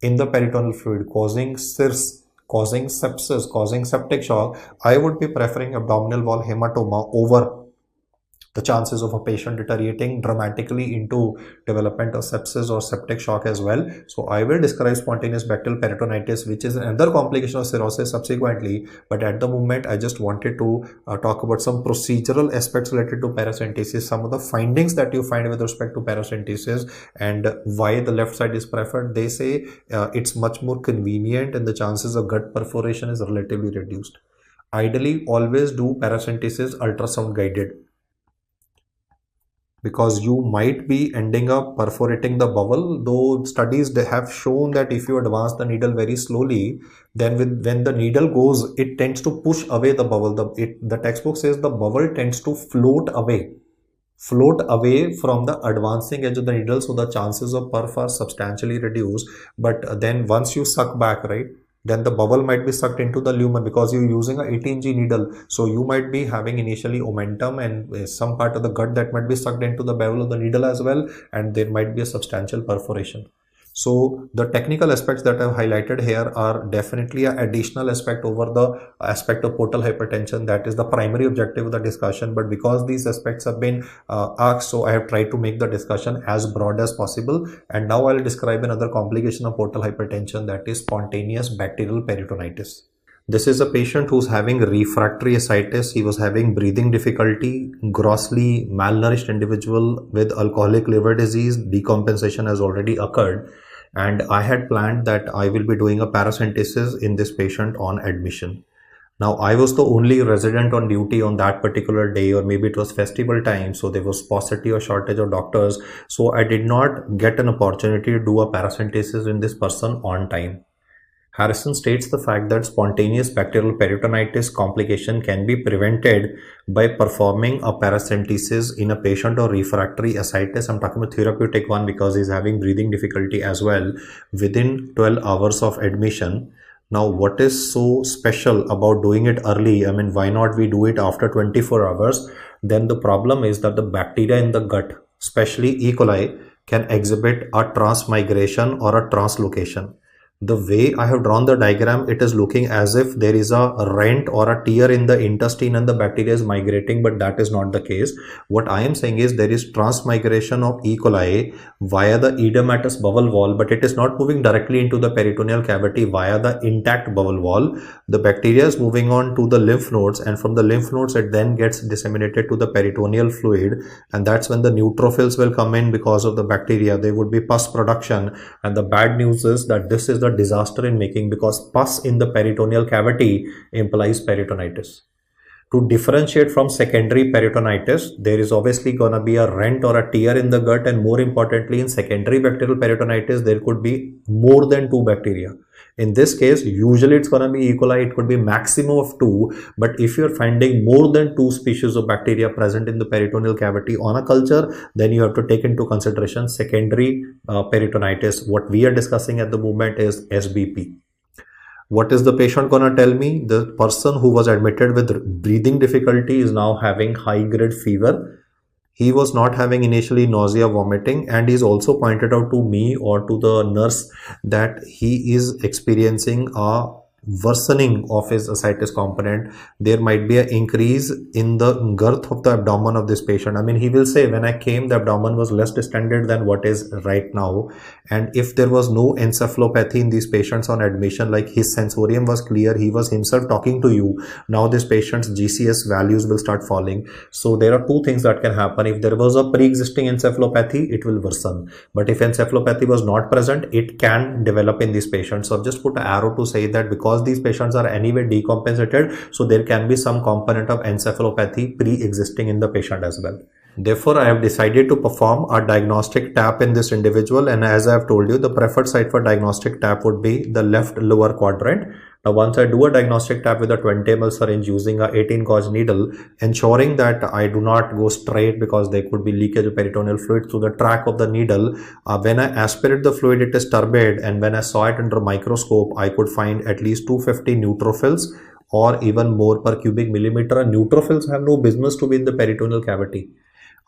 in the peritoneal fluid, causing cirrhosis, causing sepsis, causing septic shock. I would be preferring abdominal wall hematoma over the chances of a patient deteriorating dramatically into development of sepsis or septic shock as well. So I will describe spontaneous bacterial peritonitis, which is another complication of cirrhosis subsequently. But at the moment, I just wanted to talk about some procedural aspects related to paracentesis, some of the findings that you find with respect to paracentesis, and why the left side is preferred. They say it's much more convenient and the chances of gut perforation is relatively reduced. Ideally, always do paracentesis ultrasound guided, because you might be ending up perforating the bowel, though studies they have shown that if you advance the needle very slowly, then when the needle goes, it tends to push away the bowel. The textbook says the bowel tends to float away from the advancing edge of the needle, so the chances of perf are substantially reduced. But then once you suck back, right, then the bubble might be sucked into the lumen, because you're using a 18G needle. So you might be having initially omentum and some part of the gut that might be sucked into the bevel of the needle as well, and there might be a substantial perforation. So the technical aspects that I've highlighted here are definitely an additional aspect over the aspect of portal hypertension. That is the primary objective of the discussion. But because these aspects have been asked, so I have tried to make the discussion as broad as possible. And now I'll describe another complication of portal hypertension, that is spontaneous bacterial peritonitis. This is a patient who's having refractory ascites. He was having breathing difficulty, grossly malnourished individual with alcoholic liver disease. Decompensation has already occurred. And I had planned that I will be doing a paracentesis in this patient on admission. Now, I was the only resident on duty on that particular day, or maybe it was festival time, so there was paucity or shortage of doctors. So I did not get an opportunity to do a paracentesis in this person on time. Harrison states the fact that spontaneous bacterial peritonitis complication can be prevented by performing a paracentesis in a patient or refractory ascites. I'm talking about therapeutic one because he's having breathing difficulty as well within 12 hours of admission. Now, what is so special about doing it early? I mean, why not we do it after 24 hours? Then the problem is that the bacteria in the gut, especially E. coli, can exhibit a transmigration or a translocation. The way I have drawn the diagram, it is looking as if there is a rent or a tear in the intestine and the bacteria is migrating, but that is not the case. What I am saying is there is transmigration of E. coli via the edematous bowel wall, but it is not moving directly into the peritoneal cavity via the intact bowel wall. The bacteria is moving on to the lymph nodes, and from the lymph nodes it then gets disseminated to the peritoneal fluid, and that's when the neutrophils will come in. Because of the bacteria, there would be pus production, and the bad news is that this is the disaster in making, because pus in the peritoneal cavity implies peritonitis. To differentiate from secondary peritonitis, there is obviously gonna be a rent or a tear in the gut, and more importantly, in secondary bacterial peritonitis, there could be more than 2 bacteria. In this case, usually it's gonna be E. coli, it could be maximum of 2, but if you're finding more than 2 species of bacteria present in the peritoneal cavity on a culture, then you have to take into consideration secondary peritonitis. What we are discussing at the moment is SBP. What is the patient gonna tell me? The person who was admitted with breathing difficulty is now having high grade fever. He was not having initially nausea, vomiting, and he's also pointed out to me or to the nurse that he is experiencing a worsening of his ascites component. There might be an increase in the girth of the abdomen of this patient. I mean, he will say, when I came, the abdomen was less distended than what is right now. And if there was no encephalopathy in these patients on admission, like his sensorium was clear, he was himself talking to you, now this patient's GCS values will start falling. So there are two things that can happen. If there was a pre-existing encephalopathy, it will worsen. But if encephalopathy was not present, it can develop in these patients. So I've just put an arrow to say that because these patients are anyway decompensated, so there can be some component of encephalopathy pre-existing in the patient as well. Therefore, I have decided to perform a diagnostic tap in this individual, and as I have told you, the preferred site for diagnostic tap would be the left lower quadrant. Now, once I do a diagnostic tap with a 20 ml syringe using a 18 gauge needle, ensuring that I do not go straight because there could be leakage of peritoneal fluid through the track of the needle. When I aspirate the fluid, it is turbid, and when I saw it under microscope, I could find at least 250 neutrophils or even more per cubic millimeter. And neutrophils have no business to be in the peritoneal cavity.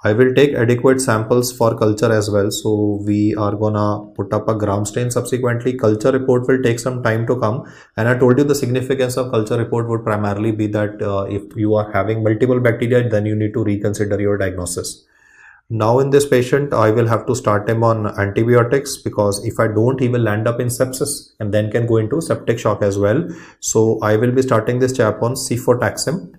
I will take adequate samples for culture as well. So we are gonna put up a gram stain subsequently. Culture report will take some time to come. And I told you the significance of culture report would primarily be that if you are having multiple bacteria, then you need to reconsider your diagnosis. Now in this patient, I will have to start him on antibiotics, because if I don't, he will land up in sepsis and then can go into septic shock as well. So I will be starting this chap on cefotaxime.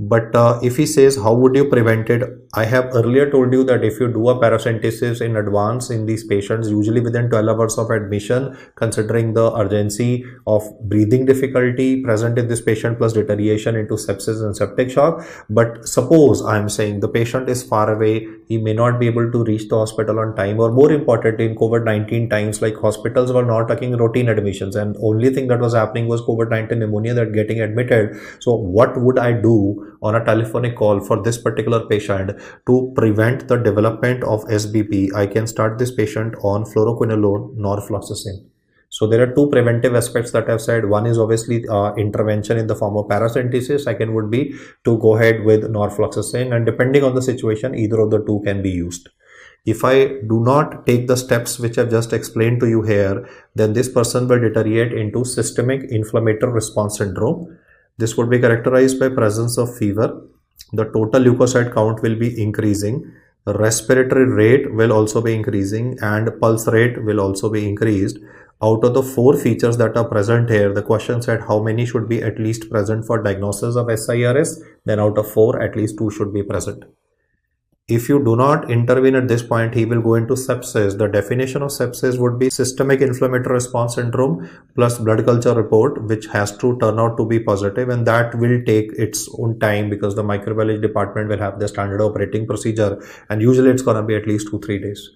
But if he says, how would you prevent it? I have earlier told you that if you do a paracentesis in advance in these patients, usually within 12 hours of admission, considering the urgency of breathing difficulty present in this patient plus deterioration into sepsis and septic shock. But suppose I am saying the patient is far away, he may not be able to reach the hospital on time, or more importantly, in COVID-19 times, like hospitals were not taking routine admissions, and only thing that was happening was COVID-19 pneumonia that getting admitted. So what would I do on a telephonic call for this particular patient to prevent the development of SBP? I can start this patient on fluoroquinolone, norfloxacin. So there are two preventive aspects that I've said. One is obviously intervention in the form of paracentesis. Second would be to go ahead with norfloxacin, and depending on the situation, either of the two can be used. If I do not take the steps which I've just explained to you here, then this person will deteriorate into systemic inflammatory response syndrome. This would be characterized by presence of fever. The total leukocyte count will be increasing. Respiratory rate will also be increasing, and pulse rate will also be increased. Out of the 4 features that are present here, the question said how many should be at least present for diagnosis of SIRS. Then out of 4, at least 2 should be present. If you do not intervene at this point, he will go into sepsis. The definition of sepsis would be systemic inflammatory response syndrome plus blood culture report, which has to turn out to be positive, and that will take its own time because the microbiology department will have the standard operating procedure, and usually it's going to be at least 2-3 days.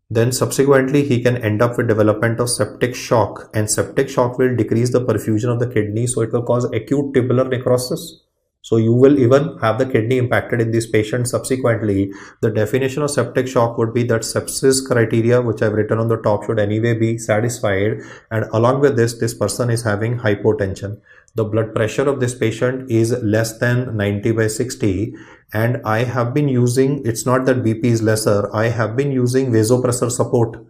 Then subsequently he can end up with development of septic shock, and septic shock will decrease the perfusion of the kidney, so it will cause acute tubular necrosis. So you will even have the kidney impacted in these patients subsequently. The definition of septic shock would be that sepsis criteria, which I've written on the top, should anyway be satisfied, and along with this person is having hypotension. The blood pressure of this patient is less than 90/60, and I have been using, it's not that BP is lesser, I have been using vasopressor support,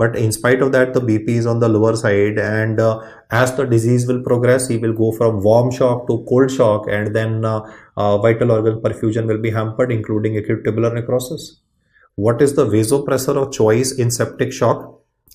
but in spite of that the BP is on the lower side, and as the disease will progress, he will go from warm shock to cold shock, and then vital organ perfusion will be hampered, including acute tubular necrosis. What is the vasopressor of choice in septic shock?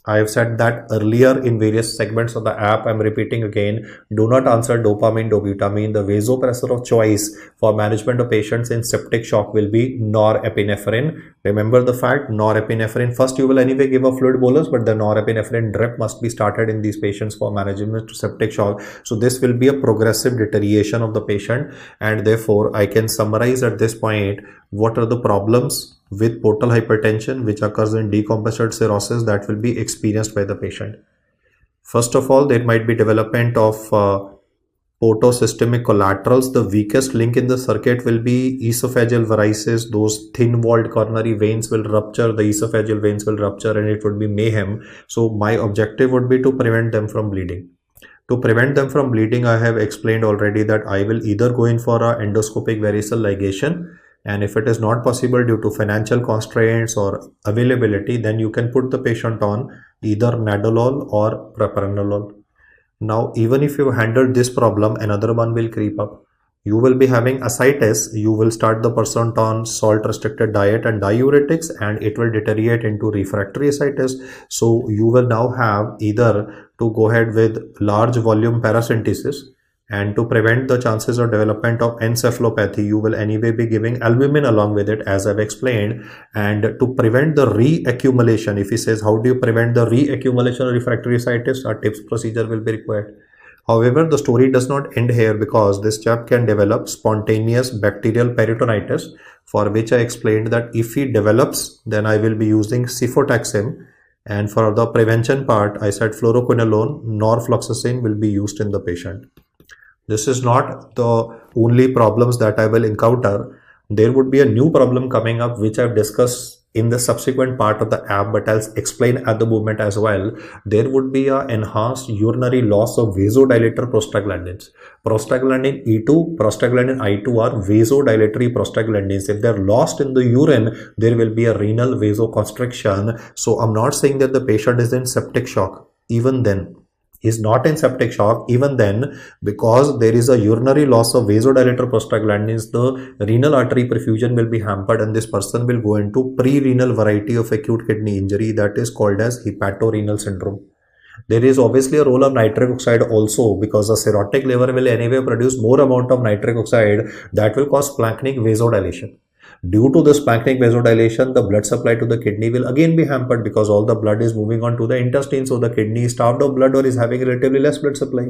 I have said that earlier in various segments of the app. I'm repeating again. Do not answer dopamine, dobutamine. The vasopressor of choice for management of patients in septic shock will be norepinephrine. Remember the fact, norepinephrine. First, you will anyway give a fluid bolus, but the norepinephrine drip must be started in these patients for management of septic shock. So this will be a progressive deterioration of the patient, and therefore I can summarize at this point what are the problems with portal hypertension which occurs in decompensated cirrhosis that will be experienced by the patient. First of all, there might be development of portosystemic collaterals. The weakest link in the circuit will be esophageal varices. Those thin-walled coronary veins will rupture, the esophageal veins will rupture, and it would be mayhem. So my objective would be to prevent them from bleeding. To prevent them from bleeding, I have explained already that I will either go in for a endoscopic varicose ligation, and if it is not possible due to financial constraints or availability, then you can put the patient on either nadolol or propranolol. Now, even if you handled this problem, another one will creep up. You will be having ascites. You will start the person on salt restricted diet and diuretics, and it will deteriorate into refractory ascites. So you will now have either to go ahead with large volume paracentesis, and to prevent the chances of development of encephalopathy, you will anyway be giving albumin along with it, as I've explained. And to prevent the reaccumulation, if he says how do you prevent the reaccumulation of refractory ascites, a TIPS procedure will be required. However, the story does not end here, because this chap can develop spontaneous bacterial peritonitis, for which I explained that if he develops, then I will be using cefotaxime, and for the prevention part, I said fluoroquinolone, norfloxacin will be used in the patient. This is not the only problems that I will encounter. There would be a new problem coming up, which I've discussed in the subsequent part of the app, but I'll explain at the moment as well. There would be an enhanced urinary loss of vasodilator prostaglandins. Prostaglandin E2, prostaglandin I2 are vasodilatory prostaglandins. If they're lost in the urine, there will be a renal vasoconstriction. So I'm not saying that the patient is in septic shock. Even then, is not in septic shock. Even then, because there is a urinary loss of vasodilator prostaglandins, the renal artery perfusion will be hampered, and this person will go into pre-renal variety of acute kidney injury that is called as hepatorenal syndrome. There is obviously a role of nitric oxide also, because a cirrhotic liver will anyway produce more amount of nitric oxide that will cause splanchnic vasodilation. Due to the splanchnic vasodilation, the blood supply to the kidney will again be hampered, because all the blood is moving on to the intestine, so the kidney is starved of blood or is having relatively less blood supply.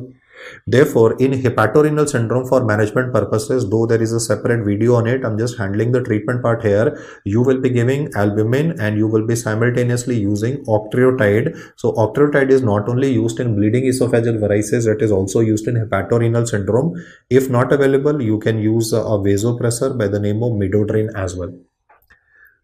Therefore, in hepatorenal syndrome, for management purposes, though there is a separate video on it, I'm just handling the treatment part here. You will be giving albumin, and you will be simultaneously using octreotide. So octreotide is not only used in bleeding esophageal varices, it is also used in hepatorenal syndrome. If not available, you can use a vasopressor by the name of midodrine as well.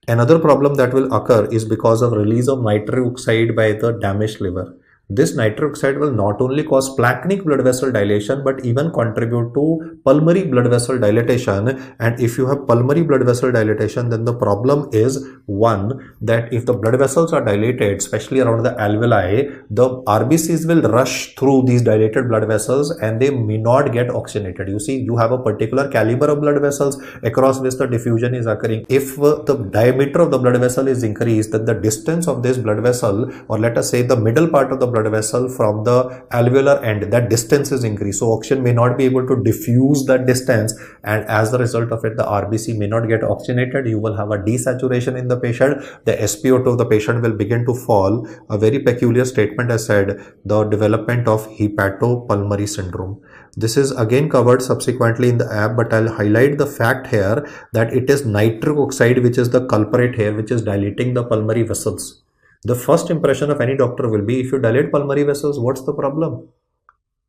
Another problem that will occur is because of release of nitric oxide by the damaged liver. This nitric oxide will not only cause splanchnic blood vessel dilation, but even contribute to pulmonary blood vessel dilatation. And if you have pulmonary blood vessel dilatation, then the problem is, one, that if the blood vessels are dilated, especially around the alveoli, the RBCs will rush through these dilated blood vessels and they may not get oxygenated. You see, you have a particular caliber of blood vessels across which the diffusion is occurring. If the diameter of the blood vessel is increased, then the distance of this blood vessel, or let us say the middle part of the blood blood vessel from the alveolar end, that distance is increased. So oxygen may not be able to diffuse that distance, and as a result of it, the RBC may not get oxygenated. You will have a desaturation in the patient. The SpO2 of the patient will begin to fall. A very peculiar statement has said, the development of hepatopulmonary syndrome. This is again covered subsequently in the app, but I'll highlight the fact here that it is nitric oxide which is the culprit here, which is dilating the pulmonary vessels. The first impression of any doctor will be, if you dilate pulmonary vessels, what's the problem?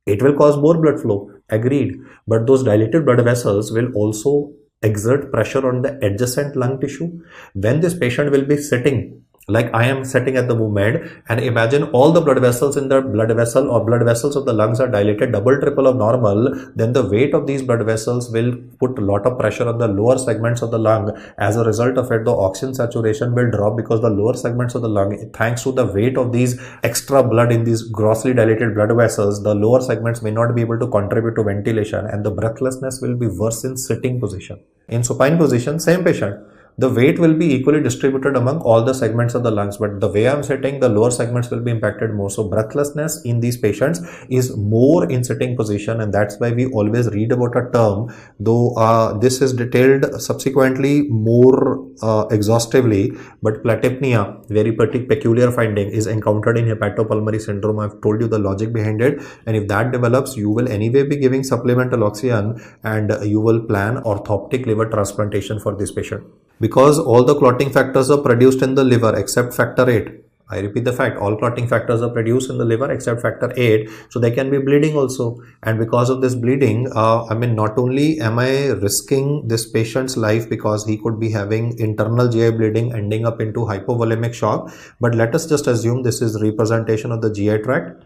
It will cause more blood flow, agreed. But those dilated blood vessels will also exert pressure on the adjacent lung tissue. When this patient will be sitting, like I am sitting at the moment, and imagine all the blood vessels in the blood vessel or blood vessels of the lungs are dilated double, triple of normal, then the weight of these blood vessels will put a lot of pressure on the lower segments of the lung. As a result of it, the oxygen saturation will drop because the lower segments of the lung, thanks to the weight of these extra blood in these grossly dilated blood vessels, the lower segments may not be able to contribute to ventilation, and the breathlessness will be worse in sitting position. In supine position, same patient, the weight will be equally distributed among all the segments of the lungs, but the way I'm sitting, the lower segments will be impacted more. So breathlessness in these patients is more in sitting position, and that's why we always read about a term, though this is detailed subsequently more exhaustively, but platypnea, very peculiar finding, is encountered in hepatopulmonary syndrome. I've told you the logic behind it, and if that develops, you will anyway be giving supplemental oxygen, and you will plan orthoptic liver transplantation for this patient. Because all the clotting factors are produced in the liver except factor 8. I repeat the fact, all clotting factors are produced in the liver except factor 8. So they can be bleeding also. And because of this bleeding, not only am I risking this patient's life because he could be having internal GI bleeding ending up into hypovolemic shock, but let us just assume this is representation of the GI tract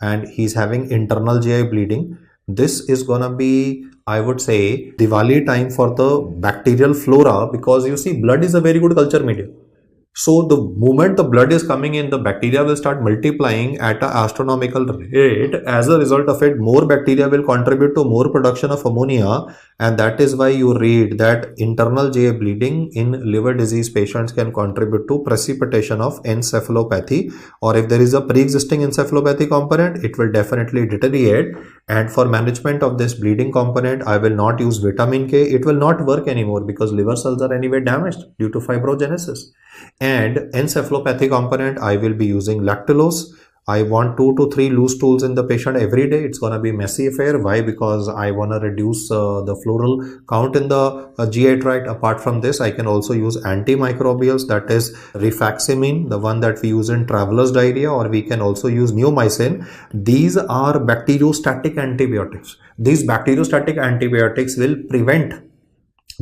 and he's having internal GI bleeding. This is gonna be, I would say, Diwali time for the bacterial flora, because you see, blood is a very good culture medium. So the moment the blood is coming in, the bacteria will start multiplying at an astronomical rate. As a result of it, more bacteria will contribute to more production of ammonia, and that is why you read that internal GI bleeding in liver disease patients can contribute to precipitation of encephalopathy, or if there is a pre-existing encephalopathy component, it will definitely deteriorate. And for management of this bleeding component, I will not use vitamin K. It will not work anymore because liver cells are anyway damaged due to fibrogenesis. And encephalopathy component, I will be using lactulose. I want 2 to 3 loose stools in the patient every day. It's going to be a messy affair. Why? Because I want to reduce the floral count in the GI tract. Apart from this, I can also use antimicrobials, that is rifaximin, the one that we use in traveler's diarrhea, or we can also use neomycin. These are bacteriostatic antibiotics. These bacteriostatic antibiotics will prevent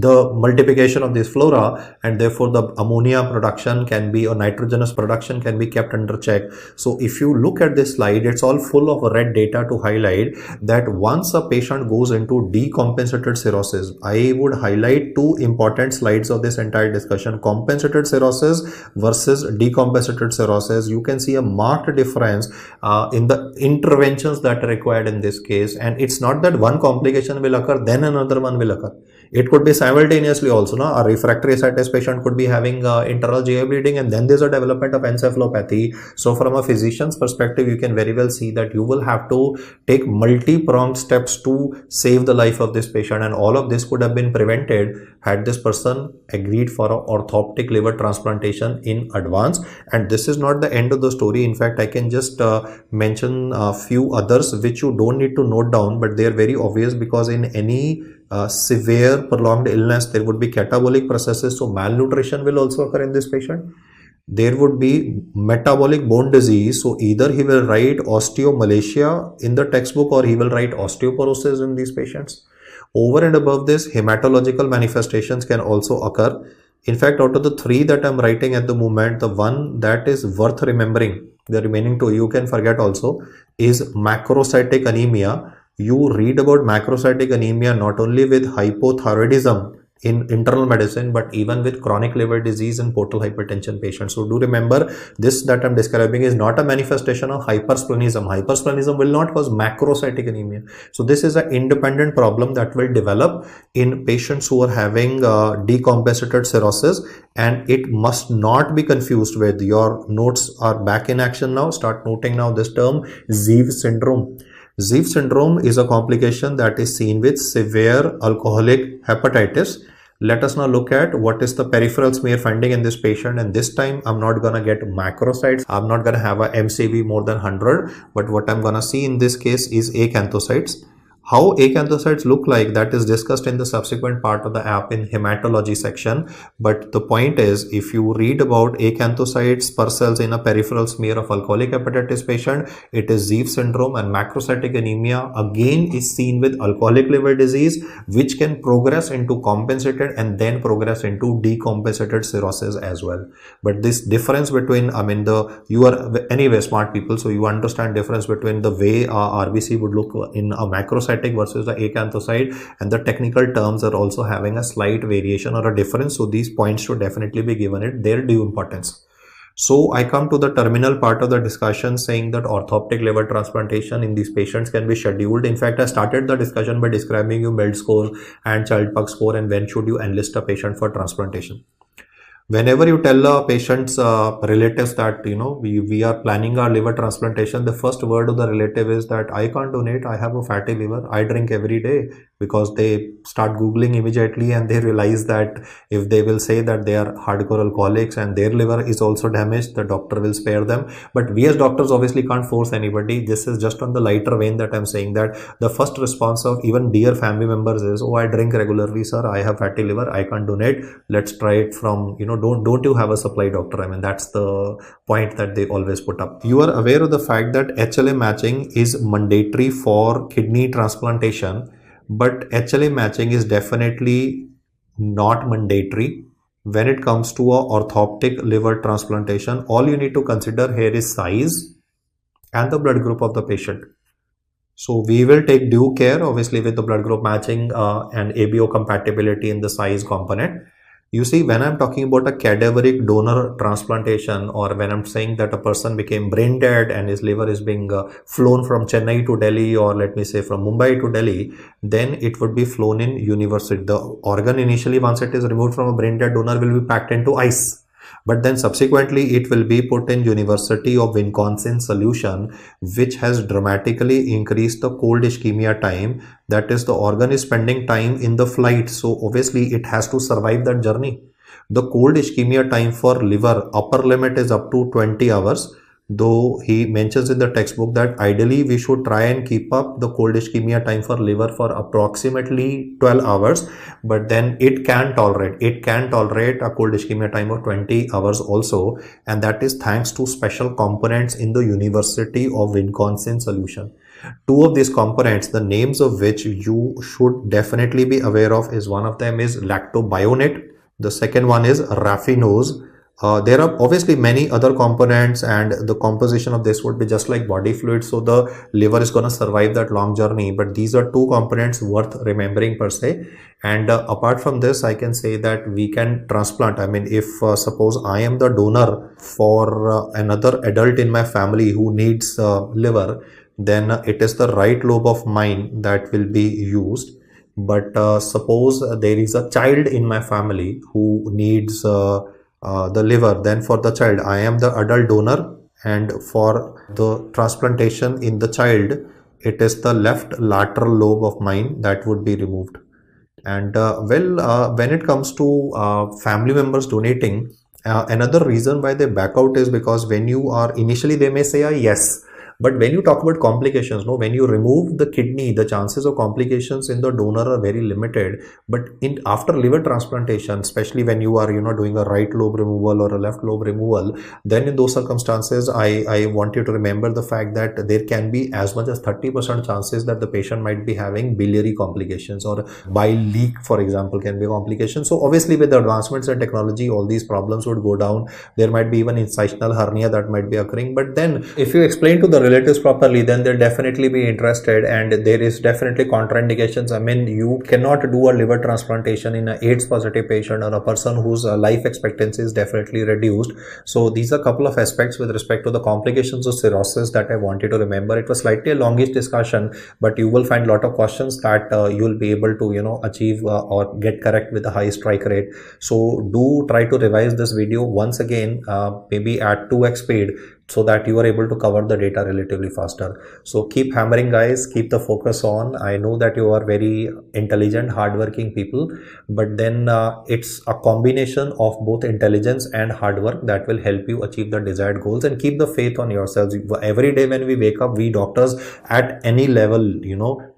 the multiplication of this flora, and therefore the ammonia production can be, or nitrogenous production can be kept under check. So if you look at this slide, it's all full of red data to highlight that once a patient goes into decompensated cirrhosis, I would highlight 2 important slides of this entire discussion: compensated cirrhosis versus decompensated cirrhosis. You can see a marked difference in the interventions that are required in this case, and it's not that one complication will occur then another one will occur. It could be simultaneously also. A refractory ascites patient could be having internal GI bleeding, and then there's a development of encephalopathy. So from a physician's perspective, you can very well see that you will have to take multi-pronged steps to save the life of this patient, and all of this could have been prevented had this person agreed for an orthoptic liver transplantation in advance. And this is not the end of the story. In fact, I can just mention a few others which you don't need to note down, but they are very obvious, because in any severe prolonged illness there would be catabolic processes, so malnutrition will also occur in this patient. There would be metabolic bone disease, so either he will write osteomalacia in the textbook or he will write osteoporosis in these patients. Over and above this, hematological manifestations can also occur. In fact, out of the 3 that I'm writing at the moment, the one that is worth remembering, the remaining 2 you can forget also, is macrocytic anemia. You read about macrocytic anemia not only with hypothyroidism in internal medicine, but even with chronic liver disease and portal hypertension patients. So do remember, this that I'm describing is not a manifestation of hypersplenism. Hypersplenism will not cause macrocytic anemia. So this is an independent problem that will develop in patients who are having decompensated cirrhosis, and it must not be confused with, your notes are back in action now, start noting now this term, Zeev syndrome. Zeev syndrome is a complication that is seen with severe alcoholic hepatitis. Let us now look at what is the peripheral smear finding in this patient, and this time I'm not gonna get macrocytes, I'm not gonna have a MCV more than 100, but what I'm gonna see in this case is acanthocytes. How acanthocytes look like, that is discussed in the subsequent part of the app in hematology section. But the point is, if you read about acanthocytes per cells in a peripheral smear of alcoholic hepatitis patient, it is Zeev syndrome, and macrocytic anemia again is seen with alcoholic liver disease, which can progress into compensated and then progress into decompensated cirrhosis as well. But this difference between, you are anyway smart people, so you understand difference between the way RBC would look in a macrocyte versus the acanthocyte, and the technical terms are also having a slight variation or a difference. So these points should definitely be given it their due importance. So I come to the terminal part of the discussion saying that orthoptic liver transplantation in these patients can be scheduled. In fact, I started the discussion by describing you MELD score and Child-Pugh score and when should you enlist a patient for transplantation. Whenever you tell a patient's relatives that, we are planning our liver transplantation, the first word of the relative is that I can't donate, I have a fatty liver, I drink every day, because they start Googling immediately and they realize that if they will say that they are hardcore alcoholics and their liver is also damaged, the doctor will spare them. But we as doctors obviously can't force anybody. This is just on the lighter vein that I'm saying that the first response of even dear family members is, oh, I drink regularly, sir, I have fatty liver, I can't donate, let's try it from, don't you have a supply doctor? That's the point that they always put up. You are aware of the fact that HLA matching is mandatory for kidney transplantation, but HLA matching is definitely not mandatory when it comes to a orthoptic liver transplantation. All you need to consider here is size and the blood group of the patient. So we will take due care obviously with the blood group matching and ABO compatibility in the size component. You see, when I'm talking about a cadaveric donor transplantation, or when I'm saying that a person became brain dead and his liver is being flown from Chennai to Delhi, or let me say from Mumbai to Delhi, then it would be flown in university. The organ initially, once it is removed from a brain dead donor, will be packed into ice. But then subsequently it will be put in University of Wisconsin solution, which has dramatically increased the cold ischemia time. That is, the organ is spending time in the flight, so obviously it has to survive that journey. The cold ischemia time for liver upper limit is up to 20 hours, though he mentions in the textbook that ideally we should try and keep up the cold ischemia time for liver for approximately 12 hours, but then it can tolerate a cold ischemia time of 20 hours also, and that is thanks to special components in the University of Wisconsin solution. Two of these components, the names of which you should definitely be aware of, is one of them is lactobionate, the second one is raffinose. There are obviously many other components, and the composition of this would be just like body fluid, so the liver is going to survive that long journey. But these are two components worth remembering per se. And apart from this, I can say that we can transplant. If suppose I am the donor for another adult in my family who needs liver, then it is the right lobe of mine that will be used. But suppose there is a child in my family who needs the liver, then for the child I am the adult donor, and for the transplantation in the child it is the left lateral lobe of mine that would be removed. And when it comes to family members donating, another reason why they back out is because when you are initially, they may say yes, but when you talk about complications, when you remove the kidney, the chances of complications in the donor are very limited. But after liver transplantation, especially when you are doing a right lobe removal or a left lobe removal, then in those circumstances I want you to remember the fact that there can be as much as 30% chances that the patient might be having biliary complications, or bile leak, for example, can be a complication. So obviously with the advancements in technology, all these problems would go down. There might be even incisional hernia that might be occurring. But then if you explain to the relatives properly, then they'll definitely be interested, and there is definitely contraindications. I mean, you cannot do a liver transplantation in an AIDS positive patient or a person whose life expectancy is definitely reduced. So these are a couple of aspects with respect to the complications of cirrhosis that I want you to remember. It was slightly a longish discussion, but you will find a lot of questions that you will be able to, achieve or get correct with a high strike rate. So do try to revise this video once again, maybe at 2x speed, so that you are able to cover the data relatively faster. So keep hammering, guys, keep the focus on. I know that you are very intelligent, hardworking people, but then it's a combination of both intelligence and hard work that will help you achieve the desired goals. And keep the faith on yourselves. Every day when we wake up, we doctors at any level,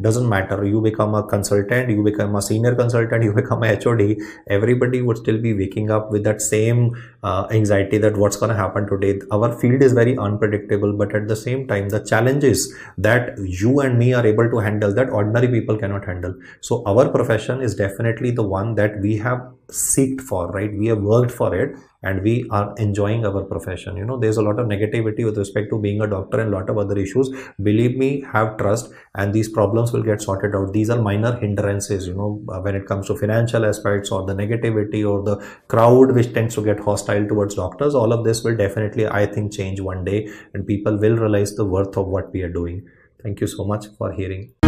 doesn't matter, you become a consultant, you become a senior consultant, you become a HOD, everybody would still be waking up with that same anxiety that what's going to happen today. Our field is very unpredictable, but at the same time, the challenges that you and me are able to handle, that ordinary people cannot handle. So our profession is definitely the one that we have seeked for, right? We have worked for it, and we are enjoying our profession. There's a lot of negativity with respect to being a doctor and a lot of other issues. Believe me, have trust, and these problems will get sorted out. These are minor hindrances, when it comes to financial aspects or the negativity or the crowd which tends to get hostile towards doctors. All of this will definitely, I think, change one day, and people will realize the worth of what we are doing. Thank you so much for hearing.